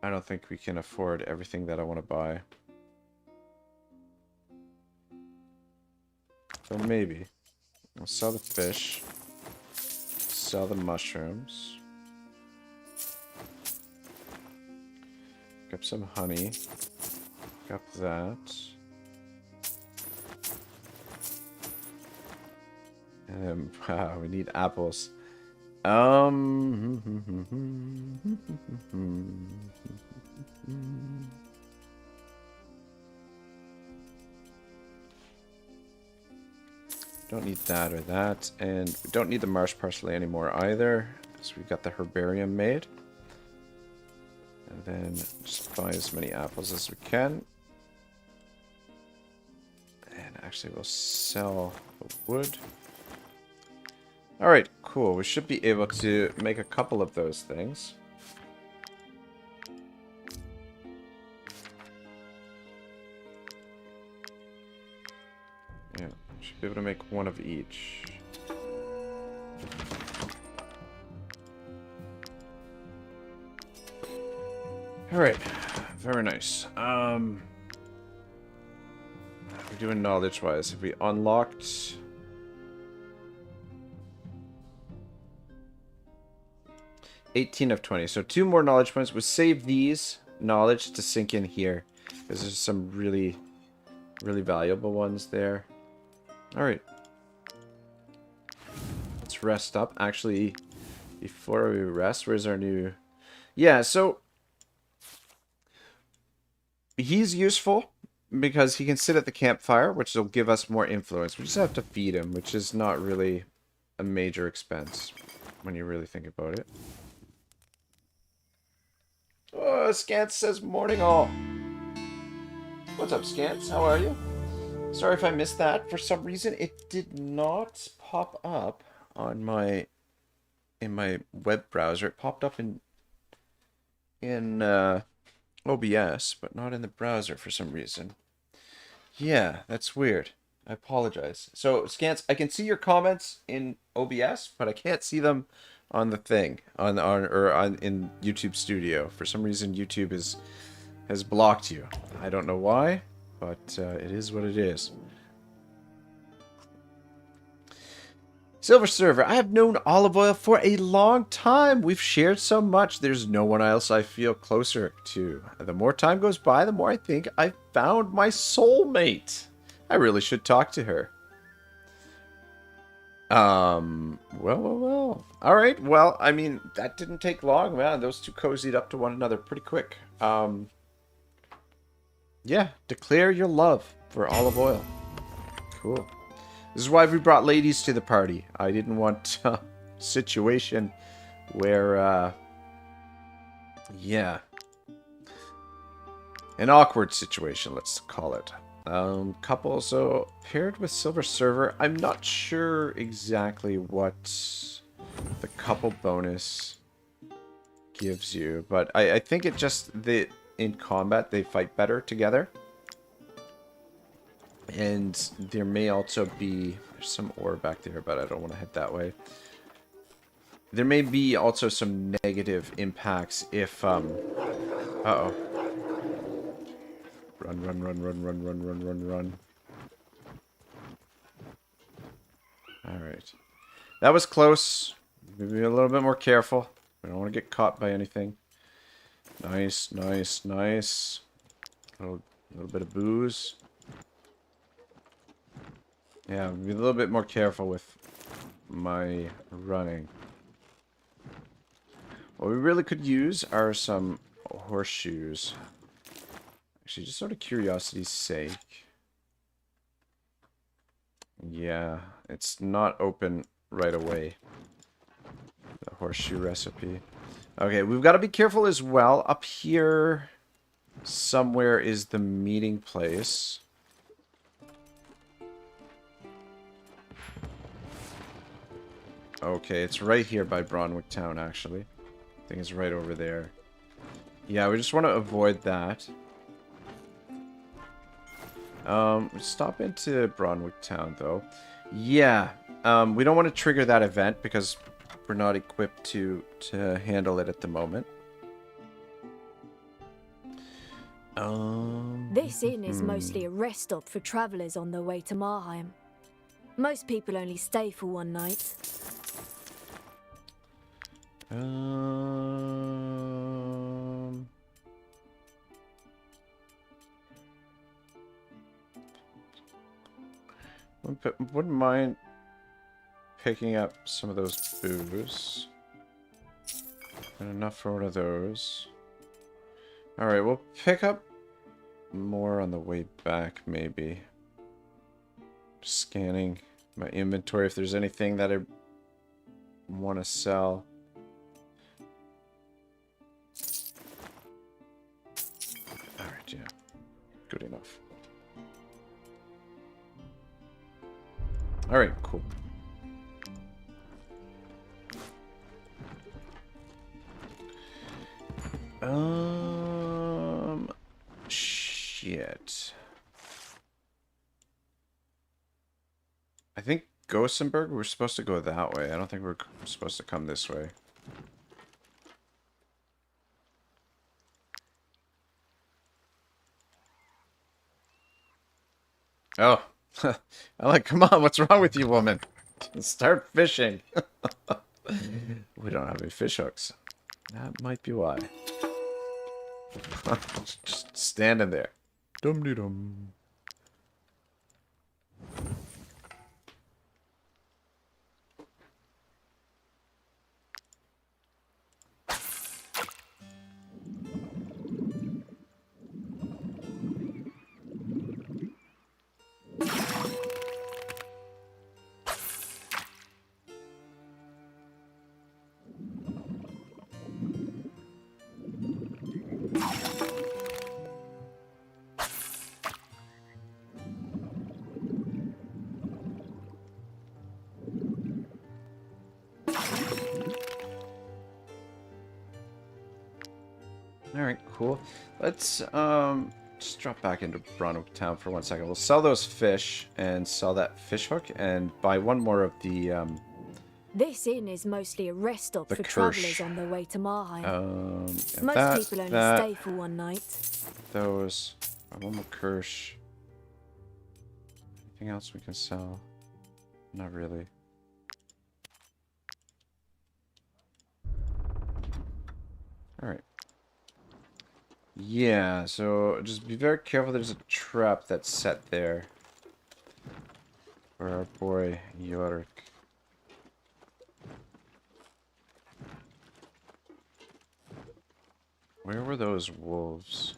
I don't think we can afford everything that I want to buy. But maybe. We'll sell the fish. Sell the mushrooms. Pick up some honey. Pick up that. And wow, we need apples. Don't need that or that, and we don't need the marsh parsley anymore either, so we got the herbarium made. And then just buy as many apples as we can. And actually we'll sell the wood. Alright, cool. We should be able to make a couple of those things. Yeah, should be able to make one of each. Alright, very nice. We're doing knowledge-wise. Have we unlocked... 18 of 20. So 2 more knowledge points. We'll save these knowledge to sink in here. Because there's some really, really valuable ones there. Alright. Let's rest up. Actually, before we rest, where's our new... Yeah, so... He's useful because he can sit at the campfire, which will give us more influence. We just have to feed him, which is not really a major expense when you really think about it. Oh, Scance says morning all. What's up, Scance? How are you? Sorry if I missed that. For some reason, it did not pop up on my web browser. It popped up in OBS, but not in the browser for some reason. Yeah, that's weird. I apologize. So, Scance, I can see your comments in OBS, but I can't see them on the thing in YouTube Studio. For some reason, YouTube has blocked you. I don't know why, but it is what it is. Silver Server, I have known Olive Oil for a long time. We've shared so much. There's no one else I feel closer to. The more time goes by, the more I think I found my soulmate. I really should talk to her. Well. All right. Well, I mean, that didn't take long, man. Those two cozied up to one another pretty quick. Yeah, declare your love for olive oil. Cool. This is why we brought ladies to the party. I didn't want a situation where, yeah. An awkward situation, let's call it. Couple, so paired with Silver Server. I'm not sure exactly what the couple bonus gives you, but I think it just, in combat, they fight better together. And there may also be, there's some ore back there, but I don't want to head that way. There may be also some negative impacts if, uh-oh. Run, run, run, run, run, run, run, run, run. Alright. That was close. Maybe a little bit more careful. We don't want to get caught by anything. Nice, nice, nice. A little bit of booze. Yeah, be a little bit more careful with my running. What we really could use are some horseshoes. Actually, just sort of curiosity's sake. Yeah, it's not open right away. The horseshoe recipe. Okay, we've got to be careful as well. Up here somewhere is the meeting place. Okay, it's right here by Bronwick Town, actually. I think it's right over there. Yeah, we just want to avoid that. Stop into Bronwick Town, though. Yeah, we don't want to trigger that event because we're not equipped to handle it at the moment. This inn is mostly a rest stop for travellers on their way to Marheim. Most people only stay for one night. Wouldn't mind picking up some of those booze. And enough for one of those. Alright, we'll pick up more on the way back, maybe. Scanning my inventory if there's anything that I want to sell. Alright, yeah. Good enough. Alright, cool. Shit. I think Gothenburg, we're supposed to go that way. I don't think we're supposed to come this way. Oh. I'm like, come on, what's wrong with you, woman? Start fishing. We don't have any fish hooks. That might be why. Just standing there. Dum-de-dum. Alright, cool. Let's just drop back into Bronwick Town for 1 second. We'll sell those fish and sell that fish hook and buy one more of the This inn is mostly a rest stop for travellers on their way to Marheim. yeah, Most people only stay for one night. Those. One more Kirsch. Anything else we can sell? Not really. Alright. Yeah, so just be very careful. There's a trap that's set there for our boy Yorick. Where were those wolves?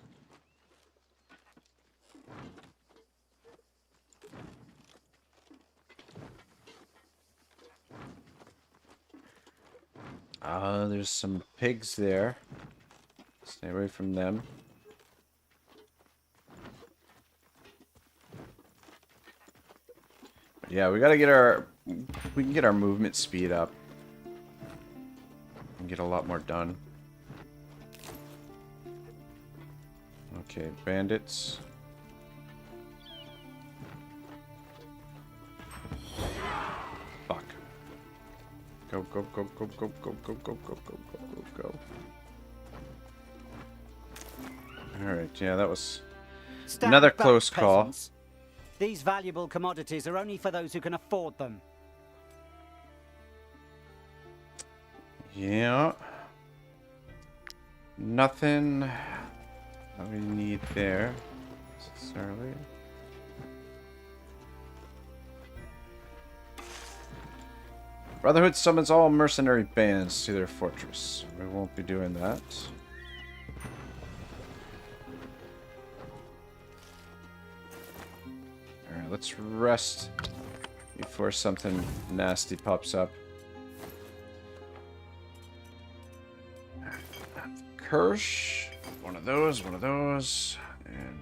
There's some pigs there. Stay away from them. But yeah, we gotta get our... We can get our movement speed up. And get a lot more done. Okay, bandits. Fuck. Go, go, go, go, go, go, go, go, go, go, go, go. Alright, yeah, that was another close call. These valuable commodities are only for those who can afford them. Yeah. Nothing that we need there, necessarily. Brotherhood summons all mercenary bands to their fortress. We won't be doing that. Alright, let's rest before something nasty pops up. Kirsch. One of those, and...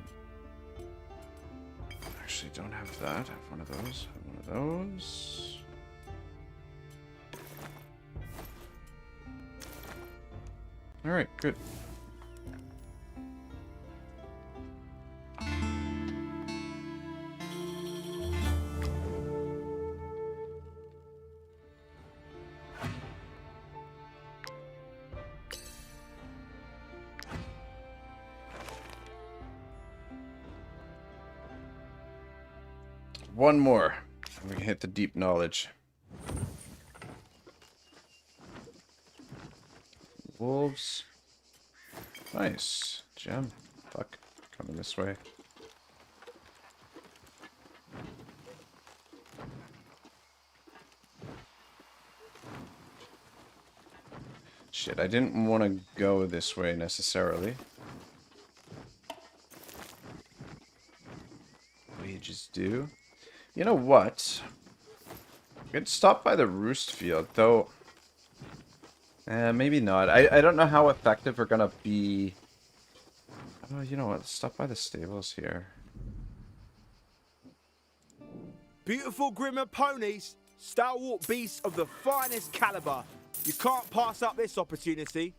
Actually, don't have that. I have one of those, one of those. Alright, good. One more. We can hit the deep knowledge. Wolves. Nice. Gem. Fuck. Coming this way. Shit, I didn't want to go this way necessarily. Wages due. You know what? We could stop by the roost field, though. Maybe not. I don't know how effective we're gonna be. Oh, you know what? Let's stop by the stables here. Beautiful Grimmer ponies, stalwart beasts of the finest caliber. You can't pass up this opportunity.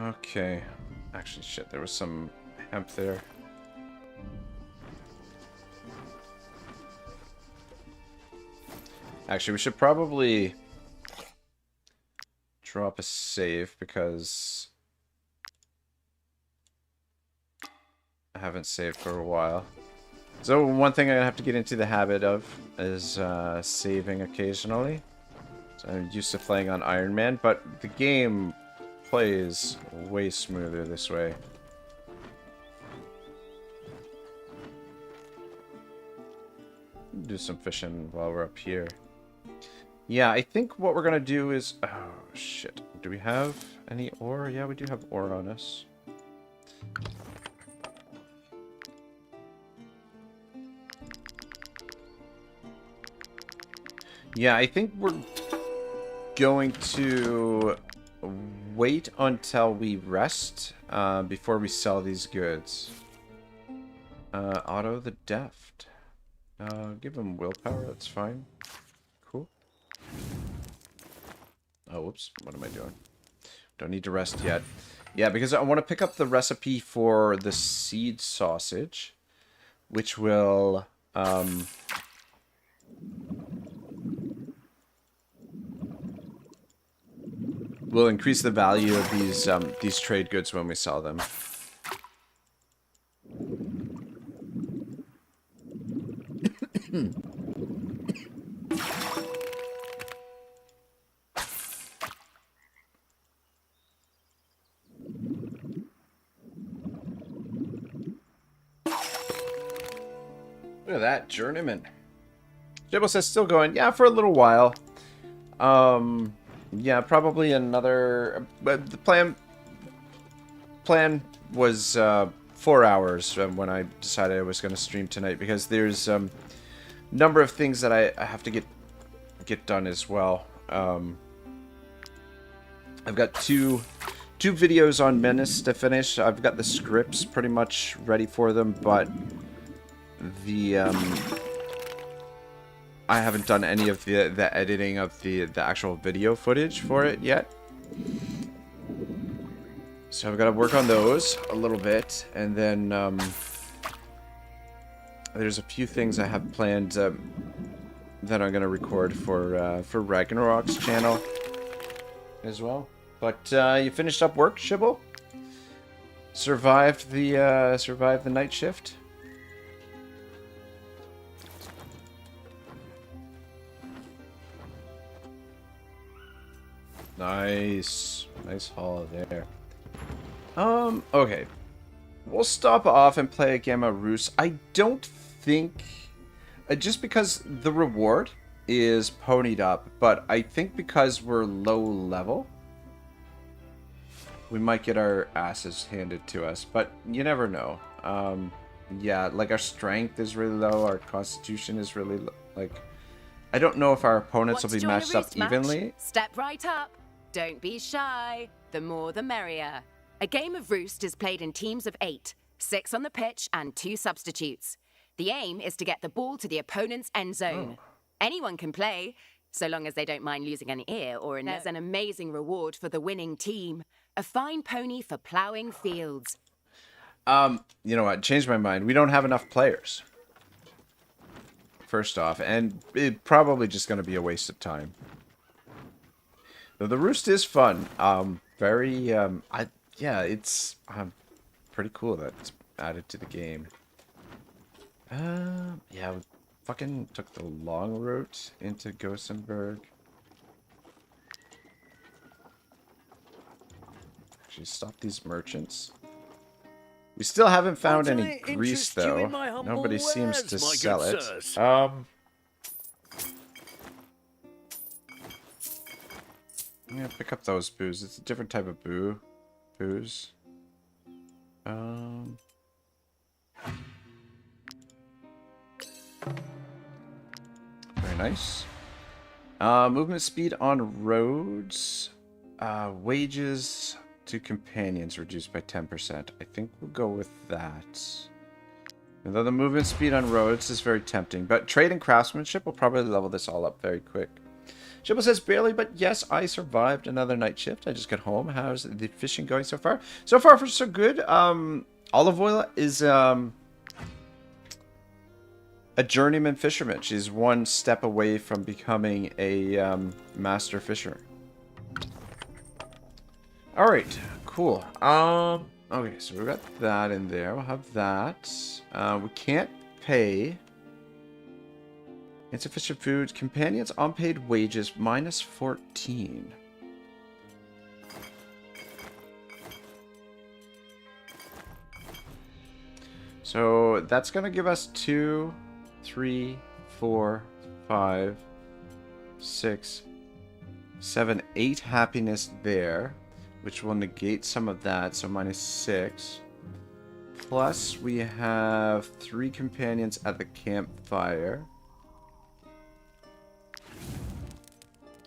Okay. Actually, shit, there was some hemp there. Actually, we should probably drop a save because I haven't saved for a while. So one thing I'm gonna have to get into the habit of is saving occasionally. So I'm used to playing on Iron Man, but the game plays way smoother this way. Do some fishing while we're up here. Yeah, I think what we're gonna do is... Oh, shit. Do we have any ore? Yeah, we do have ore on us. Yeah, I think we're going to wait until we rest before we sell these goods. Otto the Deft. Give him willpower, that's fine. Cool. Oh, whoops. What am I doing? Don't need to rest yet. Yeah, because I want to pick up the recipe for the seed sausage, which will... will increase the value of these trade goods when we sell them. Look at that, journeyman. Jibble says still going. Yeah, for a little while. Yeah, probably another. But the plan was 4 hours when I decided I was going to stream tonight, because there's a number of things that I have to get done as well. I've got two videos on Menace to finish. I've got the scripts pretty much ready for them, but the I haven't done any of the editing of the actual video footage for it yet. So I've got to work on those a little bit, and then there's a few things I have planned that I'm going to record for Ragnarok's channel as well. But you finished up work, Shibble? Survived the night shift? Nice. Nice haul there. Okay. We'll stop off and play a game of Roost. I don't think... just because the reward is ponied up, but I think because we're low level, we might get our asses handed to us, but you never know. Yeah, like our strength is really low, our constitution is really low. Like, I don't know if our opponents will be matched up evenly. Step right up. Don't be shy. The more the merrier. A game of Roost is played in teams of 8, 6 on the pitch and 2 substitutes. The aim is to get the ball to the opponent's end zone. Anyone can play, so long as they don't mind losing an ear or a nose. There's an amazing reward for the winning team. A fine pony for ploughing fields. You know what? Changed my mind. We don't have enough players. First off, and it's probably just going to be a waste of time. Though the Roost is fun. Yeah, it's pretty cool that it's added to the game. Yeah, we fucking took the long route into Gothenburg. Actually, stop these merchants. We still haven't found any grease, though. Nobody seems to sell it. I'm gonna pick up those boos. It's a different type of booze. Very nice. Movement speed on roads. Wages to companions reduced by 10%. I think we'll go with that. Although the movement speed on roads is very tempting, but trade and craftsmanship will probably level this all up very quick. Shibble says barely, but yes, I survived another night shift. I just got home. How's the fishing going so far? So far, so good. Olive Oil is a journeyman fisherman. She's one step away from becoming a master fisherman. All right, cool. Okay, so we've got that in there. We'll have that. We can't pay. Insufficient food. Companions unpaid wages minus 14. So that's going to give us 2, 3, 4, 5, 6, 7, 8 happiness there, which will negate some of that, so minus 6. Plus we have 3 companions at the campfire.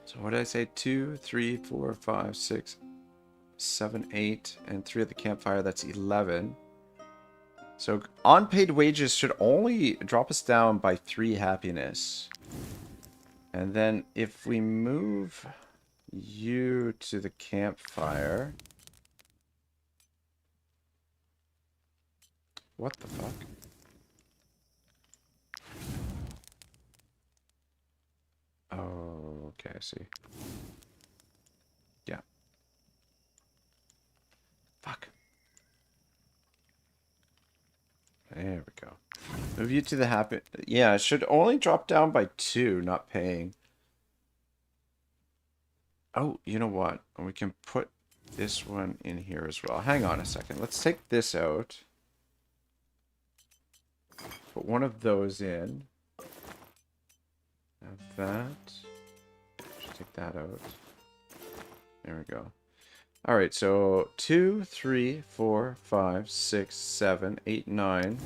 So what did I say? 2, 3, 4, 5, 6, 7, 8, and 3 at the campfire. That's 11. So unpaid wages should only drop us down by 3 happiness. And then if we move you to the campfire... What the fuck? Oh, okay, I see. Yeah. Fuck. There we go. Move you to the happy... Yeah, it should only drop down by 2, not paying. Oh, you know what? We can put this one in here as well. Hang on a second. Let's take this out. Put one of those in. Have that. Just take that out. There we go. Alright, so 2, 3, 4, 5, 6, 7, 8, 9,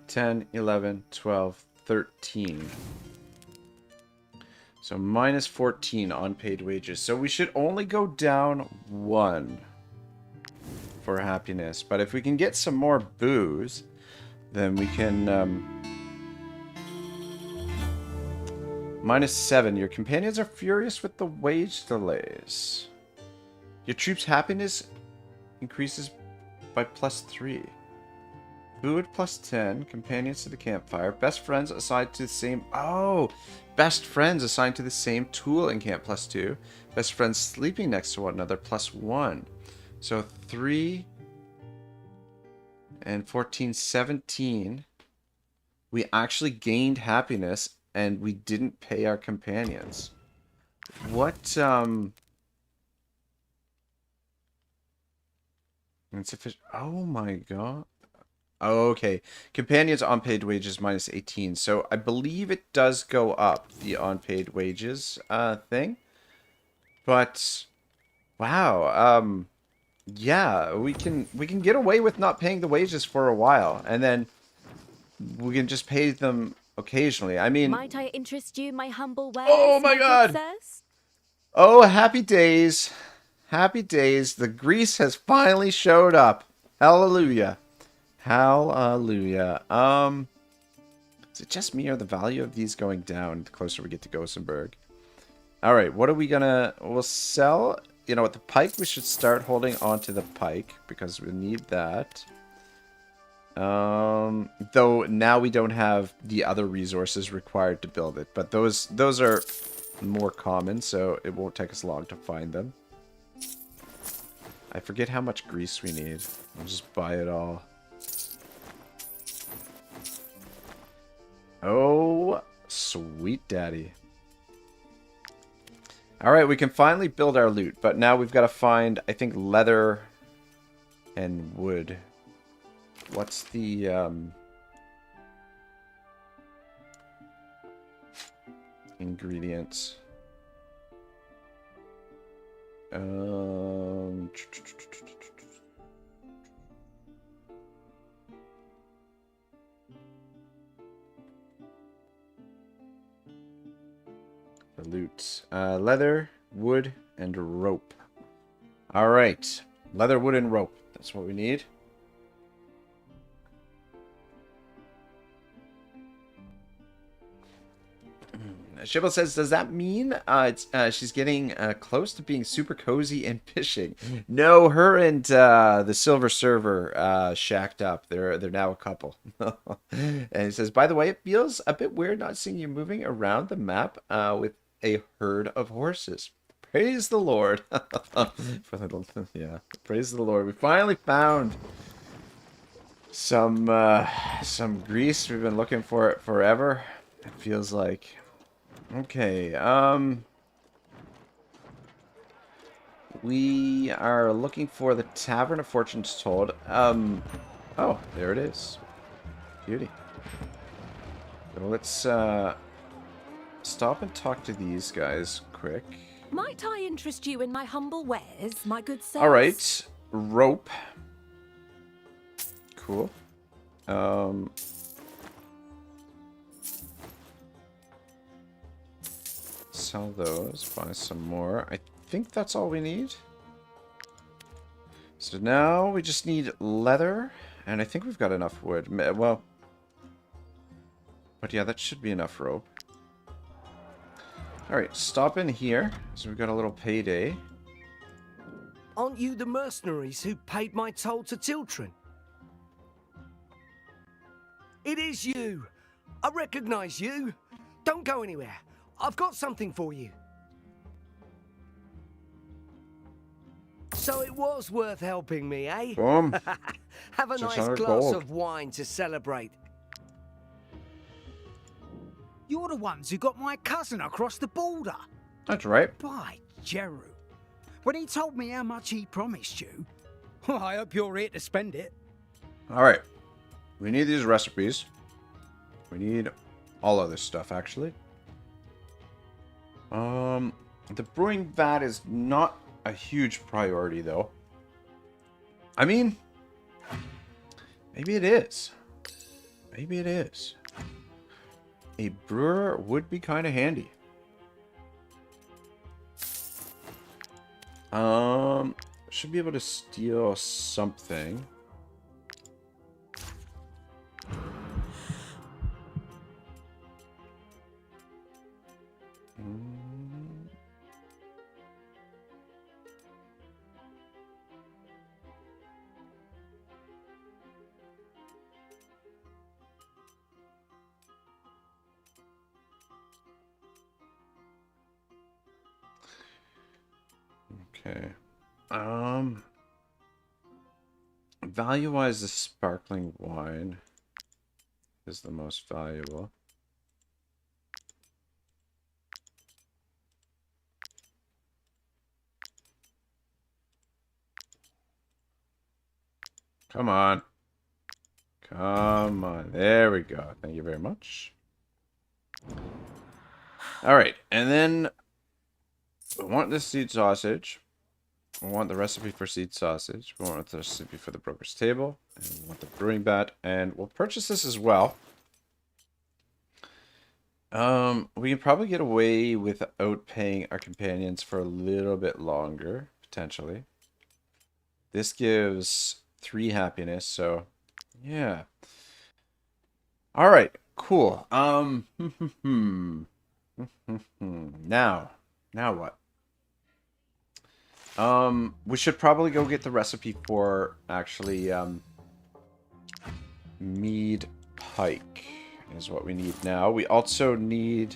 10, 11, 12, 13. So minus 14 unpaid wages. So we should only go down 1 for happiness. But if we can get some more booze, then we can... minus 7. Your companions are furious with the wage delays. Your troops' happiness increases by plus 3. Food plus 10. Companions to the campfire. Best friends assigned to the same... Oh! Best friends assigned to the same tool in camp plus 2. Best friends sleeping next to one another plus 1. So 3 and 14, 17. We actually gained happiness and we didn't pay our companions. What, insufficient. Oh my god. Oh, okay. Companions unpaid wages minus 18. So I believe it does go up, the unpaid wages thing. But wow, yeah, we can get away with not paying the wages for a while, and then we can just pay them occasionally. I mean, might I interest you in my humble wares? Oh my god. Oh, happy days. Happy days. The grease has finally showed up. Hallelujah. Hallelujah. Is it just me or the value of these going down the closer we get to Gothenburg? All right, what are we gonna... We'll sell... You know what, the pike, we should start holding on to the pike because we need that. Though now we don't have the other resources required to build it, but those are more common, so it won't take us long to find them. I forget how much grease we need. I'll just buy it all. Oh, sweet daddy. Alright, we can finally build our loot, but now we've got to find, I think, leather and wood. What's the, ingredients? The loot. Leather, wood, and rope. Alright. Leather, wood, and rope. That's what we need. Shibble says, does that mean she's getting close to being super cozy and fishing? No, her and the Silver Server shacked up. They're now a couple. And he says, by the way, it feels a bit weird not seeing you moving around the map with a herd of horses. Praise the Lord. Yeah, praise the Lord. We finally found some grease. We've been looking for it forever. It feels like. Okay, we are looking for the Tavern of Fortunes Told. Oh, there it is. Beauty. So let's stop and talk to these guys quick. Might I interest you in my humble wares, my good sir? All right, rope. Cool. Sell those, buy some more. I think that's all we need. So now we just need leather, and I think we've got enough wood. Well, but yeah, that should be enough rope. Alright, stop in here. So we've got a little payday. Aren't you the mercenaries who paid my toll to Tiltrin? It is you! I recognize you! Don't go anywhere. I've got something for you. So it was worth helping me, eh? Boom. Have a nice glass gold. of wine to celebrate. You're the ones who got my cousin across the border. That's right. By Jeru. When he told me how much he promised you, well, I hope you're here to spend it. Alright. We need these recipes. We need all other stuff, actually. The brewing vat is not a huge priority, though. I mean, maybe it is. Maybe it is. A brewer would be kind of handy. Should be able to steal something. Okay. Value-wise, the sparkling wine is the most valuable. Come on. Come on. There we go. Thank you very much. All right. And then we want this seed sausage. We want the recipe for seed sausage. We want the recipe for the broker's table. And we want the brewing vat. And we'll purchase this as well. We can probably get away without paying our companions for a little bit longer, potentially. This gives 3 happiness, so yeah. All right, cool. Now what? We should probably go get the recipe for actually mead pike is what we need now. We also need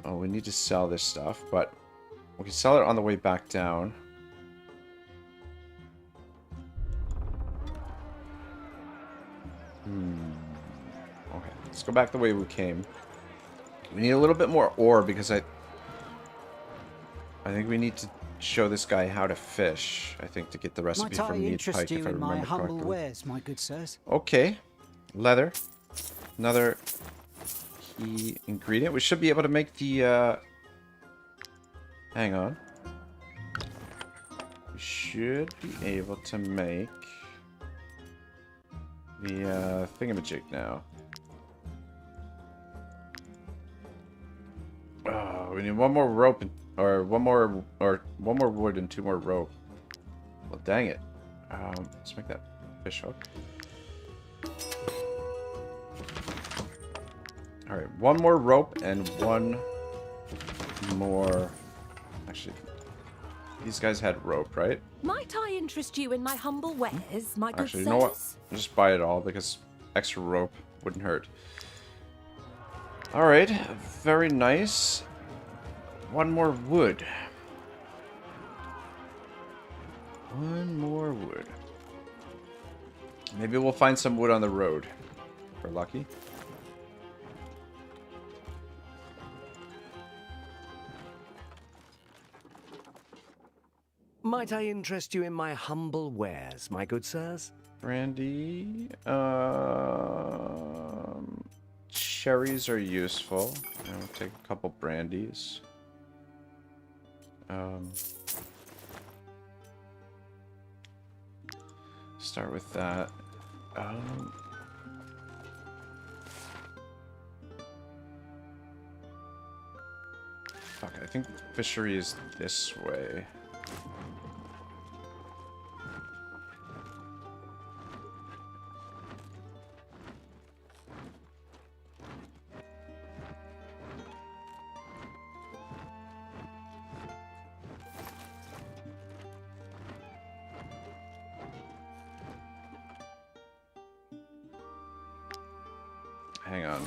we need to sell this stuff, but we can sell it on the way back down. Okay, let's go back the way we came. We need a little bit more ore because I think we need to show this guy how to fish. I think to get the recipe for mead pike, if I remember correctly. Wares, my good sirs? Okay, leather, another key ingredient. We should be able to make the. Hang on. We should be able to make the thingamajig now. Oh, we need one more rope one more wood and 2 more rope. Well, dang it. Let's make that fish hook. All right, 1 more rope and 1 more. Actually, these guys had rope, right? Might I interest you in my humble wares, my good Actually, you know what? I'll just buy it all because extra rope wouldn't hurt. All right, very nice. 1 more wood. 1 more wood. Maybe we'll find some wood on the road if we're lucky. Might I interest you in my humble wares, my good sirs? Brandy. Cherries are useful. I'll take a couple brandies. Start with that. Fuck, I think fishery is this way. Hang on.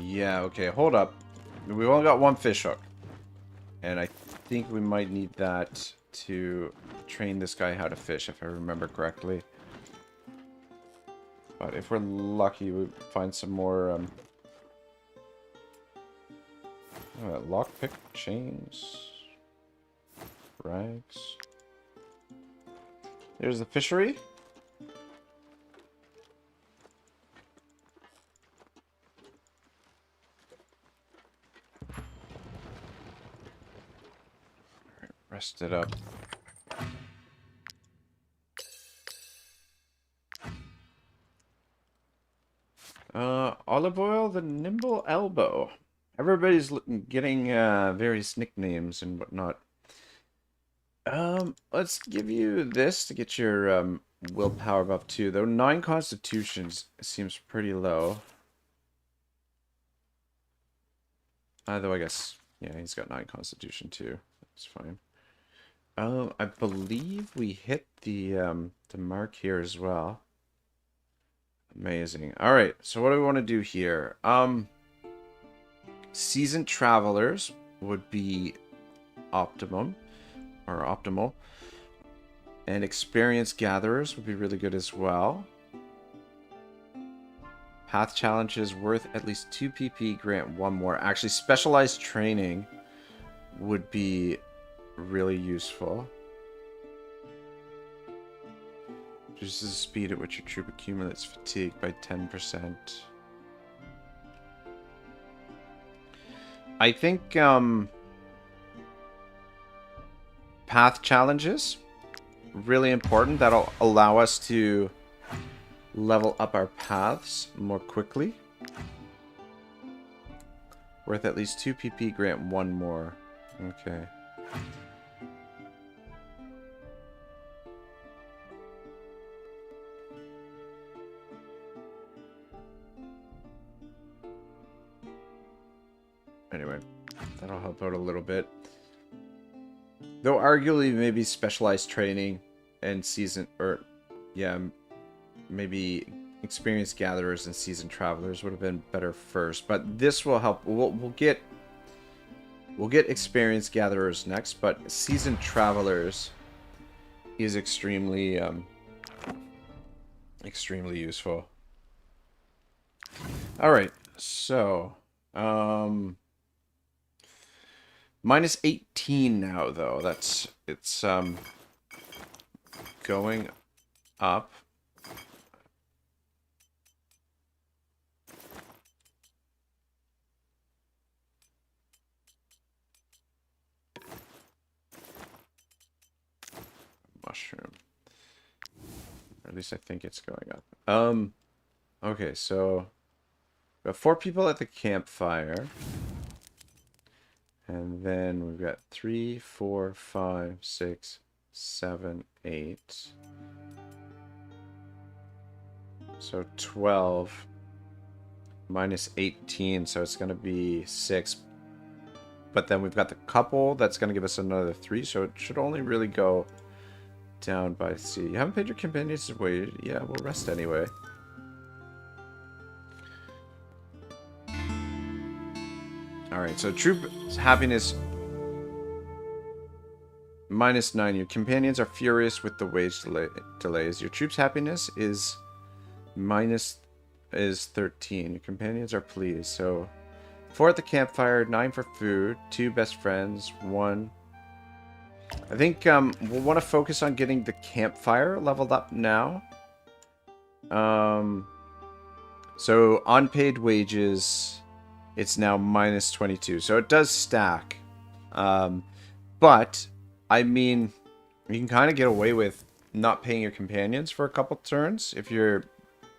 Yeah, okay, hold up. We've only got 1 fish hook. And I think we might need that to train this guy how to fish, if I remember correctly. But if we're lucky, we find some more, lockpick, chains, rags. There's the fishery. Rest it up. Olive oil, the nimble elbow. Everybody's getting various nicknames and whatnot. Let's give you this to get your willpower buff too. Though 9 constitutions seems pretty low. Though I guess, yeah, he's got 9 constitution too. That's fine. I believe we hit the mark here as well. Amazing. All right, so what do we want to do here? Seasoned travelers would be optimal, and experienced gatherers would be really good as well. Path challenges worth at least 2 PP grant 1 more. Actually, specialized training would be really useful. Reduces the speed at which your troop accumulates fatigue by 10%. I think path challenges, really important. That'll allow us to level up our paths more quickly. Worth at least 2 PP, grant 1 more. Okay. Anyway, that'll help out a little bit. Though arguably maybe specialized training and maybe experienced gatherers and seasoned travelers would have been better first. But this will help. We'll get experienced gatherers next, but seasoned travelers is extremely useful. All right, so minus 18 now, though. It's going up. Mushroom. Or at least I think it's going up. Okay, so we have 4 people at the campfire. And then we've got 3, 4, 5, 6, 7, 8. So 12 minus 18, so it's going to be 6. But then we've got the couple, that's going to give us another 3, so it should only really go down by C. You haven't paid your companions' wage? Yeah, we'll rest anyway. Alright, so troop happiness minus 9. Your companions are furious with the wage delays. Your troops' happiness is 13. Your companions are pleased. So 4 at the campfire, 9 for food, 2 best friends, 1. I think we'll want to focus on getting the campfire leveled up now. So unpaid wages, it's now minus 22. So it does stack. But, I mean, you can kind of get away with not paying your companions for a couple turns if you're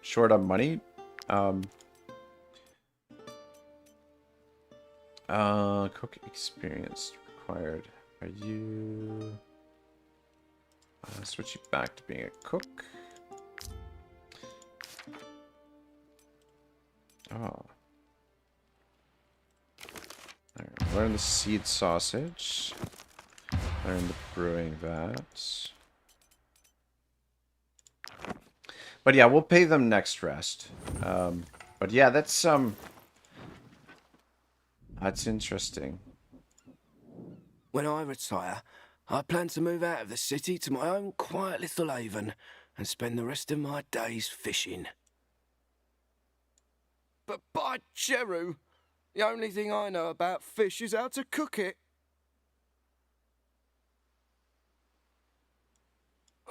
short on money. Cook experience required. Are you... switch you back to being a cook. Oh. Right, learn the seed sausage. Learn the brewing vat. But yeah, we'll pay them next rest. But yeah, that's interesting. When I retire, I plan to move out of the city to my own quiet little haven and spend the rest of my days fishing. But by Cheru, the only thing I know about fish is how to cook it.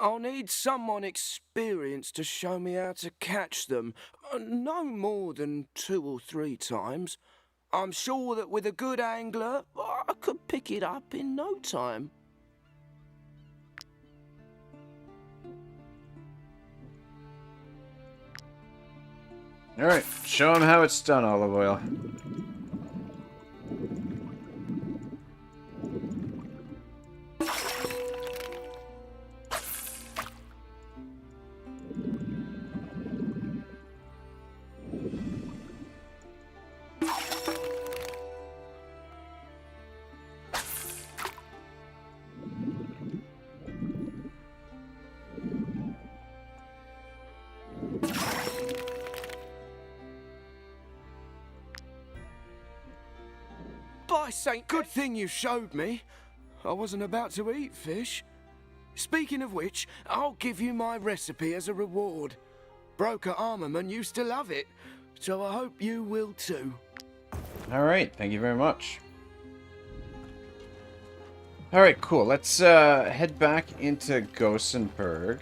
I'll need someone experienced to show me how to catch them. No more than 2 or 3 times. I'm sure that with a good angler, I could pick it up in no time. Alright, show him how it's done, Olive Oil. By Saint, good thing you showed me. I wasn't about to eat fish. Speaking of which, I'll give you my recipe as a reward. Broker Armorman used to love it, so I hope you will too. Alright, thank you very much. Alright, cool. Let's head back into Gossenburg.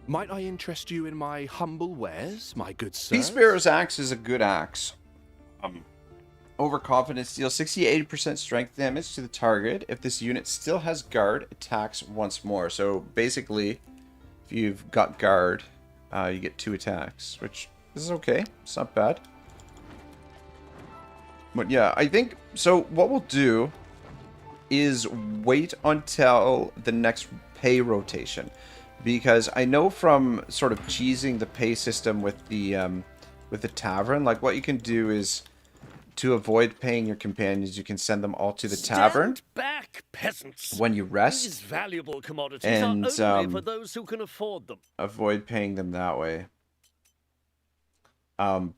Might I interest you in my humble wares, my good sir? Peace Bearer's axe is a good axe. Overconfidence deals 60-80% strength damage to the target. If this unit still has guard, attacks once more. So basically, if you've got guard, you get 2 attacks, which is okay. It's not bad. But yeah, I think, so what we'll do is wait until the next pay rotation. Because I know from sort of cheesing the pay system with the tavern, like what you can do is, to avoid paying your companions, you can send them all to the tavern. Stand back, peasants. When you rest. These valuable commodities And, are only for those who can afford them. Avoid paying them that way. And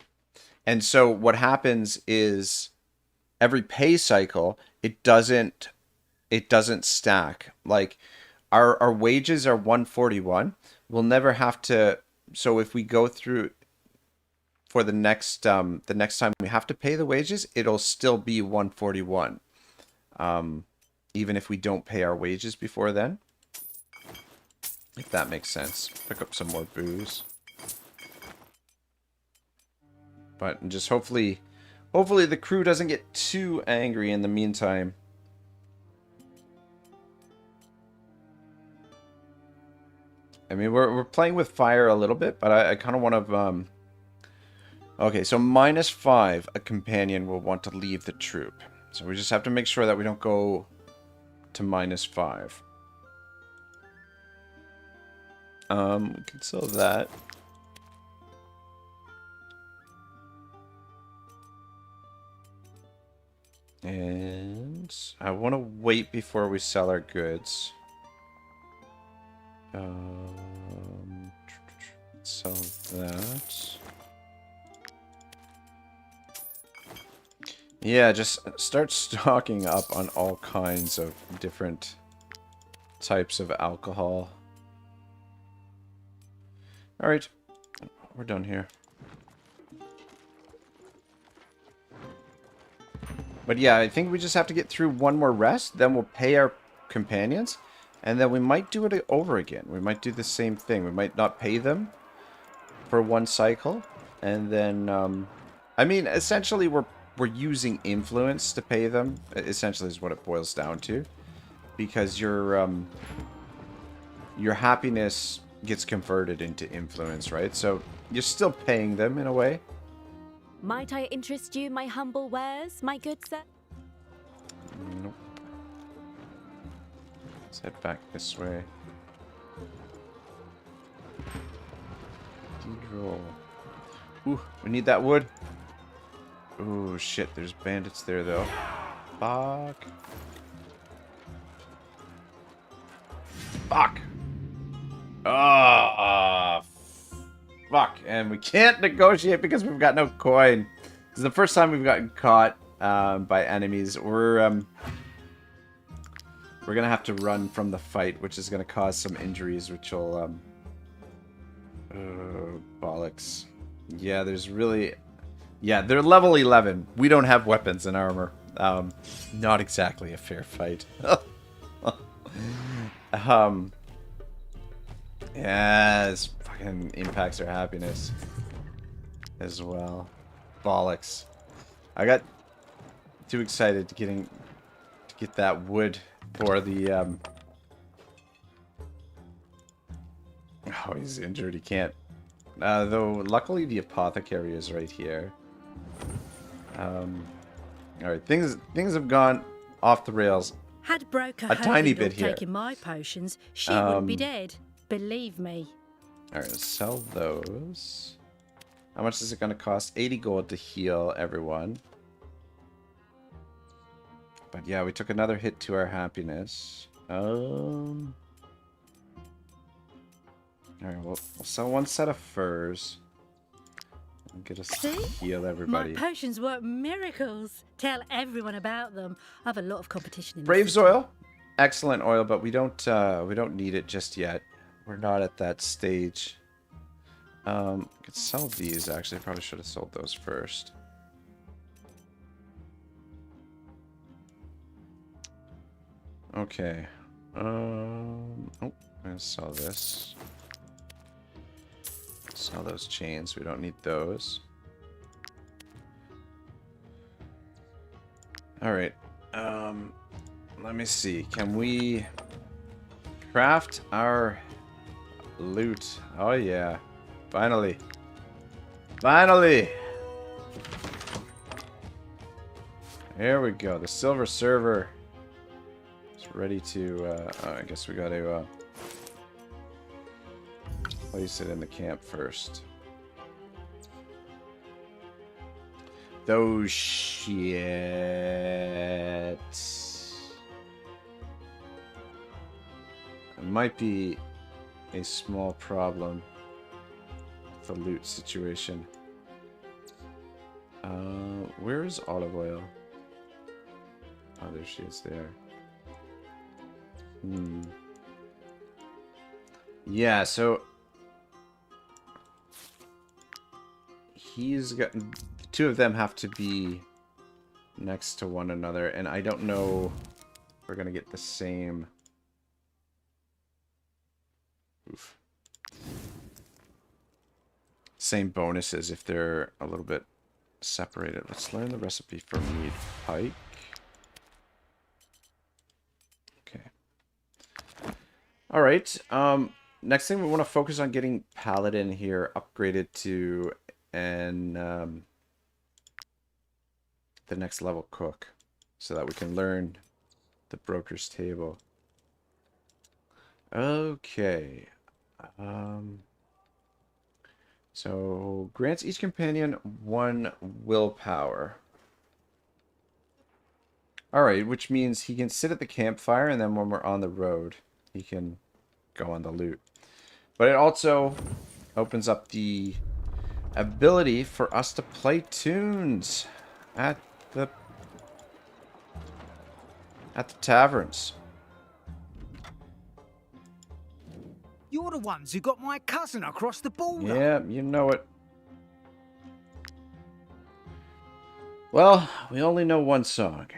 so what happens is every pay cycle, it doesn't stack. Like our wages are 141. We'll never have to. So if we go through for the next time we have to pay the wages, it'll still be 141. Even if we don't pay our wages before then. If that makes sense. Pick up some more booze. But just hopefully the crew doesn't get too angry in the meantime. I mean, we're playing with fire a little bit, but I kind of want to okay, so -5, a companion will want to leave the troop. So we just have to make sure that we don't go to -5. We can sell that. And I want to wait before we sell our goods. Sell that. Yeah, just start stocking up on all kinds of different types of alcohol. Alright, we're done here. But yeah, I think we just have to get through one more rest, then we'll pay our companions, and then we might do it over again. We might do the same thing. We might not pay them for one cycle, and then, I mean, essentially we're using influence to pay them, essentially is what it boils down to. Because your happiness gets converted into influence, right? So you're still paying them in a way. Might I interest you in my humble wares, my good sir? Nope. Let's head back this way. Cathedral. Ooh, we need that wood. Ooh, shit, there's bandits there, though. Fuck. Fuck. Fuck. And we can't negotiate because we've got no coin. This is the first time we've gotten caught by enemies. We're gonna have to run from the fight, which is gonna cause some injuries, which will bollocks. Yeah, there's really... Yeah, they're level 11. We don't have weapons and armor. Not exactly a fair fight. Yeah, this fucking impacts our happiness as well. Bollocks. I got too excited to get that wood for the oh, he's injured. He can't Though, luckily the apothecary is right here. Alright, things have gone off the rails Had Broker a tiny bit Hurley here. taken my potions, she wouldn't be dead. Believe me. Alright, let's sell those. How much is it going to cost? 80 gold to heal everyone. But yeah, we took another hit to our happiness. Alright, we'll sell one set of furs. And get us to heal everybody. My potions work miracles. Tell everyone about them. I have a lot of competition in Braves oil. Excellent oil, but we don't need it just yet. We're not at that stage. Could sell these actually. I probably should have sold those first. Okay. Oh, I'm gonna sell this. Sell those chains. We don't need those. All right. Let me see. Can we craft our loot? Oh yeah. Finally. Finally. There we go. The silver server is ready to I guess we got to place it in the camp first. Those shit. It might be a small problem with the loot situation. Where's olive oil? Oh, there she is there. Yeah, so he's got... The two of them have to be next to one another, and I don't know if we're going to get the same... Oof. Same bonuses if they're a little bit separated. Let's learn the recipe for mead pike. Okay. Alright, next thing we want to focus on getting Paladin here upgraded to the next level cook, so that we can learn the broker's table. Okay. So grants each companion 1 willpower. Alright, which means he can sit at the campfire, and then when we're on the road, he can go on the loot. But it also opens up the ability for us to play tunes at the taverns. You're the ones who got my cousin across the border. Yeah, you know it. Well, we only know one song,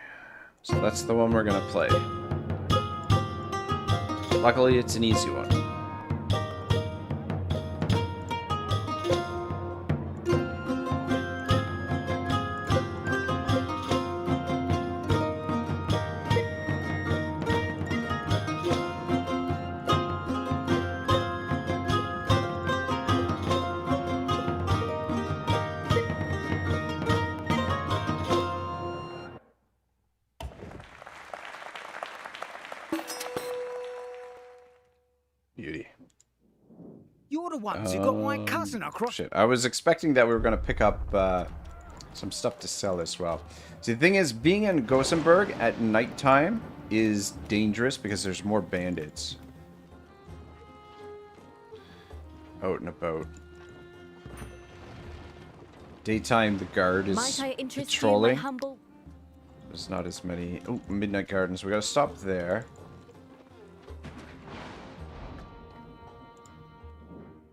so that's the one we're gonna play. Luckily, it's an easy one. Beauty. You're the ones who got my cousin across. Shit, I was expecting that we were going to pick up some stuff to sell as well. See, the thing is, being in Gothenburg at nighttime is dangerous because there's more bandits out and about. Daytime, the guard is patrolling. There's not as many. Oh, Midnight Gardens. We got to stop there.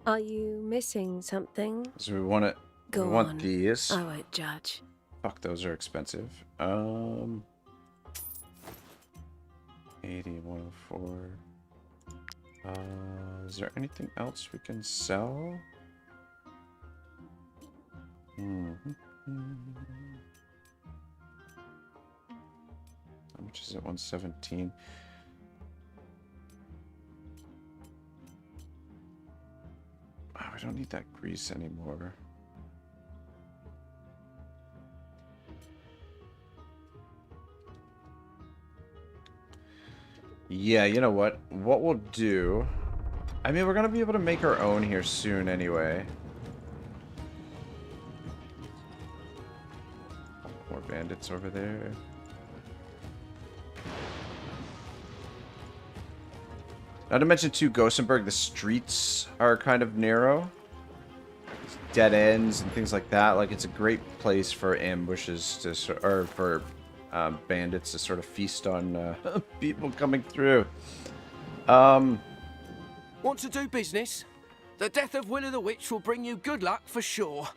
Are you missing something? So we want it. Go we want on. these. I won't judge. Fuck, those are expensive. 80, 104. Is there anything else we can sell? How much is it? 117. Oh, we don't need that grease anymore. Yeah, you know what? What we'll do... I mean, we're going to be able to make our own here soon anyway. More bandits over there. Not to mention, too, Gothenburg, the streets are kind of narrow. Dead ends and things like that. Like, it's a great place for ambushes to... Or for bandits to sort of feast on people coming through. Want to do business? The death of Will of the Witch will bring you good luck for sure.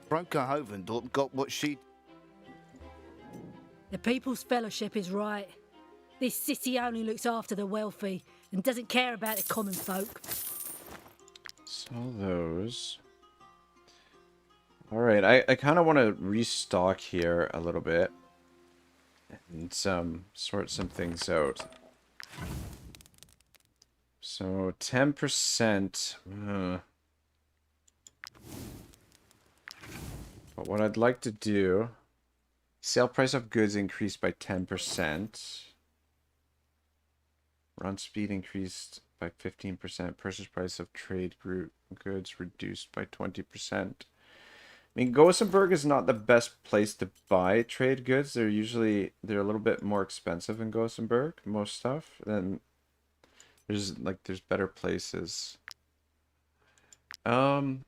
Broker Hovendorp got what she... The People's Fellowship is right. This city only looks after the wealthy and doesn't care about the common folk. Sell those. Alright, I kind of want to restock here a little bit. And sort some things out. So, 10%. But what I'd like to do... Sale price of goods increased by 10%. Run speed increased by 15%. Purchase price of trade group goods reduced by 20%. I mean, Gothenburg is not the best place to buy trade goods. They're a little bit more expensive in Gothenburg, most stuff. Then there's better places. Minus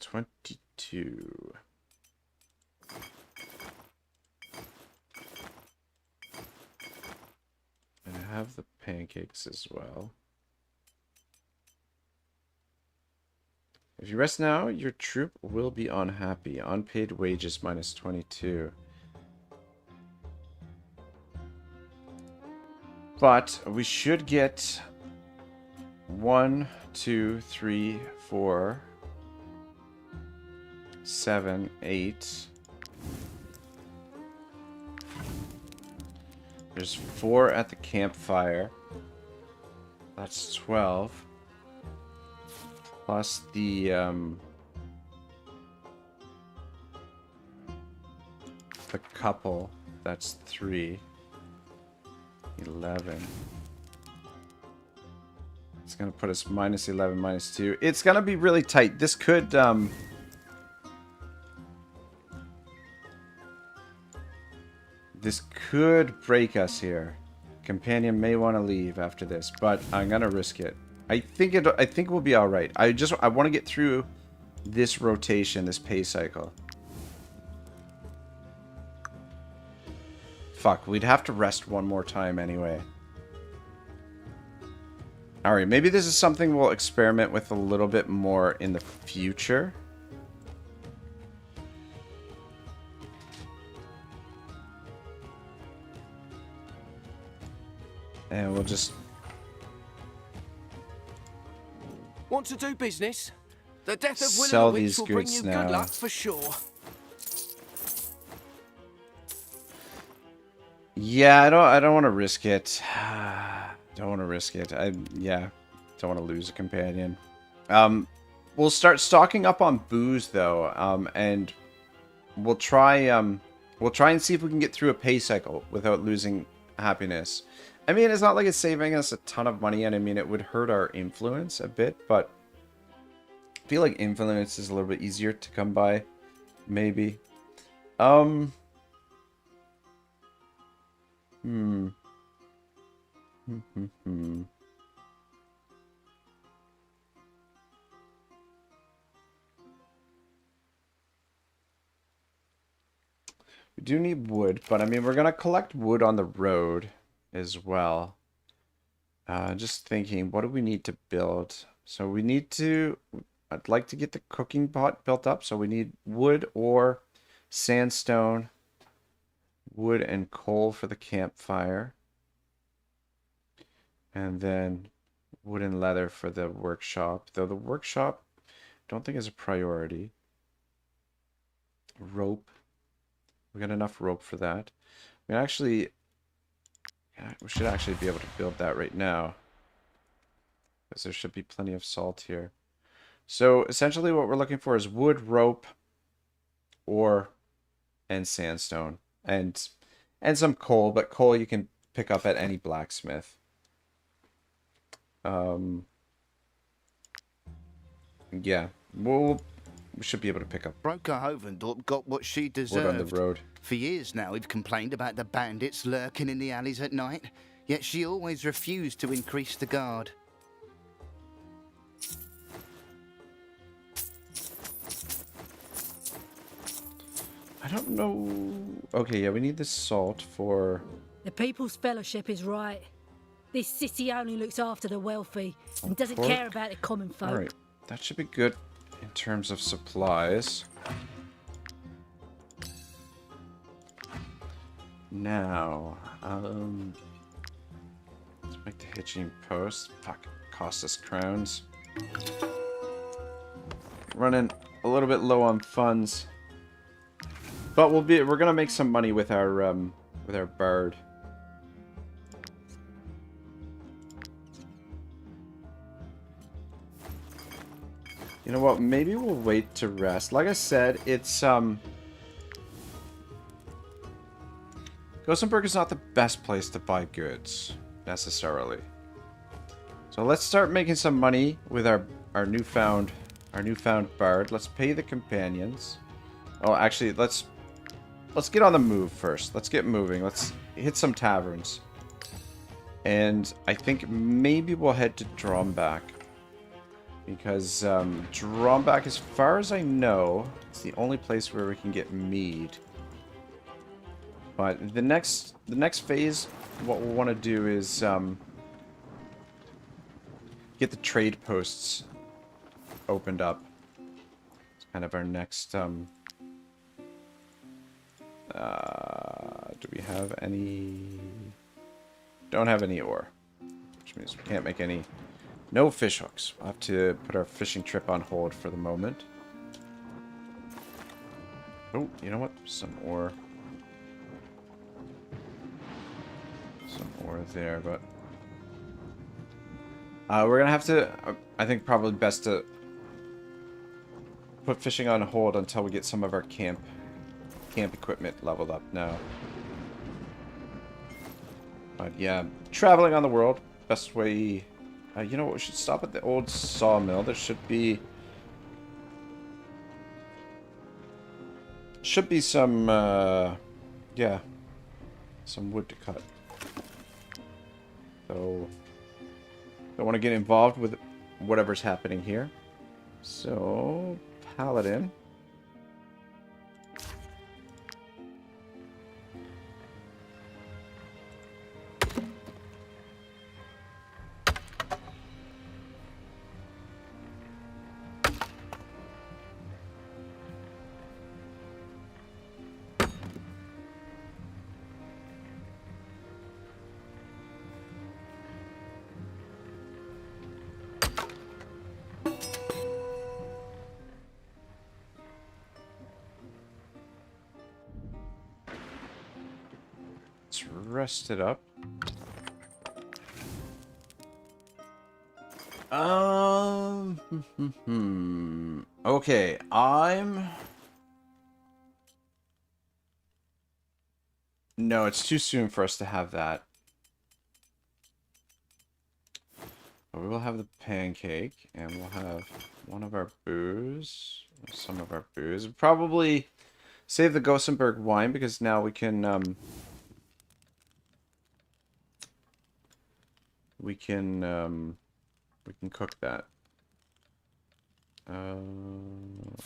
22. And I have the pancakes as well. If you rest now, your troop will be unhappy. Unpaid wages minus 22. But we should get 1, 2, 3, 4, 7, 8. There's 4 at the campfire. That's 12. Plus the couple. That's 3. 11. It's gonna put us minus 11, minus 2. It's gonna be really tight. This could this could break us here. Companion may want to leave after this, but I'm gonna risk it. I think we'll be all right. I want to get through this rotation, this pay cycle. Fuck, we'd have to rest one more time anyway. All right, maybe this is something we'll experiment with a little bit more in the future. And we'll just... Want to do business? The death of Will of the Witch will bring you good luck for sure. Yeah, I don't want to risk it. Don't want to risk it. Yeah, don't want to lose a companion. We'll start stocking up on booze though, and we'll try and see if we can get through a pay cycle without losing happiness. I mean, it's not like it's saving us a ton of money, and I mean, it would hurt our influence a bit, but I feel like influence is a little bit easier to come by, maybe. We do need wood, but I mean, we're gonna collect wood on the road as well. Just thinking, what do we need to build? So we need to... I'd like to get the cooking pot built up, so we need wood or sandstone, wood and coal for the campfire, and then wood and leather for the workshop, though the workshop don't think is a priority. Rope. We got enough rope for that. We actually... Yeah, we should actually be able to build that right now. Because there should be plenty of salt here. So, essentially what we're looking for is wood, rope, ore, and sandstone. And some coal, but coal you can pick up at any blacksmith. Yeah, we should be able to pick up. Broker Hovendorp got what she deserved. Wood on the road. For years now, we've complained about the bandits lurking in the alleys at night, yet she always refused to increase the guard. I don't know. Okay, yeah, we need the salt for... The People's Fellowship is right. This city only looks after the wealthy and doesn't pork. care about the common folk. Alright, that should be good in terms of supplies. Now, let's make the hitching post. Fuck, cost us crowns. Running a little bit low on funds. But we're gonna make some money with our bird. You know what? Maybe we'll wait to rest. Like I said, it's Gothenburg is not the best place to buy goods necessarily. So let's start making some money with our newfound bard. Let's pay the companions. Oh, actually, let's get on the move first. Let's get moving. Let's hit some taverns. And I think maybe we'll head to Drombak. Because Drombak, as far as I know, it's the only place where we can get mead. But the next phase, what we'll want to do is get the trade posts opened up. It's kind of our next... do we have any... Don't have any ore. Which means we can't make any... No fish hooks. We'll have to put our fishing trip on hold for the moment. Oh, you know what? Some ore. Some ore there, but... we're gonna have to... I think probably best to put fishing on hold until we get some of our camp equipment leveled up now. But yeah, traveling on the world, best way... you know what, we should stop at the old sawmill. There should be some, yeah, some wood to cut. So, don't want to get involved with whatever's happening here. So, Paladin. Rest it up. Okay, No, it's too soon for us to have that. But we will have the pancake, and we'll have one of our booze, some of our booze. Probably save the Gothenburg wine because now we can cook that.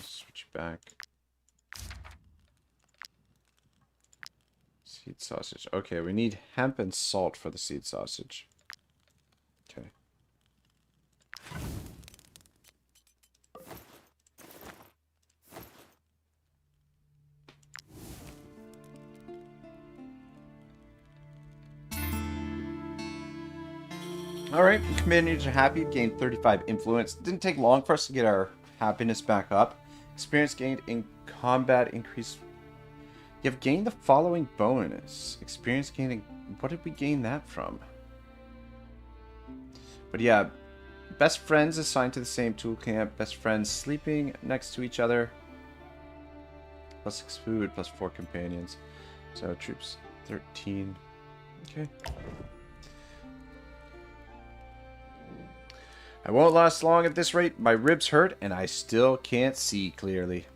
Switch back. Seed sausage. Okay, we need hemp and salt for the seed sausage. Okay. Alright, commandos are happy, gained 35 influence. Didn't take long for us to get our happiness back up. Experience gained in combat increased You have gained the following bonus. Experience gaining. What did we gain that from? But yeah, best friends assigned to the same tool camp. Best friends sleeping next to each other. +6 food, +4 companions. So troops 13. Okay. I won't last long at this rate. My ribs hurt and I still can't see clearly.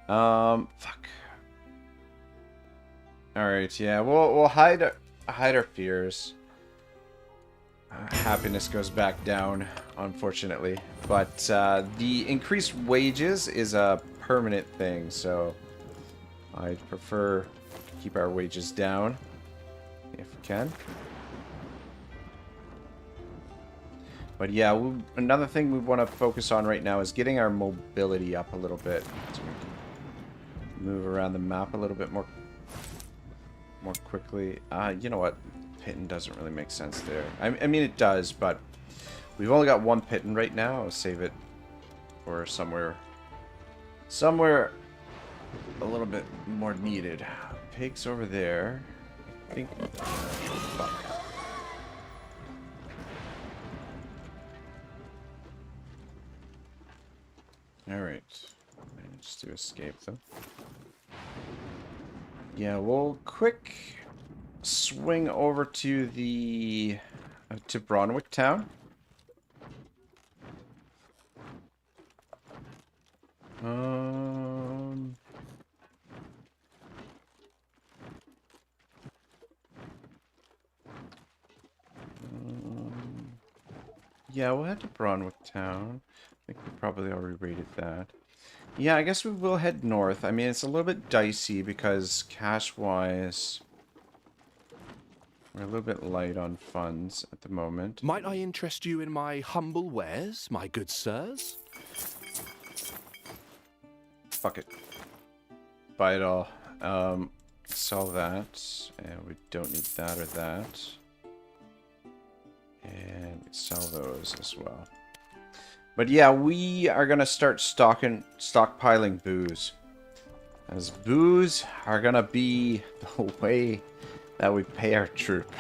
Fuck. Alright, yeah, we'll hide our fears. Happiness goes back down, unfortunately. But the increased wages is a permanent thing, so I'd prefer to keep our wages down if we can. But yeah, another thing we want to focus on right now is getting our mobility up a little bit, so we can move around the map a little bit more quickly. You know what? Pitting doesn't really make sense there. I mean, it does, but we've only got one pitting right now. I'll save it for somewhere a little bit more needed. Pigs over there. I think. Fuck. Alright. Just to escape them. Yeah, we'll quick swing over to the to Bronwick town. Yeah, we'll head to Bronwick town. I think we probably already rated that. Yeah, I guess we will head north. I mean, it's a little bit dicey because cash-wise, we're a little bit light on funds at the moment. Might I interest you in my humble wares, my good sirs? Fuck it. Buy it all. Sell that. And we don't need that or that. And sell those as well. But yeah, we are going to start stockpiling booze. As booze are going to be the way that we pay our troop.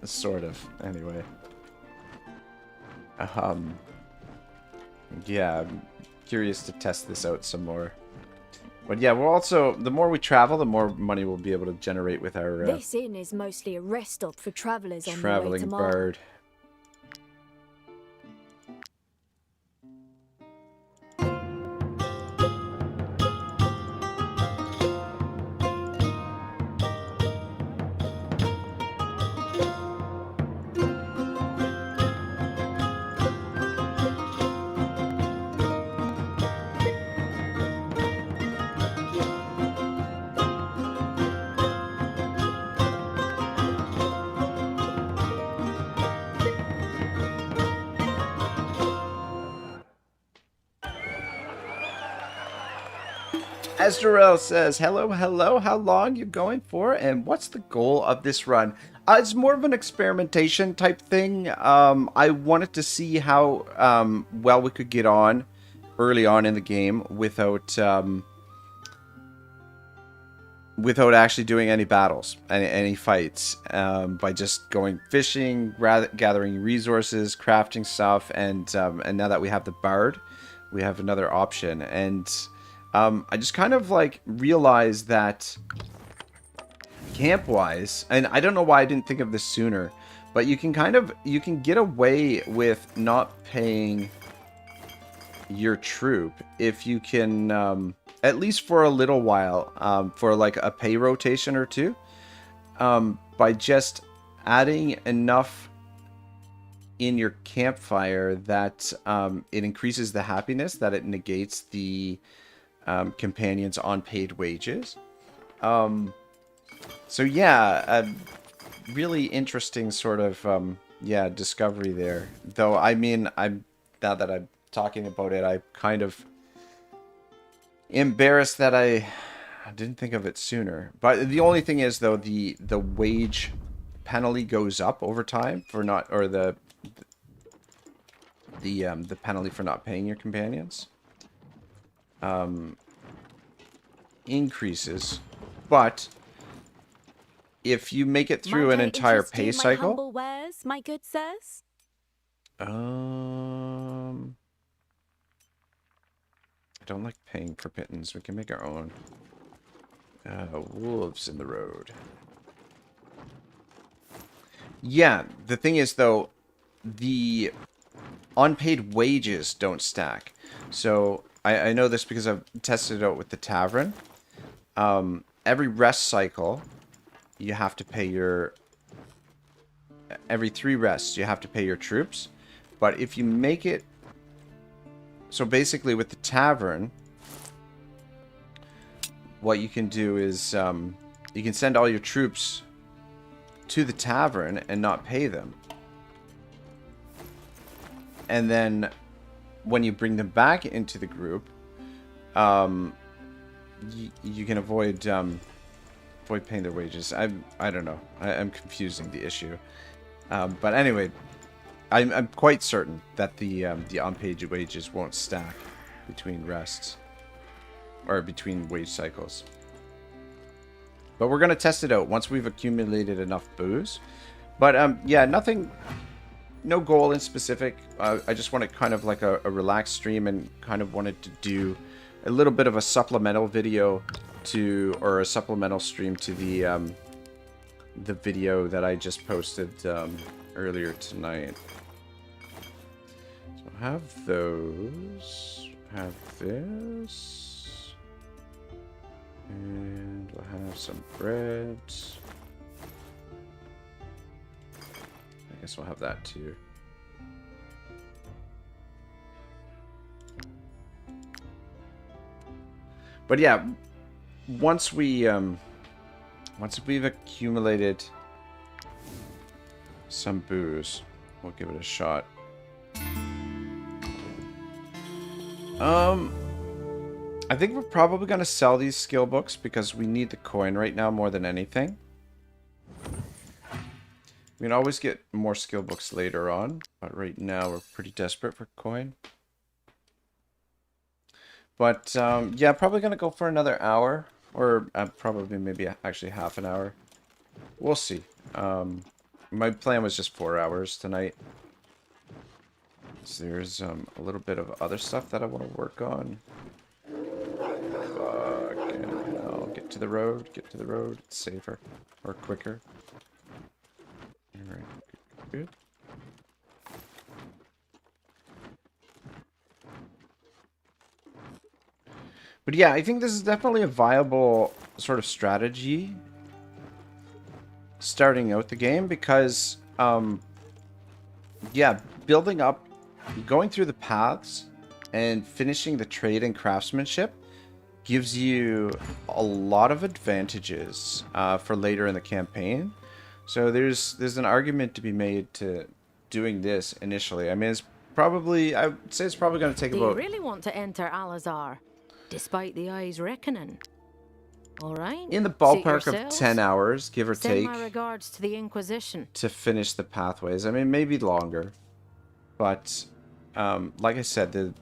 Sort of, anyway. Yeah, I'm curious to test this out some more. But yeah, we're also, the more we travel, the more money we'll be able to generate with our... this inn is mostly a rest stop for travellers on the way to traveling bird. Estorel says, hello, how long you going for, and what's the goal of this run? It's more of an experimentation type thing. I wanted to see how well we could get on early on in the game without actually doing any battles, any fights, by just going fishing, gathering resources, crafting stuff, and now that we have the Bard, we have another option. And I just kind of like realized that camp-wise, and I don't know why I didn't think of this sooner, but you can get away with not paying your troop if you can, at least for a little while, for like a pay rotation or two, by just adding enough in your campfire that it increases the happiness, that it negates the companions on paid wages. So yeah, a really interesting sort of discovery there. Though I mean, now that I'm talking about it, I'm kind of embarrassed that I didn't think of it sooner. But the only thing is, though, the wage penalty goes up over time for not, or the penalty for not paying your companions. increases, but if you make it through an entire pay cycle... humble wares, my good sirs? I don't like paying for pittance. We can make our own. Wolves in the road. Yeah, the thing is, though, the unpaid wages don't stack. So, I know this because I've tested it out with the tavern. Every rest cycle, you have to pay your... Every 3 rests, you have to pay your troops. But if you make it... So basically with the tavern, what you can do is you can send all your troops to the tavern and not pay them. And then when you bring them back into the group, you can avoid paying their wages. I don't know. I'm confusing the issue. But anyway, I'm quite certain that the unpaid wages won't stack between rests or between wage cycles. But we're gonna test it out once we've accumulated enough booze. But yeah, nothing, no goal in specific. I just wanted kind of like a relaxed stream and kind of wanted to do a little bit of a supplemental video to, or a supplemental stream to the video that I just posted earlier tonight. So have those, have this. And we'll have some bread. I guess we'll have that too. But yeah, once we've accumulated some booze, we'll give it a shot. I think we're probably going to sell these skill books because we need the coin right now more than anything. We can always get more skill books later on, but right now we're pretty desperate for coin. But yeah, probably going to go for another hour, or probably maybe actually half an hour. We'll see. My plan was just 4 hours tonight. So there's a little bit of other stuff that I want to work on. Get to the road, it's safer or quicker. Alright, good. But yeah, I think this is definitely a viable sort of strategy starting out the game because, yeah, building up, going through the paths and finishing the trade and craftsmanship gives you a lot of advantages for later in the campaign. So there's an argument to be made to doing this initially. I mean, it's probably, I would say it's probably going to take about... Do you really want to enter Al-Azhar, despite the eye's reckoning? All right. In the ballpark of 10 hours, give or take. Send my regards to the Inquisition. To finish the pathways. I mean, maybe longer. But, like I said, the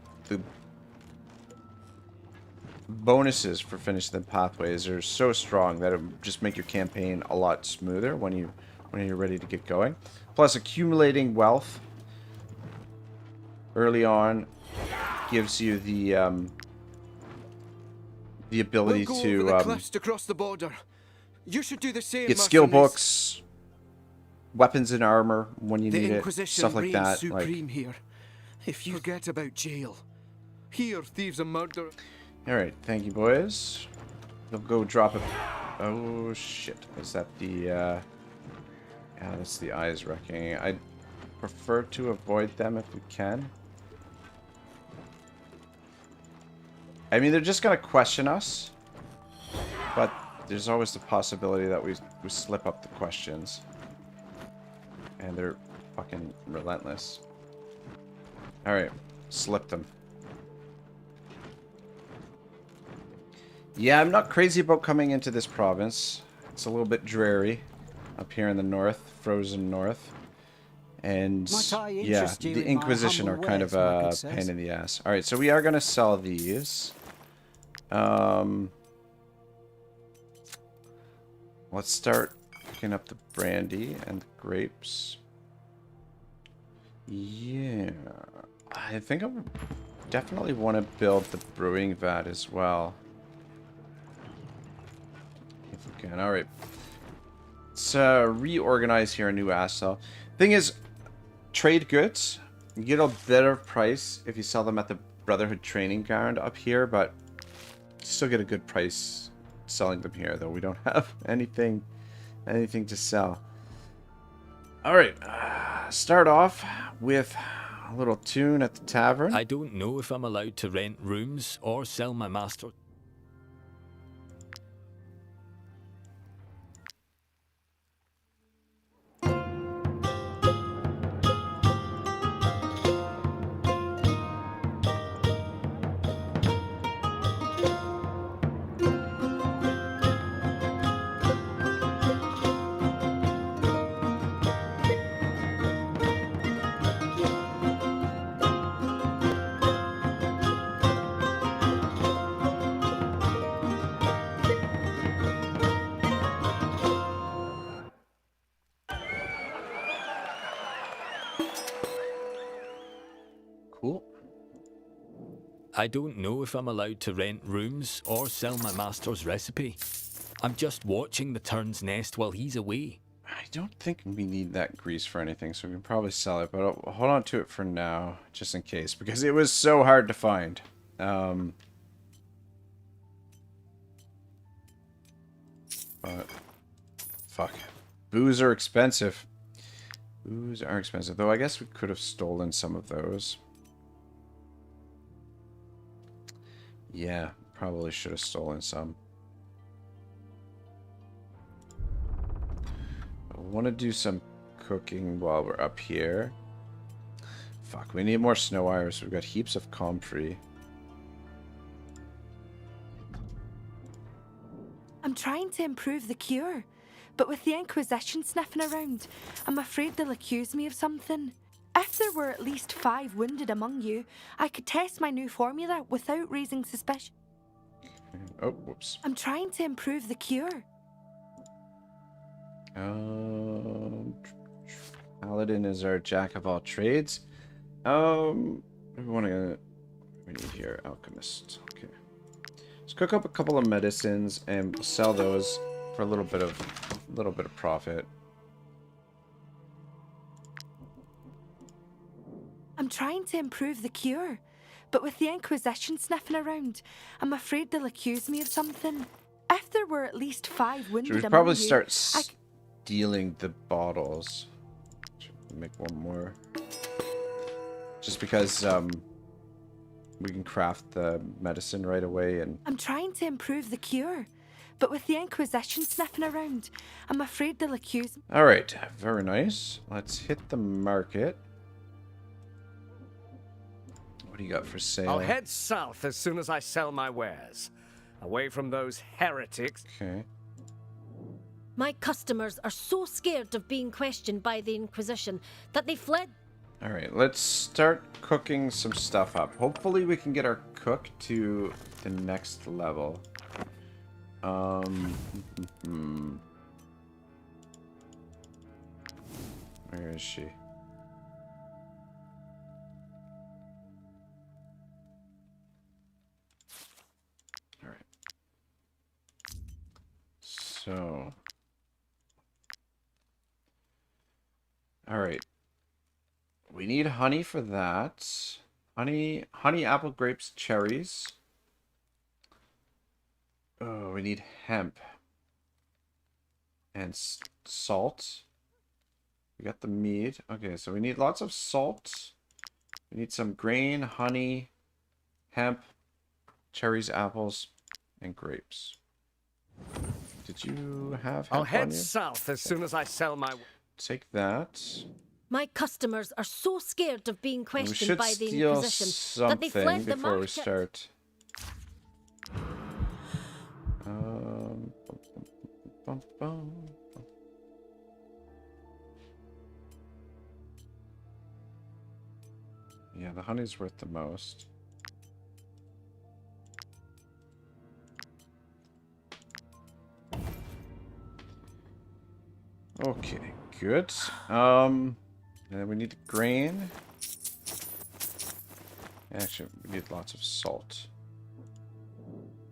bonuses for finishing the pathways are so strong that it will just make your campaign a lot smoother when you're ready to get going. Plus, accumulating wealth early on gives you the ability to across the border. You should do the same, get skill books, weapons and armor when you need it, stuff like that. Supreme here. If you forget about jail, here thieves and murderers. All right, thank you, boys. They'll go drop it. Oh shit! Is that the? Yeah, that's the eyes wrecking. I'd prefer to avoid them if we can. I mean, they're just gonna question us, but there's always the possibility that we slip up the questions, and they're fucking relentless. All right, slip them. Yeah, I'm not crazy about coming into this province. It's a little bit dreary up here in the north, frozen north. And yeah, the Inquisition are kind of a pain in the ass. Alright, so we are going to sell these. let's start picking up the brandy and the grapes. Yeah, I think I definitely want to build the brewing vat as well. If we can. All right. Let's reorganize here a new asset. Thing is, trade goods. You get a better price if you sell them at the Brotherhood Training Ground up here, but you still get a good price selling them here, though we don't have anything to sell. All right. Start off with a little tune at the tavern. I don't know if I'm allowed to rent rooms or sell my master. Cool. I don't know if I'm allowed to rent rooms or sell my master's recipe. I'm just watching the turn's nest while he's away. I don't think we need that grease for anything, so we can probably sell it, but I'll hold on to it for now, just in case, because it was so hard to find. But, fuck. Booze are expensive. Booze are expensive, though I guess we could have stolen some of those. Yeah, probably should have stolen some. I want to do some cooking while we're up here. Fuck, we need more snow iris. We've got heaps of comfrey. I'm trying to improve the cure, but with the Inquisition sniffing around, I'm afraid they'll accuse me of something. If there were at least 5 wounded among you, I could test my new formula without raising suspicion. Oh, whoops. I'm trying to improve the cure. Paladin is our jack of all trades. We need here alchemist. Okay. Let's cook up a couple of medicines and we'll sell those for a little bit of profit. I'm trying to improve the cure, but with the Inquisition sniffing around, I'm afraid they'll accuse me of something. If there were at least 5 wounded Should we among probably you, start stealing the bottles? Make one more. Just because we can craft the medicine right away and... I'm trying to improve the cure, but with the Inquisition sniffing around, I'm afraid they'll accuse me. Alright, very nice. Let's hit the market. What do you got for sale? I'll head south as soon as I sell my wares. Away from those heretics. Okay. My customers are so scared of being questioned by the Inquisition that they fled. Alright, let's start cooking some stuff up. Hopefully we can get our cook to the next level. Where is she? Alright. So... Alright. We need honey for that. Honey, apple, grapes, cherries. Oh, we need hemp. And salt. We got the meat. Okay, so we need lots of salt. We need some grain, honey, hemp, cherries, apples, and grapes. Did you have hemp I'll head on you? south as soon as I sell my... Take that. My customers are so scared of being questioned by the steal Inquisition that they fled the before we market. start. Yeah, the honey's worth the most. Okay, good. And then we need the grain. Actually, we need lots of salt.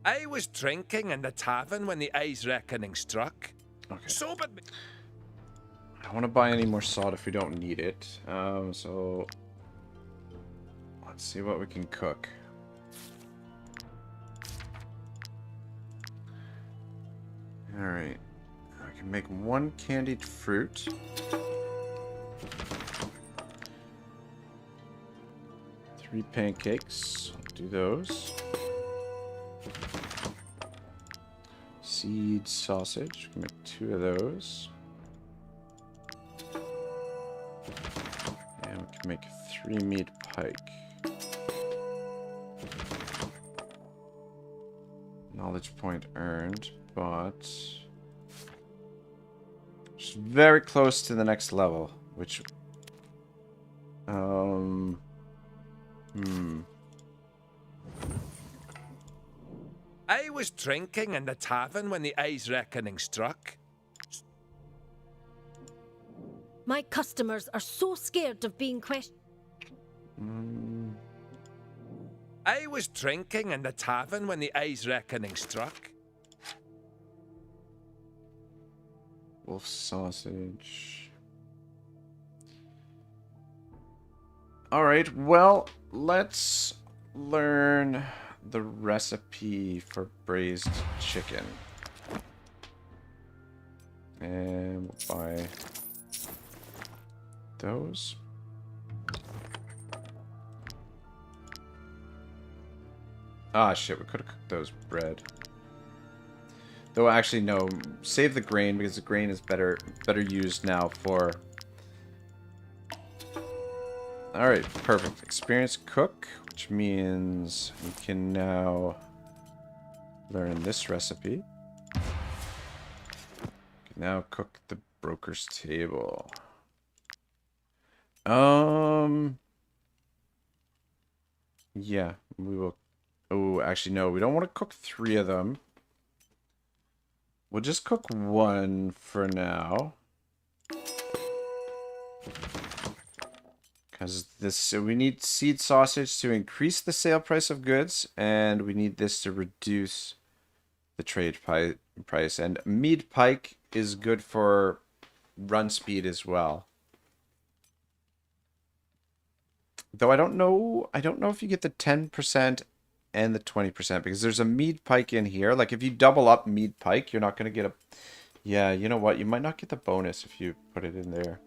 I was drinking in the tavern when the A's reckoning struck. Okay. Sobered me. I don't want to buy any more salt if we don't need it. So let's see what we can cook. All right. I can make 1 candied fruit. 3 pancakes. I'll do those. Seed sausage. Can make 2 of those. And we can make 3 meat pike. Knowledge point earned, but just very close to the next level, which I was drinking in the tavern when the A's reckoning struck. My customers are so scared of being questioned. I was drinking in the tavern when the A's reckoning struck. Wolf sausage. Alright, well, let's learn the recipe for braised chicken. And we'll buy those. Ah, shit, we could have cooked those bread. Though, actually, no. Save the grain, because the grain is better used now for... Alright, perfect. Experienced cook, which means we can now learn this recipe. We can now cook the broker's table. Yeah, we will... Oh, actually, no. We don't want to cook 3 of them. We'll just cook 1 for now. Because this, so we need seed sausage to increase the sale price of goods, and we need this to reduce the trade price. And meat pike is good for run speed as well. Though I don't know if you get the 10% and the 20%, because there's a mead pike in here. Like, if you double up mead pike, you're not going to get a... Yeah, you know what? You might not get the bonus if you put it in there.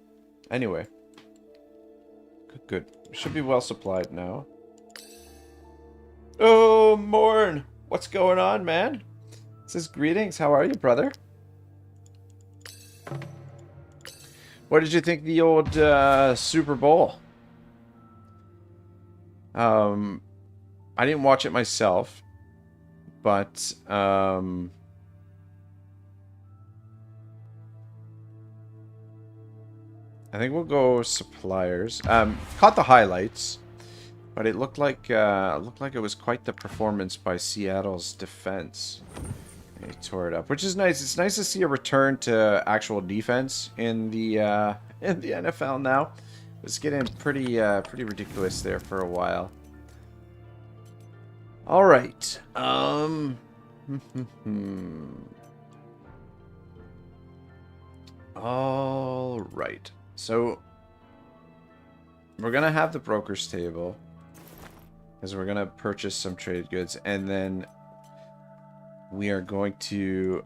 Anyway. Good. Should be well supplied now. Oh, Morn! What's going on, man? It says greetings. How are you, brother? What did you think of the old Super Bowl? I didn't watch it myself, but I think we'll go suppliers. Caught the highlights, but it looked like it was quite the performance by Seattle's defense. They tore it up, which is nice. It's nice to see a return to actual defense in the NFL now. It was getting pretty ridiculous there for a while. All right. All right. So we're gonna have the broker's table because we're gonna purchase some trade goods, and then we are going to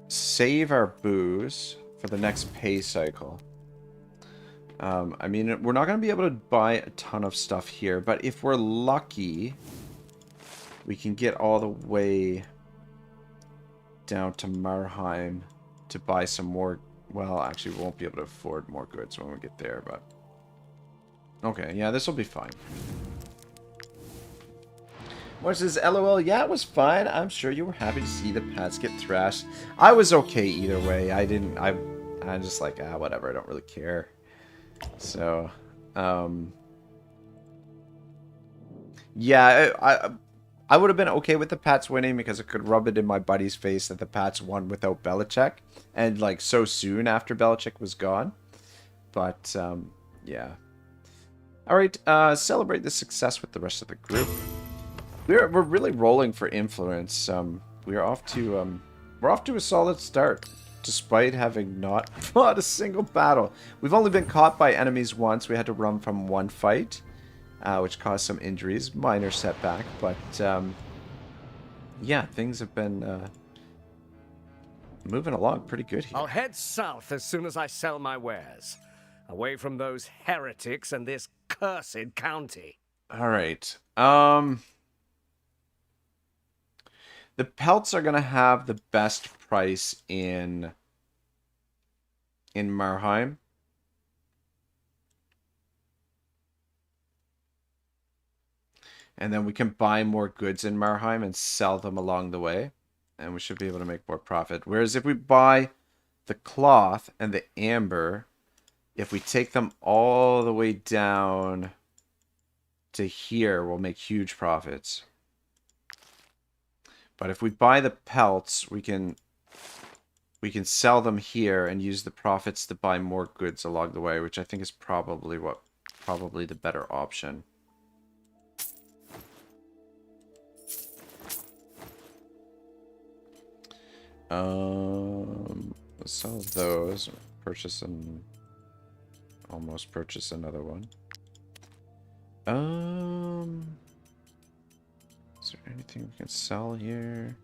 save our booze for the next pay cycle. I mean, we're not going to be able to buy a ton of stuff here, but if we're lucky, we can get all the way down to Marheim to buy some more. Well, actually, we won't be able to afford more goods when we get there, but... Okay, yeah, this will be fine. Moore says, LOL, yeah, it was fine. I'm sure you were happy to see the Pats get thrashed. I was okay either way. I'm just like, whatever, I don't really care. So, yeah, I would have been okay with the Pats winning because I could rub it in my buddy's face that the Pats won without Belichick and like so soon after Belichick was gone. But yeah. All right, celebrate the success with the rest of the group. We're really rolling for influence. We're off to a solid start, despite having not fought a single battle. We've only been caught by enemies once. We had to run from one fight, which caused some injuries, minor setback. But yeah, things have been moving along pretty good here. I'll head south as soon as I sell my wares, away from those heretics and this cursed county. All right. The pelts are gonna have the best price in Marheim. And then we can buy more goods in Marheim and sell them along the way. And we should be able to make more profit. Whereas if we buy the cloth and the amber, if we take them all the way down to here, we'll make huge profits. But if we buy the pelts, we can sell them here and use the profits to buy more goods along the way, which I think is probably the better option. Let's sell those. Almost purchase another one. Is there anything we can sell here?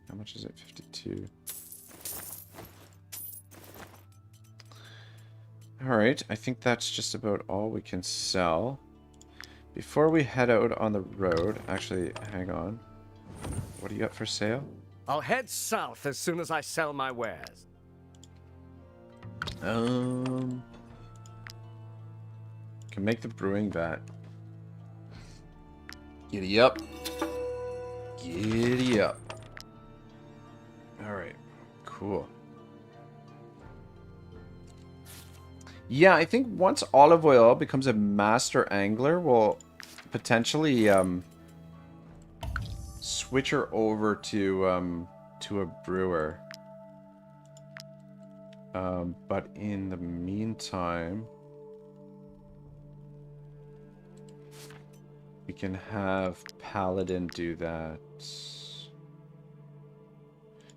How much is it? 52. Alright, I think that's just about all we can sell. Before we head out on the road, actually, hang on. What do you got for sale? I'll head south as soon as I sell my wares. Can make the brewing vat. Giddy up. Giddy up. Alright. Cool. Yeah, I think once Olive Oil becomes a master angler, we'll potentially switch her over to a brewer. But in the meantime, we can have Paladin do that.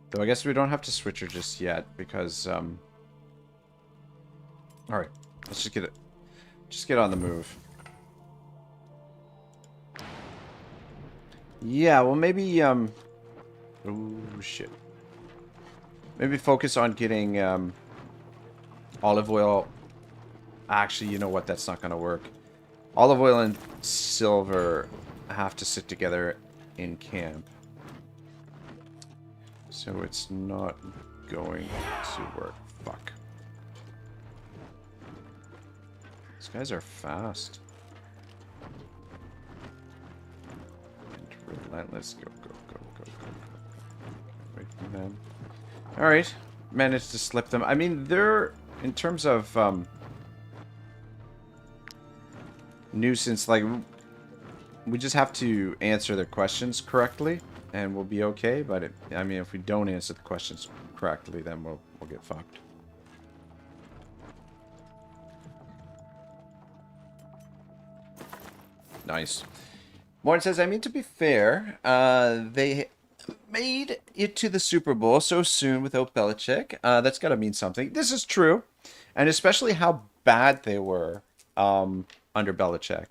Though I guess we don't have to switch her just yet because alright, let's just get on the move. Yeah, well maybe oh shit. Maybe focus on getting olive oil. Actually, you know what? That's not going to work. Olive oil and silver have to sit together in camp. So it's not going to work. Fuck. These guys are fast. And relentless. Go, go, go, go, go, go. Wait for them. Alright. Managed to slip them. I mean, they're, in terms of nuisance, like, we just have to answer their questions correctly and we'll be okay. But I mean, if we don't answer the questions correctly, then we'll get fucked. Nice. Warren says, I mean, to be fair, they made it to the Super Bowl so soon without Belichick. That's got to mean something. This is true. And especially how bad they were under Belichick.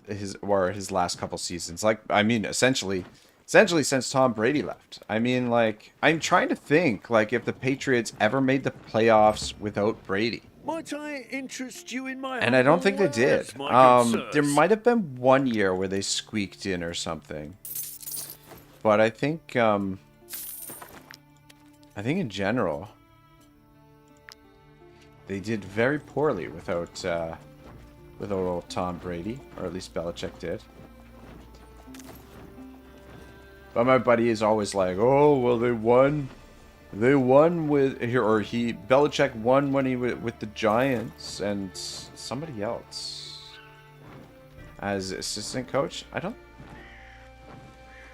His last couple seasons. Like, I mean, essentially since Tom Brady left. I mean, like, I'm trying to think, like, if the Patriots ever made the playoffs without Brady. Might I interest you in my... And I don't think they did. There might have been one year where they squeaked in or something. But I think in general, they did very poorly without old Tom Brady, or at least Belichick did. But my buddy is always like, "Oh, well, they won with Belichick won when he was with the Giants and somebody else." as assistant coach. I don't...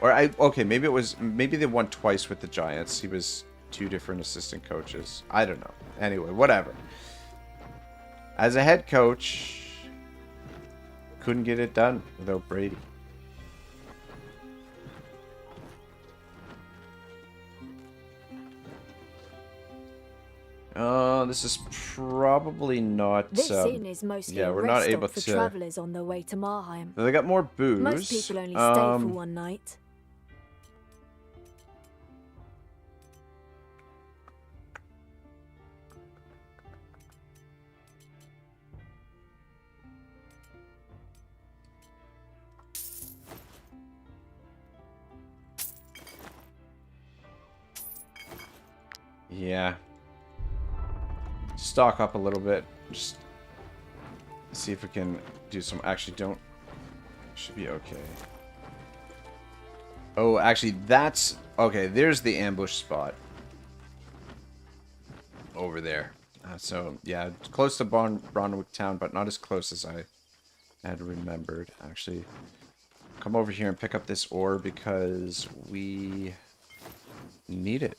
Okay, maybe they won twice with the Giants. He was 2 different assistant coaches. I don't know. Anyway, whatever. As a head coach, couldn't get it done without Brady. This is probably not. This inn is mostly yeah, a we're not rest able stop for to. travellers on their way to Marheim. They got more booze. Most people only stay for one night. Yeah. Stock up a little bit. Just see if we can do some. Actually, don't. Should be okay. Oh, actually, that's okay. There's the ambush spot over there. So yeah, close to Brondwick town, but not as close as I had remembered. Actually, come over here and pick up this ore because we need it.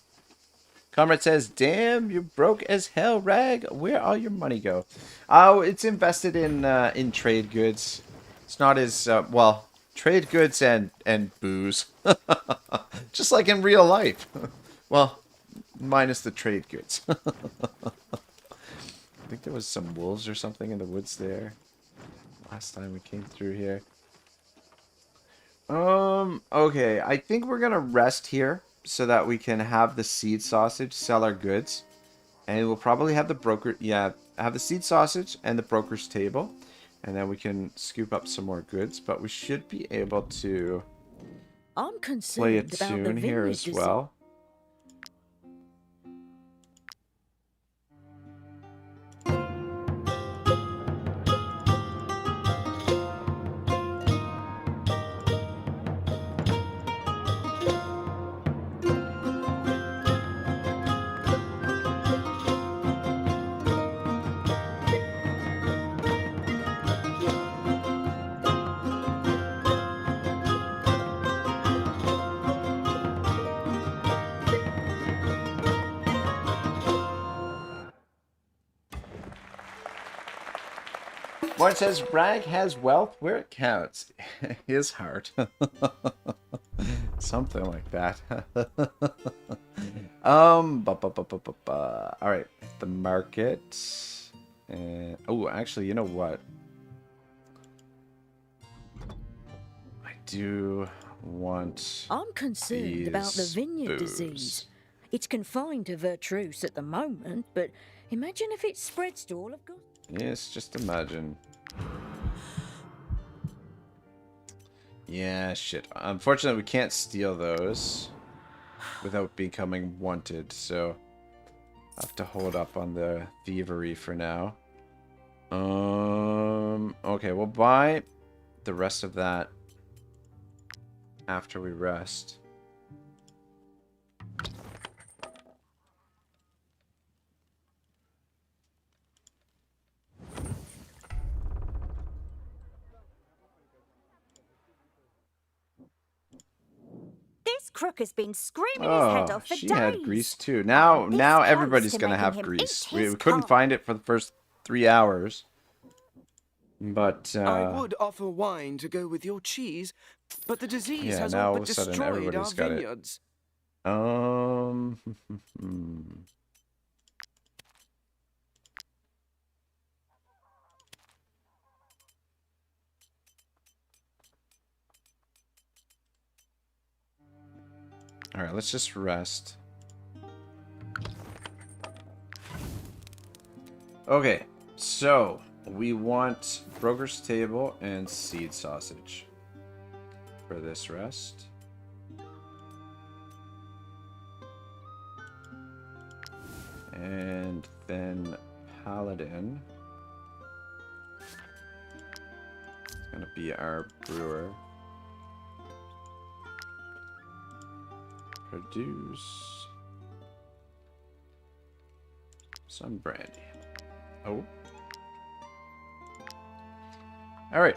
Comrade says, "Damn, you're broke as hell, Rag. Where all your money go?" Oh, it's invested in trade goods. It's not as well, trade goods and booze, just like in real life. Well, minus the trade goods. I think there was some wolves or something in the woods there last time we came through here. Okay, I think we're gonna rest here so that we can have the seed sausage, sell our goods, and we'll probably have the broker, have the seed sausage and the broker's table, and then we can scoop up some more goods. But we should be able to play a tune here as well. Martin says, "Bragg has wealth where it counts. His heart." Something like that. All right, the market. And oh, actually, you know what? I do want. I'm concerned about the vineyard disease. It's confined to Vertruce at the moment, but imagine if it spreads to all of God. Yes, just imagine. Yeah, shit. Unfortunately, we can't steal those without becoming wanted, so I have to hold up on the thievery for now. Okay, we'll buy the rest of that after we rest. This crook has been screaming his head off for she days. had grease too. Now everybody's gonna have grease. We couldn't find it for the first 3 hours. But I would offer wine to go with your cheese, but the disease has now all all but of a sudden destroyed our everybody's got it. vineyards. Alright, let's just rest. Okay, so we want broker's table and seed sausage for this rest. And then paladin. It's gonna be our brewer. Produce some brandy. Oh. Alright.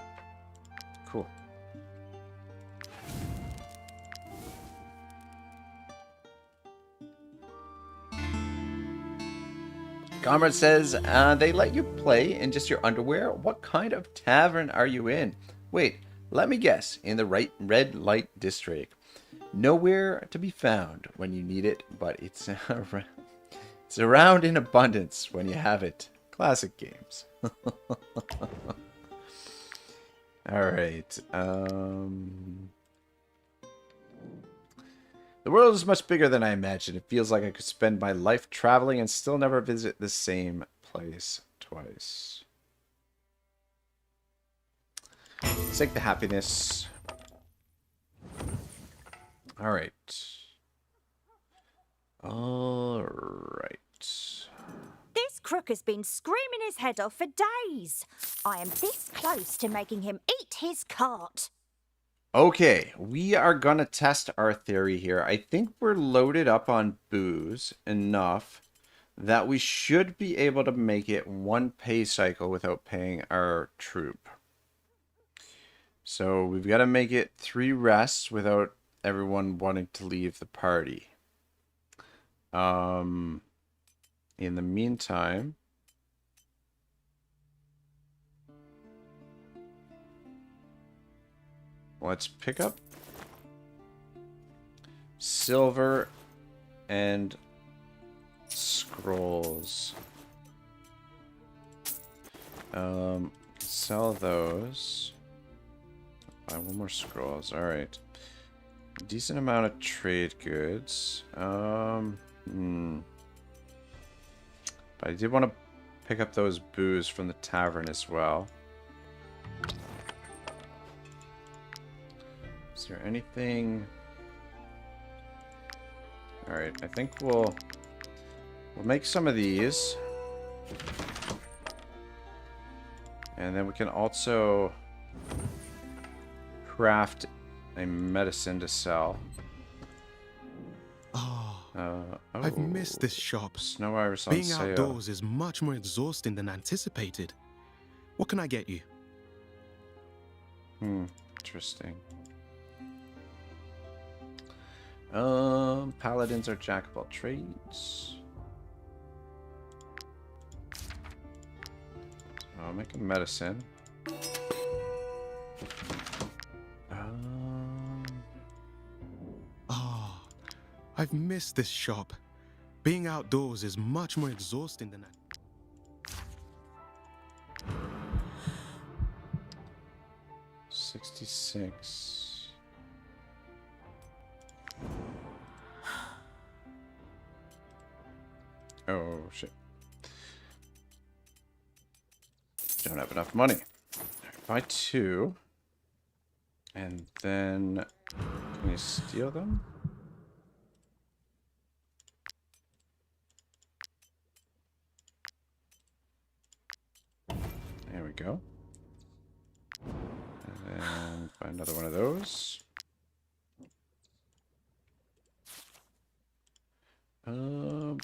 Comrade says, they let you play in just your underwear? What kind of tavern are you in? Wait, let me guess. In the red light district. Nowhere to be found when you need it, but it's around in abundance when you have it. Classic games. Alright. The world is much bigger than I imagined. It feels like I could spend my life traveling and still never visit the same place twice. Let's take the happiness. Alright. Alright. This crook has been screaming his head off for days. I am this close to making him eat his cart. Okay, we are gonna test our theory here. I think we're loaded up on booze enough that we should be able to make it one pay cycle without paying our troop. So we've got to make it 3 rests without everyone wanting to leave the party. In the meantime, let's pick up silver and scrolls. Sell those. Buy 1 more scrolls. Alright. Decent amount of trade goods. But I did want to pick up those booze from the tavern as well. Is there anything? Alright, I think we'll make some of these. And then we can also craft a medicine to sell. I've missed this shop. Snow iris on Being sale. outdoors is much more exhausting than anticipated. What can I get you? Interesting. Paladins are jack of all trades. I'll make a medicine. I've missed this shop. Being outdoors is much more exhausting than that. 66. Oh, shit. Don't have enough money. Right, buy 2. And then... Can you steal them? There we go. And then buy another one of those. Who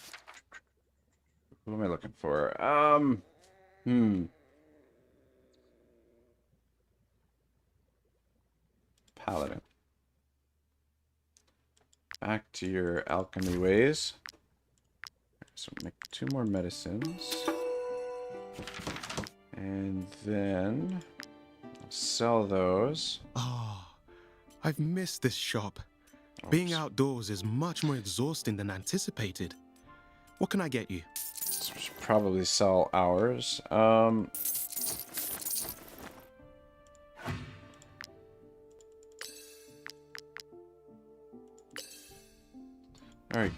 am I looking for? Paladin. Back to your alchemy ways. So make 2 more medicines. And then I'll sell those. I've missed this shop. Being outdoors is much more exhausting than anticipated. What can I get you? So we should probably sell ours. Alright,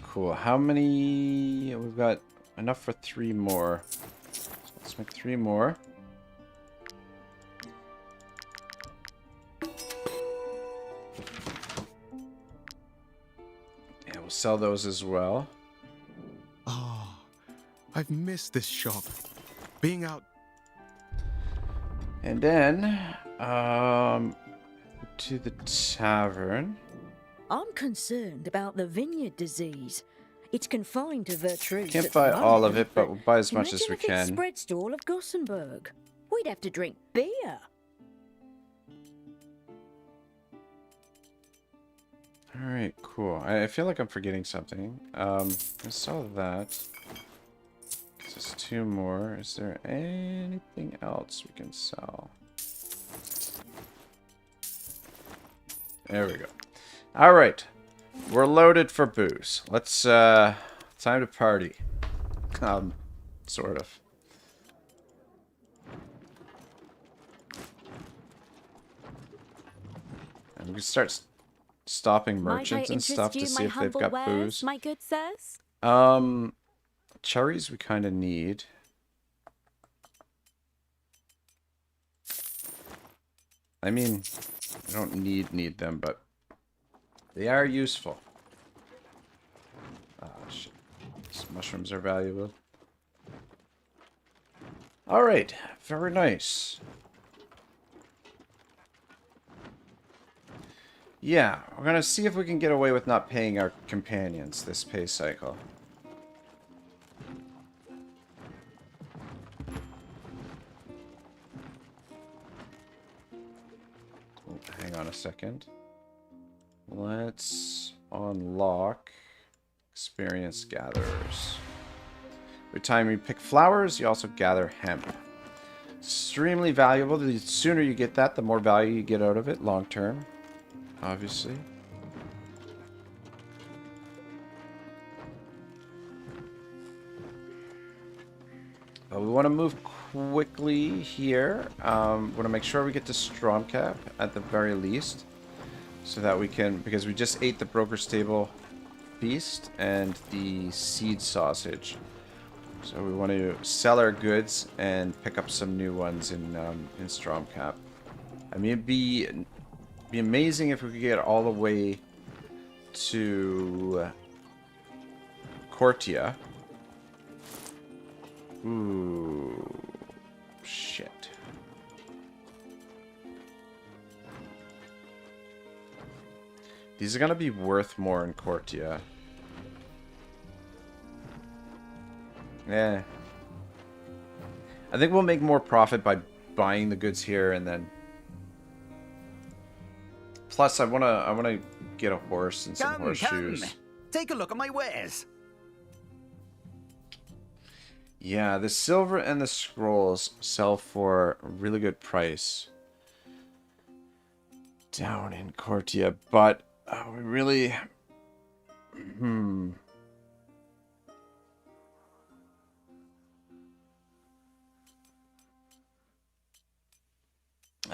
cool. How many? We've got enough for 3 more. So let's make 3 more. Yeah, we'll sell those as well. I've missed this shop. Being out... And then, to the tavern. I'm concerned about the vineyard disease. It's confined to Vertruse. Can't buy all of it, but we'll buy as much as we Imagine if it can. spreads to all of Gothenburg. We'd have to drink beer. Alright, cool. I feel like I'm forgetting something. I saw that. Just 2 more. Is there anything else we can sell? There we go. All right. We're loaded for booze. Let's, time to party. Sort of. And we can start stopping merchants and stuff to see if they've got booze. My good sirs? Cherries we kind of need. I mean, I don't need them, but they are useful. Ah, shit. These mushrooms are valuable. Alright, very nice. Yeah, we're gonna see if we can get away with not paying our companions this pay cycle. Oh, hang on a second. Let's unlock experience gatherers. Every time you pick flowers, you also gather hemp. Extremely valuable. The sooner you get that, the more value you get out of it long term. Obviously. But we want to move quickly here. We want to make sure we get to Stromcap at the very least. So that we can, because we just ate the broker's table feast and the seed sausage. So we want to sell our goods and pick up some new ones in Stromcap. I mean, it'd be amazing if we could get all the way to Cortia. Ooh, shit. These are gonna be worth more in Cortia. Yeah. I think we'll make more profit by buying the goods here and then. Plus, I wanna get a horse and some horseshoes. Come. Take a look at my wares. Yeah, the silver and the scrolls sell for a really good price down in Cortia, but we really,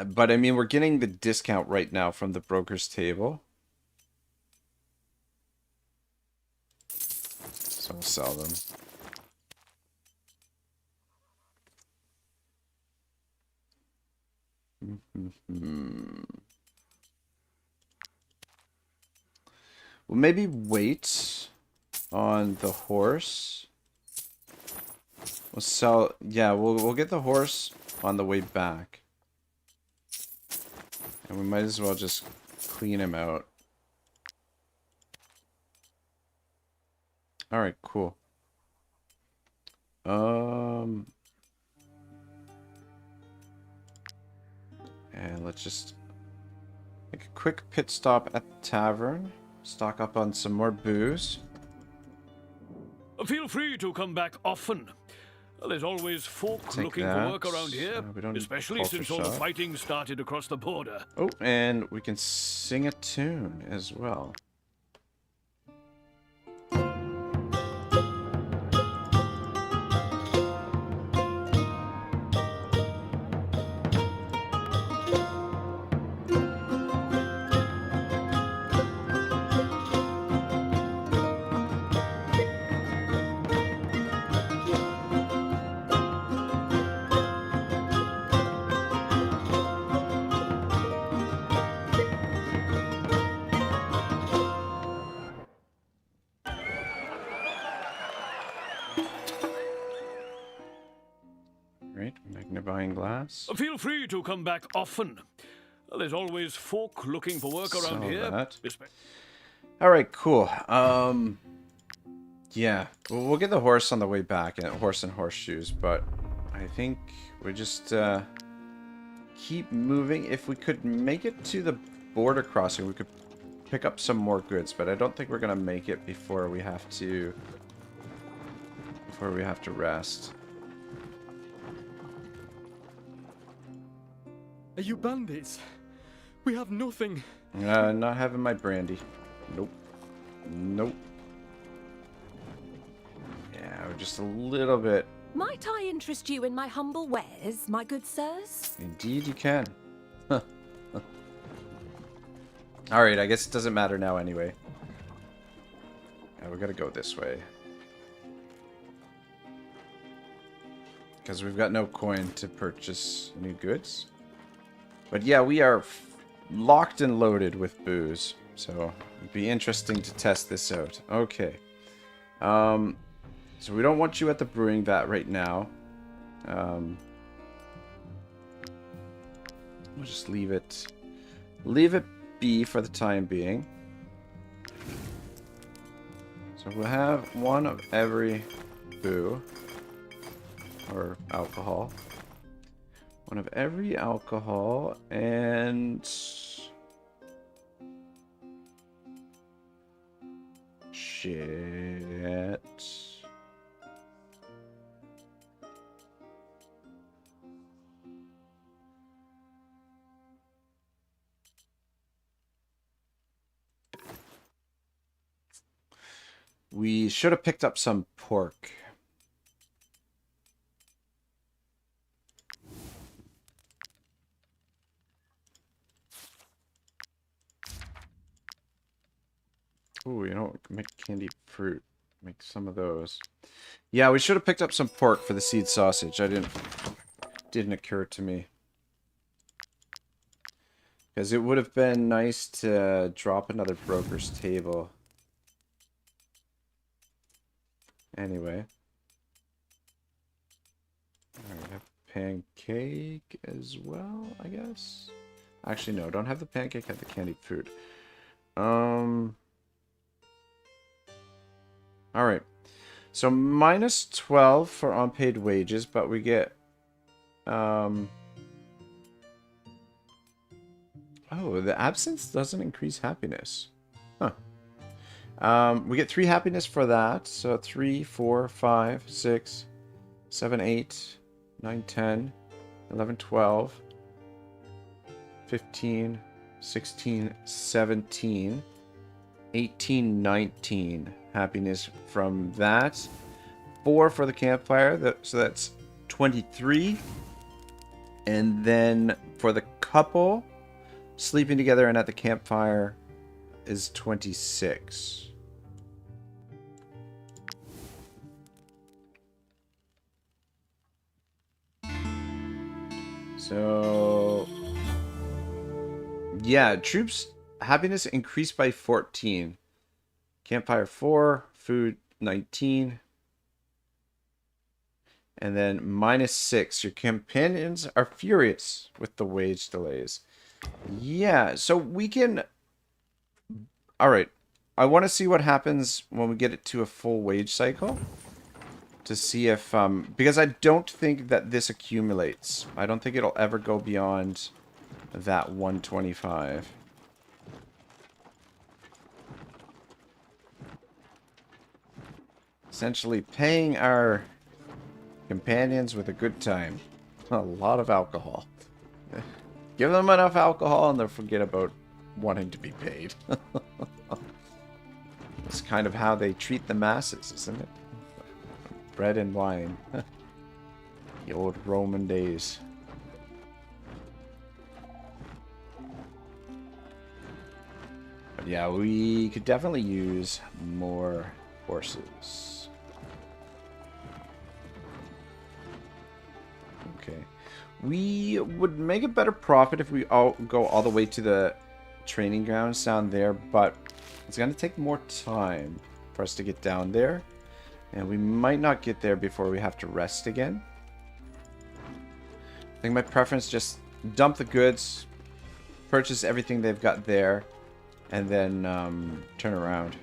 But I mean, we're getting the discount right now from the broker's table. So we'll sell them. We'll maybe wait on the horse. We'll sell, yeah, we'll get the horse on the way back. And we might as well just clean him out. Alright, cool. And let's just make a quick pit stop at the tavern. Stock up on some more booze. Feel free to come back often. There's always folk looking for work around here, especially since all the fighting started across the border. Oh, and we can sing a tune as well. Magnifying glass. Feel free to come back often. There's always folk looking for work around here. Alright, cool. Yeah, we'll get the horse on the way back, and horse and horseshoes, but I think we just keep moving. If we could make it to the border crossing, we could pick up some more goods, but I don't think we're gonna make it before we have to before we have to rest. Are you bandits? We have nothing. Not having my brandy. Nope. Nope. Yeah, we're just a little bit. Might I interest you in my humble wares, my good sirs? Indeed you can. Alright, I guess it doesn't matter now anyway. Yeah, we gotta go this way. Because we've got no coin to purchase new goods. But yeah, we are locked and loaded with booze. So, it'd be interesting to test this out. Okay. So we don't want you at the brewing vat right now. We'll just leave it be for the time being. So we'll have one of every boo or alcohol. One of every alcohol and shit. We should have picked up some pork. Ooh, you know, make candied fruit. Make some of those. Yeah, we should have picked up some pork for the seed sausage. Didn't occur to me. Because it would have been nice to drop another broker's table. Anyway. Alright, have pancake as well, I guess. Actually, no, don't have the pancake, have the candied food. Alright. So minus 12 for unpaid wages, but we get oh, the absence doesn't increase happiness. Huh. We get 3 happiness for that. So 3, 4, 5, 6, 7, 8, 9, 10, 11, 12, 15, 16, 17, 18, 19 happiness from that. 4 for the campfire, so that's 23. And then for the couple sleeping together and at the campfire is 26. So yeah, troops happiness increased by 14. Campfire 4, food 19. And then minus 6. Your companions are furious with the wage delays. Yeah, so we can... Alright, I want to see what happens when we get it to a full wage cycle. To see if... because I don't think that this accumulates. I don't think it'll ever go beyond that 125. Essentially paying our companions with a good time. A lot of alcohol. Give them enough alcohol and they'll forget about wanting to be paid. It's kind of how they treat the masses, isn't it? Bread and wine. The old Roman days. But yeah, we could definitely use more horses. Okay. We would make a better profit if we go all the way to the training grounds down there, but it's going to take more time for us to get down there. And we might not get there before we have to rest again. I think my preference is just dump the goods, purchase everything they've got there, and then turn around.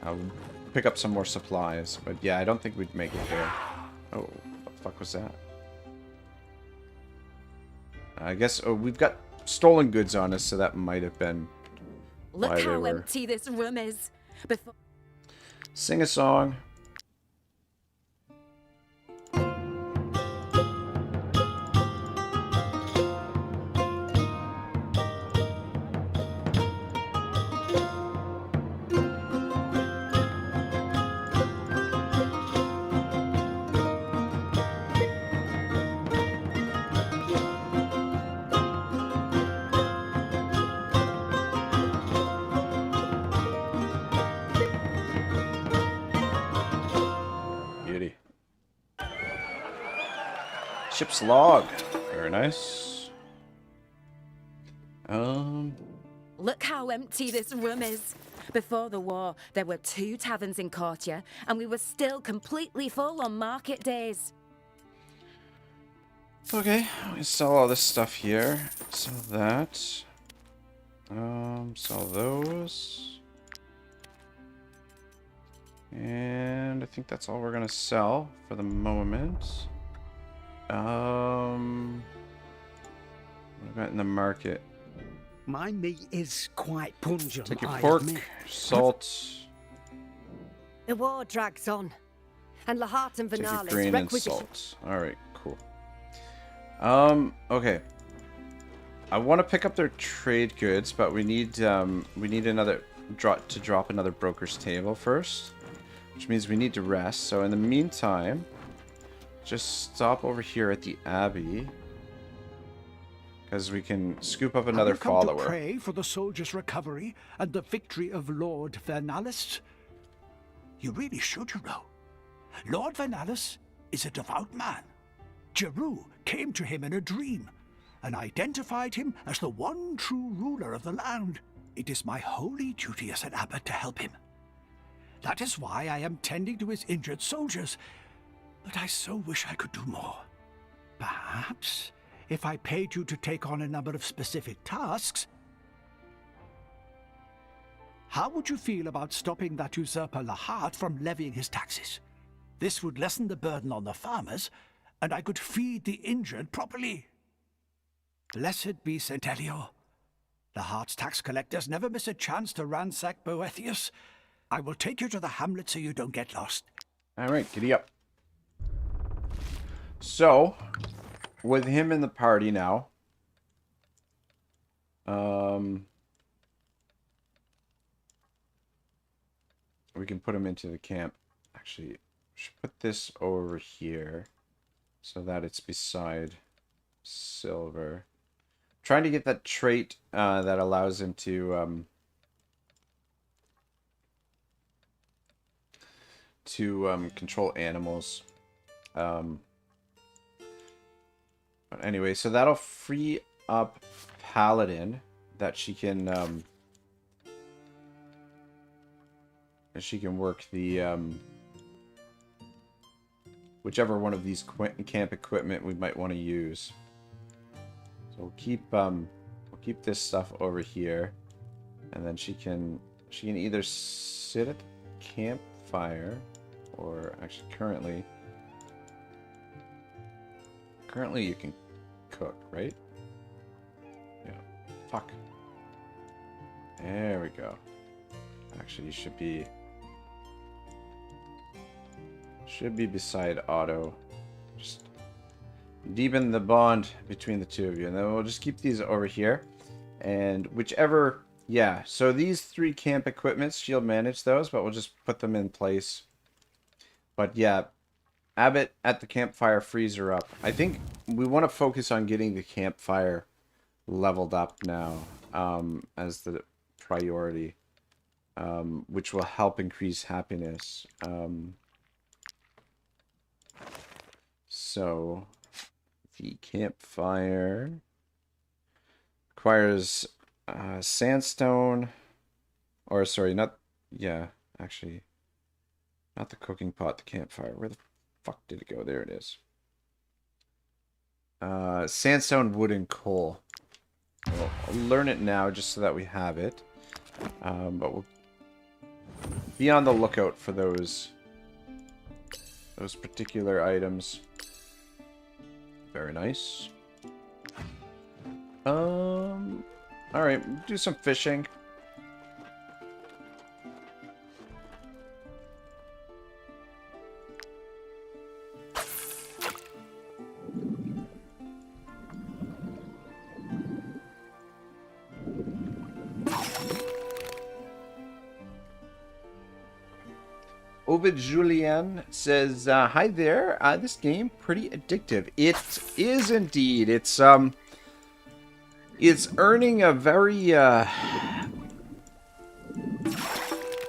I'll pick up some more supplies, but yeah, I don't think we'd make it there. Oh, what the fuck was that? I guess we've got stolen goods on us, so that might have been Look why how they were... empty this room is. Before Sing a song. Beauty. Ship's log. Very nice. Look how empty this room is. Before the war, there were 2 taverns in Courtier, and we were still completely full on market days. Okay, we sell all this stuff here. Sell that. Sell those. And I think that's all we're gonna sell for the moment. What about in the market? My meat is quite pungent. Take your I pork, admit. salt, The war drags on, and Lahat and take your Vanales grain and requisition. salt. Alright, cool. Okay. I want to pick up their trade goods, but we need another drop another broker's table first, which means we need to rest. So in the meantime, just stop over here at the Abbey, because we can scoop up another Have you come follower. to pray for the soldiers' recovery and the victory of Lord Vernalis? You really should, you know. Lord Vernalis is a devout man. Jeru came to him in a dream and identified him as the one true ruler of the land. It is my holy duty as an abbot to help him. That is why I am tending to his injured soldiers, but I so wish I could do more. Perhaps, if I paid you to take on a number of specific tasks, how would you feel about stopping that usurper Lahat from levying his taxes? This would lessen the burden on the farmers, and I could feed the injured properly. Blessed be St. Elior. Lahat's tax collectors never miss a chance to ransack Boethius. I will take you to the hamlet so you don't get lost. Alright, giddy up. So, with him in the party now, we can put him into the camp. Actually, we should put this over here so that it's beside Silver. Trying to get that trait that allows him to control animals. But anyway, so that'll free up Paladin that she can work the whichever one of these camp equipment we might want to use. So we'll keep this stuff over here, and then she can either sit at the campfire, or actually currently you can cook, right? Yeah. Fuck. There we go. Actually, you should be beside Otto. Just deepen the bond between the two of you, and then we'll just keep these over here. And whichever, yeah. So these 3 camp equipments, she'll manage those, but we'll just put them in place. But yeah, Abbott at the campfire frees her up. I think we want to focus on getting the campfire leveled up now as the priority, which will help increase happiness. So the campfire requires sandstone, or sorry, not the cooking pot, the campfire. Where the fuck did it go? There it is. Sandstone, wood, and coal. I'll learn it now just so that we have it. But we'll be on the lookout for those particular items. Very nice. Alright, do some fishing. Ovid Julien says, "Hi there. This game pretty addictive. It is indeed. It's earning a very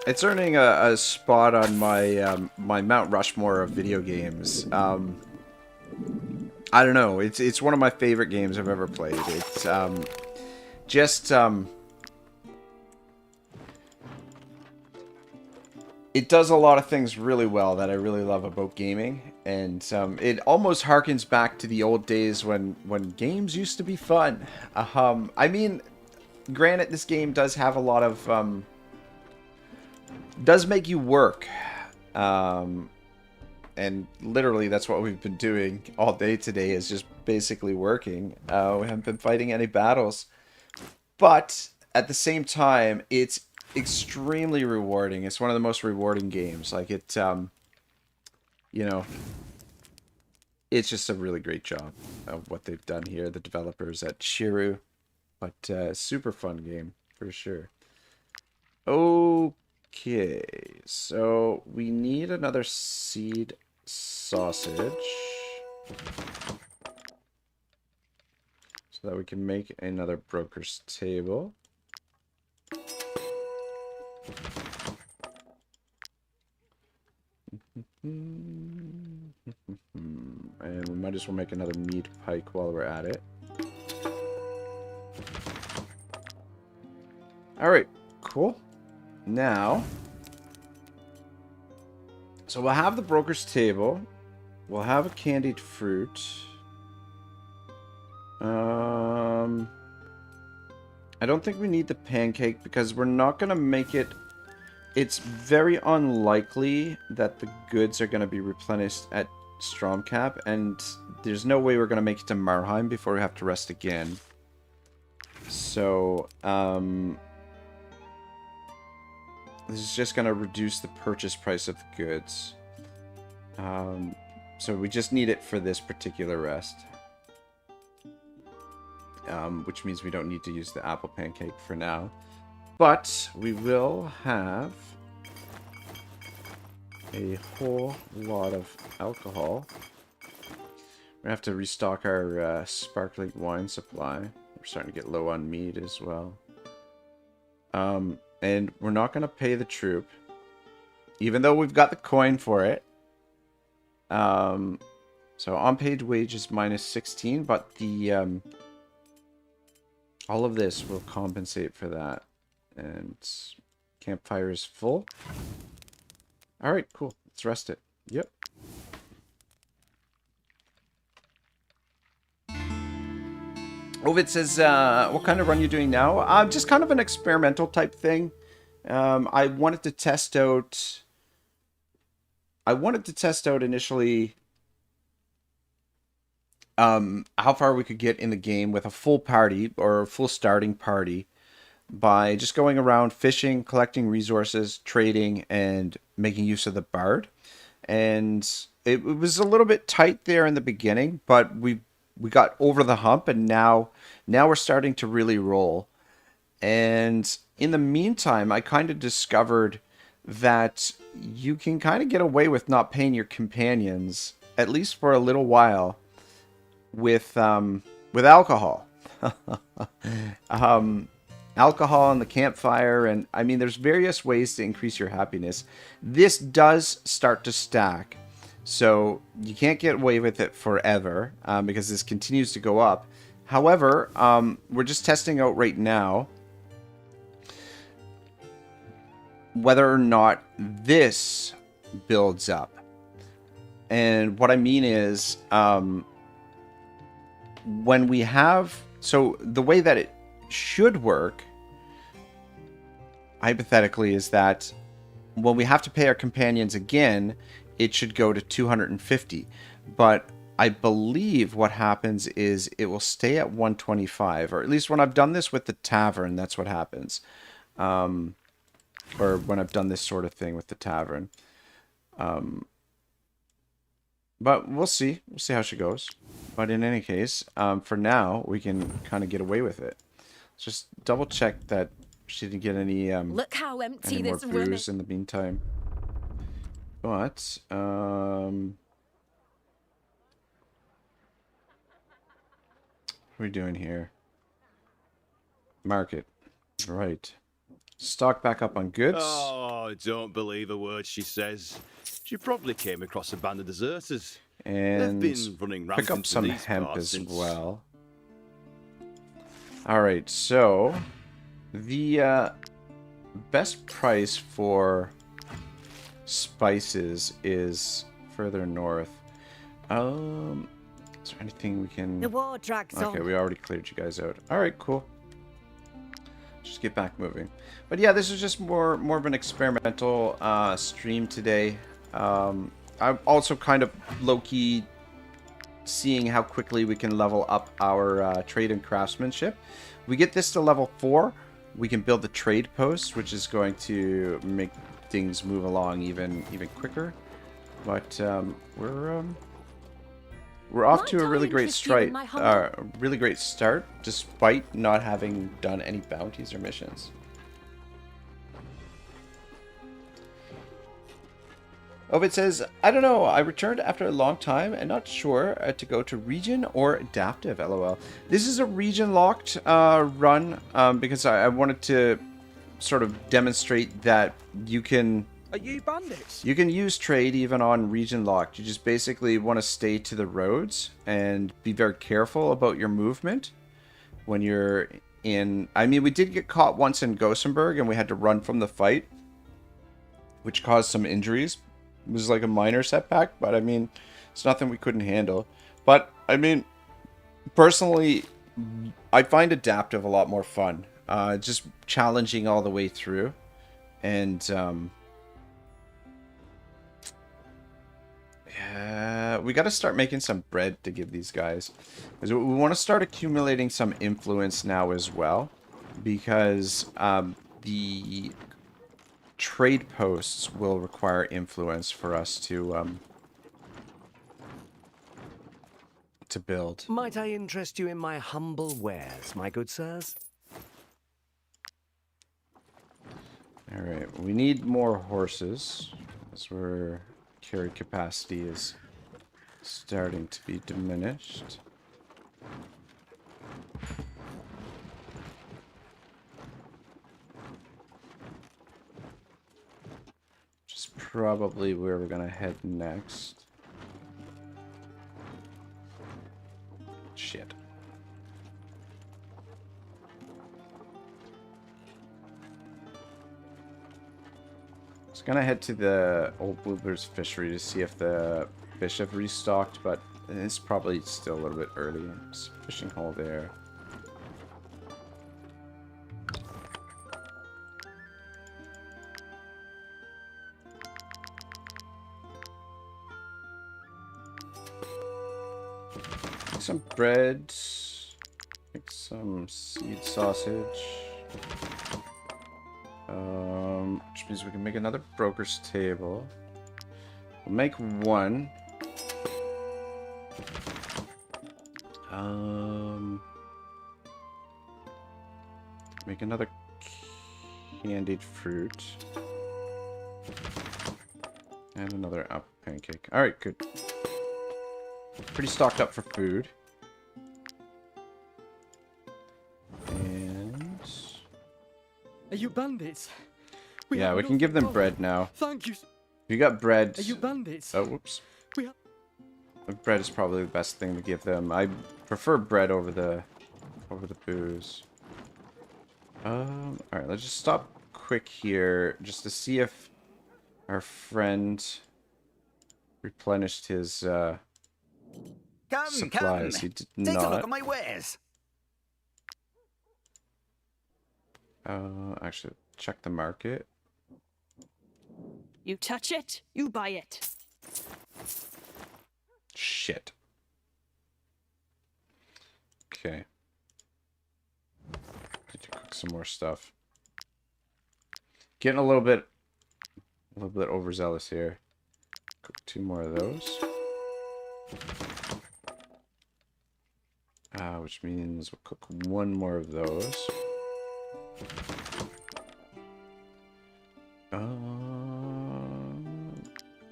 it's earning a spot on my my Mount Rushmore of video games. I don't know. It's one of my favorite games I've ever played. It's it does a lot of things really well that I really love about gaming, and it almost harkens back to the old days when games used to be fun. I mean, granted, this game does have a lot of does make you work, and literally that's what we've been doing all day today, is just basically working. We haven't been fighting any battles, but at the same time, it's extremely rewarding. It's one of the most rewarding games. Like, it, you know, it's just a really great job of what they've done here, the developers at Shiru. But super fun game for sure. Okay, so we need another seed sausage so that we can make another broker's table. And we might as well make another meat pike while we're at it. Alright, cool. Now, so we'll have the broker's table. We'll have a candied fruit. I don't think we need the pancake because we're not going to make it... It's very unlikely that the goods are going to be replenished at Stromcap, and there's no way we're going to make it to Marheim before we have to rest again. So, this is just going to reduce the purchase price of the goods. So we just need it for this particular rest. Which means we don't need to use the apple pancake for now. But we will have a whole lot of alcohol. We're going to have to restock our sparkling wine supply. We're starting to get low on meat as well. And we're not going to pay the troop, even though we've got the coin for it. So unpaid wage is minus 16, but the all of this will compensate for that. And campfire is full. Alright, cool. Let's rest it. Yep. Ovid says, what kind of run are you doing now? Just kind of an experimental type thing. I wanted to test out initially how far we could get in the game with a full party, or a full starting party, by just going around fishing, collecting resources, trading, and making use of the bard. And it was a little bit tight there in the beginning, but we got over the hump, and now we're starting to really roll. And in the meantime, I kind of discovered that you can kind of get away with not paying your companions, at least for a little while, with alcohol. Alcohol and the campfire, and I mean, there's various ways to increase your happiness. This does start to stack, so you can't get away with it forever, because this continues to go up. However, we're just testing out right now whether or not this builds up. And what I mean is, when we have... So the way that it should work, hypothetically, is that when we have to pay our companions again, it should go to 250. But I believe what happens is it will stay at 125, or at least when I've done this with the tavern, that's what happens. Or when I've done this sort of thing with the tavern. But we'll see. We'll see how she goes. But in any case, for now, we can kind of get away with it. Let's just double check that she didn't get any, Look how empty any more this room booze is. in the meantime. But, what are we doing here? Market. Right. Stock back up on goods. Oh, don't believe a word she says. She probably came across a band of deserters. And They've been running pick up rampant some in these hemp parts as since... well. Alright, so the best price for spices is further north. Is there anything we can... The war drags on. Okay, we already cleared you guys out. Alright, cool. Just get back moving. But yeah, this is just more of an experimental stream today. I'm also kind of low-key seeing how quickly we can level up our trade and craftsmanship. We get this to level 4, we can build the trade post, which is going to make things move along even quicker. But we're off to a really great start, despite not having done any bounties or missions. Oh, it says, I don't know, I returned after a long time and not sure to go to region or adaptive, lol. This is a region locked run because I wanted to sort of demonstrate that you can... Are you bandits? You can use trade even on region locked. You just basically want to stay to the roads and be very careful about your movement when you're in... I mean, we did get caught once in Gothenburg and we had to run from the fight, which caused some injuries. It was like a minor setback, but I mean, it's nothing we couldn't handle. But, I mean, personally, I find adaptive a lot more fun. Just challenging all the way through. And, yeah, we got to start making some bread to give these guys. Because we want to start accumulating some influence now as well. Because the trade posts will require influence for us to build. Might I interest you in my humble wares, my good sirs? Alright, we need more horses. That's where carry capacity is starting to be diminished. Which is probably where we're gonna head next. Shit. I was gonna head to the Old Bluebird's fishery to see if the fish have restocked, but it's probably still a little bit early. There's a fishing hole there. Make some bread. Make some seed sausage. Which means we can make another broker's table. We'll make one. Make another candied fruit. And another apple pancake. Alright, good. Pretty stocked up for food. And... Are you bandits? Yeah, we can give them bread now. Thank you. You got bread. Are you bandits? Oh, whoops. Bread is probably the best thing to give them. I prefer bread over the booze. Alright, let's just stop quick here just to see if our friend replenished his supplies. Come. He did Take not. a look at my wares. Actually, check the market. You touch it, you buy it. Shit. Okay. Need to cook some more stuff. Getting a little bit overzealous here. Cook 2 more of those. Which means we'll cook 1 more of those.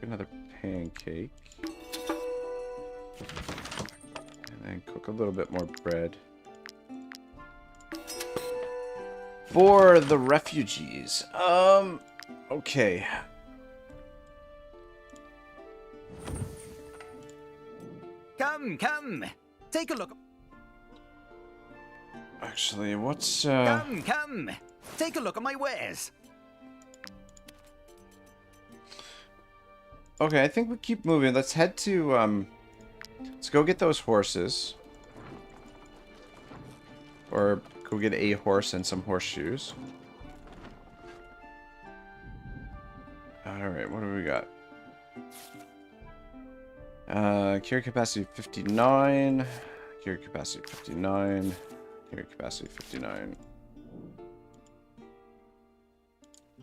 Gonna pancake. And then cook a little bit more bread. For the refugees. Okay. Come, come. Take a look. Actually, what's Come, come. Take a look at my wares. Okay, I think we keep moving. Let's head to let's go get those horses. Or go get a horse and some horseshoes. Alright, what do we got? Carry capacity 59. Carry capacity 59. Carry capacity 59.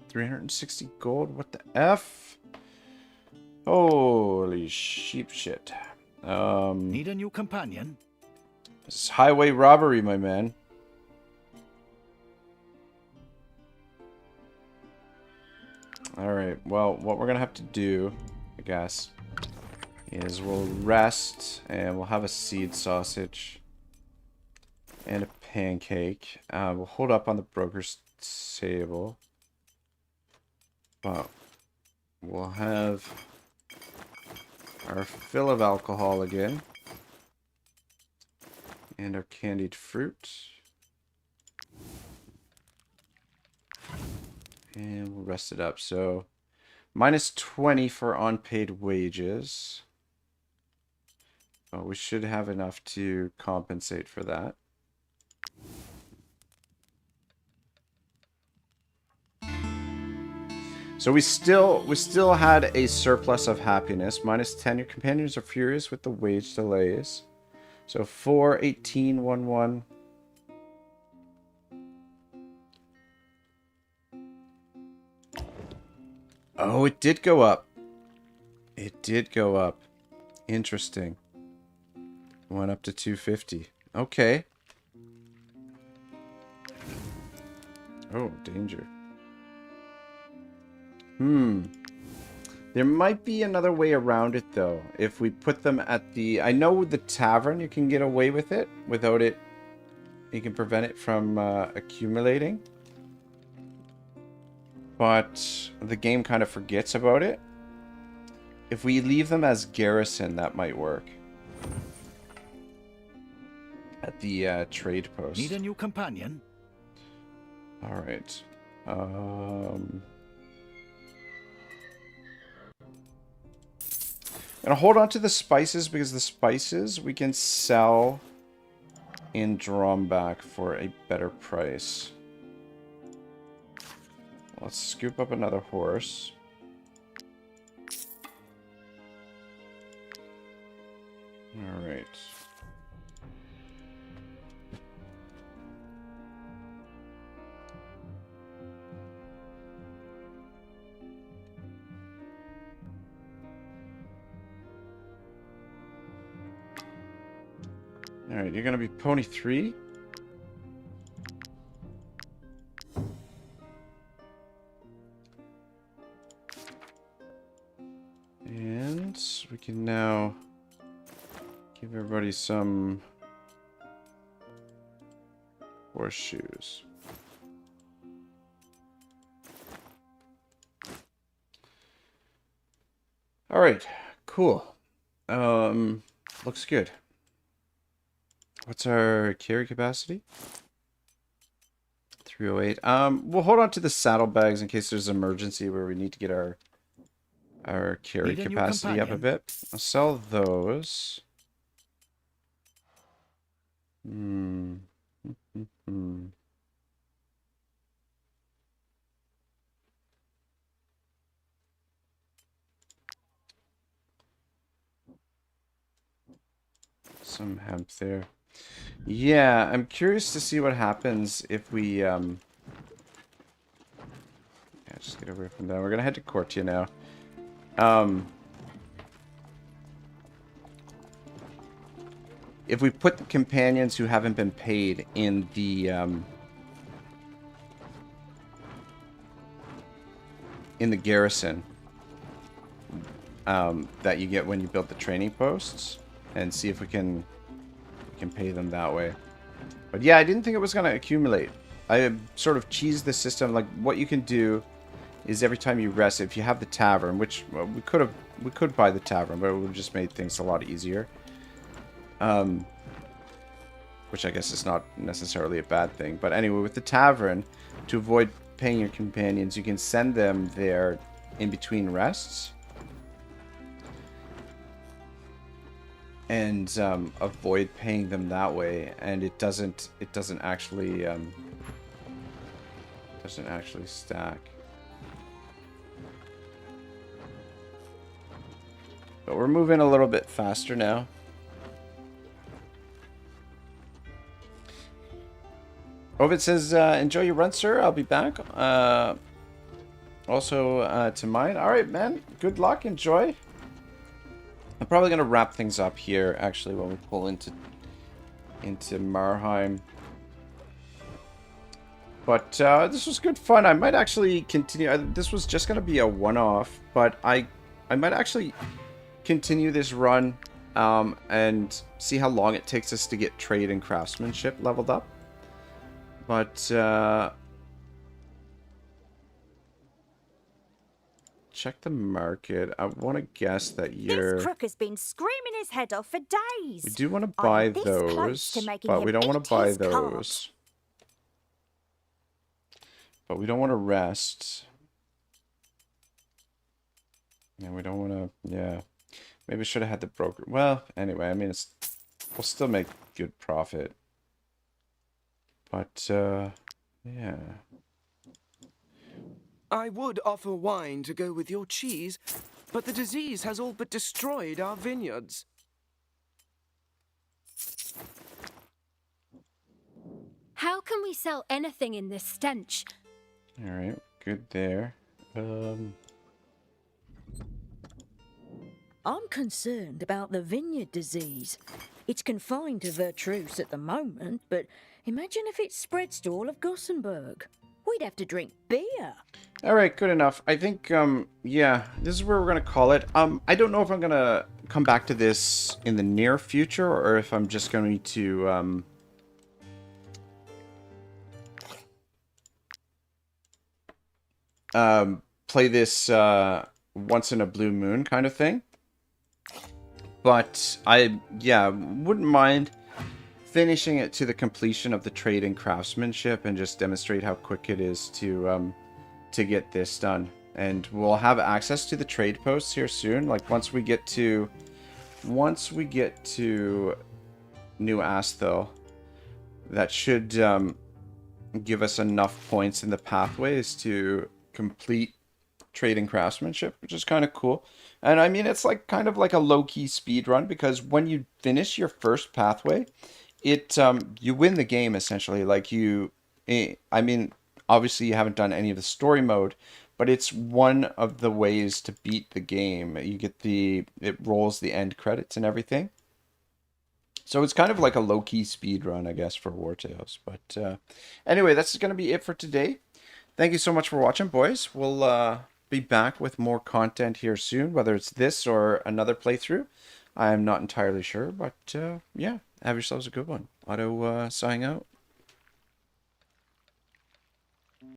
360 gold? What the F? Holy sheep shit. Need a new companion? This is highway robbery, my man. Alright, well, what we're gonna have to do, I guess, is we'll rest, and we'll have a seed sausage and a pancake. We'll hold up on the broker's table, but we'll have our fill of alcohol again, and our candied fruit, and we'll rest it up. So minus 20 for unpaid wages. Oh, we should have enough to compensate for that. So we still had a surplus of happiness. Minus 10. Your companions are furious with the wage delays. So 4, 18, 1, 1. Oh, it did go up. It did go up. Interesting. Went up to 250. Okay. Oh, danger. There might be another way around it, though. If we put them at the... I know with the tavern you can get away with it. Without it, you can prevent it from accumulating. But the game kind of forgets about it. If we leave them as garrison, that might work. At the trade post. Need a new companion? Alright. And hold on to the spices, because the spices we can sell in Dromback for a better price. Let's scoop up another horse. Alright. Alright, you're gonna be Pony 3? And we can now give everybody some horseshoes. Alright, cool. Looks good. What's our carry capacity? 308. We'll hold on to the saddlebags in case there's an emergency where we need to get our carry capacity up a bit. I'll sell those. Some hemp there. Yeah, I'm curious to see what happens if we yeah, just get away from that. We're gonna head to Cortia now. If we put the companions who haven't been paid in the garrison, that you get when you build the training posts, and see if we can pay them that way. But yeah, I didn't think it was going to accumulate. I sort of cheesed the system. Like, what you can do is every time you rest, if you have the tavern, which we could buy the tavern, but it would have just made things a lot easier. Which I guess is not necessarily a bad thing. But anyway, with the tavern, to avoid paying your companions, you can send them there in between rests. And avoid paying them that way, and it doesn't actually stack. But we're moving a little bit faster now. Ovid says, enjoy your run, sir. I'll be back. Also to mine. Alright, man. Good luck. Enjoy. I'm probably going to wrap things up here, actually, when we pull into Marheim. But this was good fun. I might actually continue. This was just going to be a one-off, but I might actually continue this run and see how long it takes us to get trade and craftsmanship leveled up. But check the market. I want to guess that you're... This crook has been screaming his head off for days. We do want to buy those, but we don't want to buy those. But we don't want to rest. And we don't want to... Yeah. Maybe we should have had the broker... Well, anyway, I mean, we'll still make good profit. But, yeah... I would offer wine to go with your cheese, but the disease has all but destroyed our vineyards. How can we sell anything in this stench? Alright, good there. I'm concerned about the vineyard disease. It's confined to Vertruse at the moment, but imagine if it spreads to all of Gothenburg. We'd have to drink beer. Alright, good enough. I think, yeah, this is where we're going to call it. I don't know if I'm going to come back to this in the near future, or if I'm just going to, play this, once in a blue moon kind of thing. But yeah, wouldn't mind finishing it to the completion of the trade and craftsmanship and just demonstrate how quick it is to get this done. And we'll have access to the trade posts here soon. Like once we get to New Asthel, that should give us enough points in the pathways to complete trade and craftsmanship, which is kind of cool. And I mean, it's like kind of like a low-key speed run, because when you finish your first pathway, it you win the game essentially. Like I mean, obviously you haven't done any of the story mode, but it's one of the ways to beat the game. You get it rolls the end credits and everything. So it's kind of like a low-key speed run, I guess, for Wartales. But anyway, that's going to be it for today. Thank you so much for watching, boys. We'll be back with more content here soon, whether it's this or another playthrough. I'm not entirely sure, but yeah, have yourselves a good one. Otto signing out.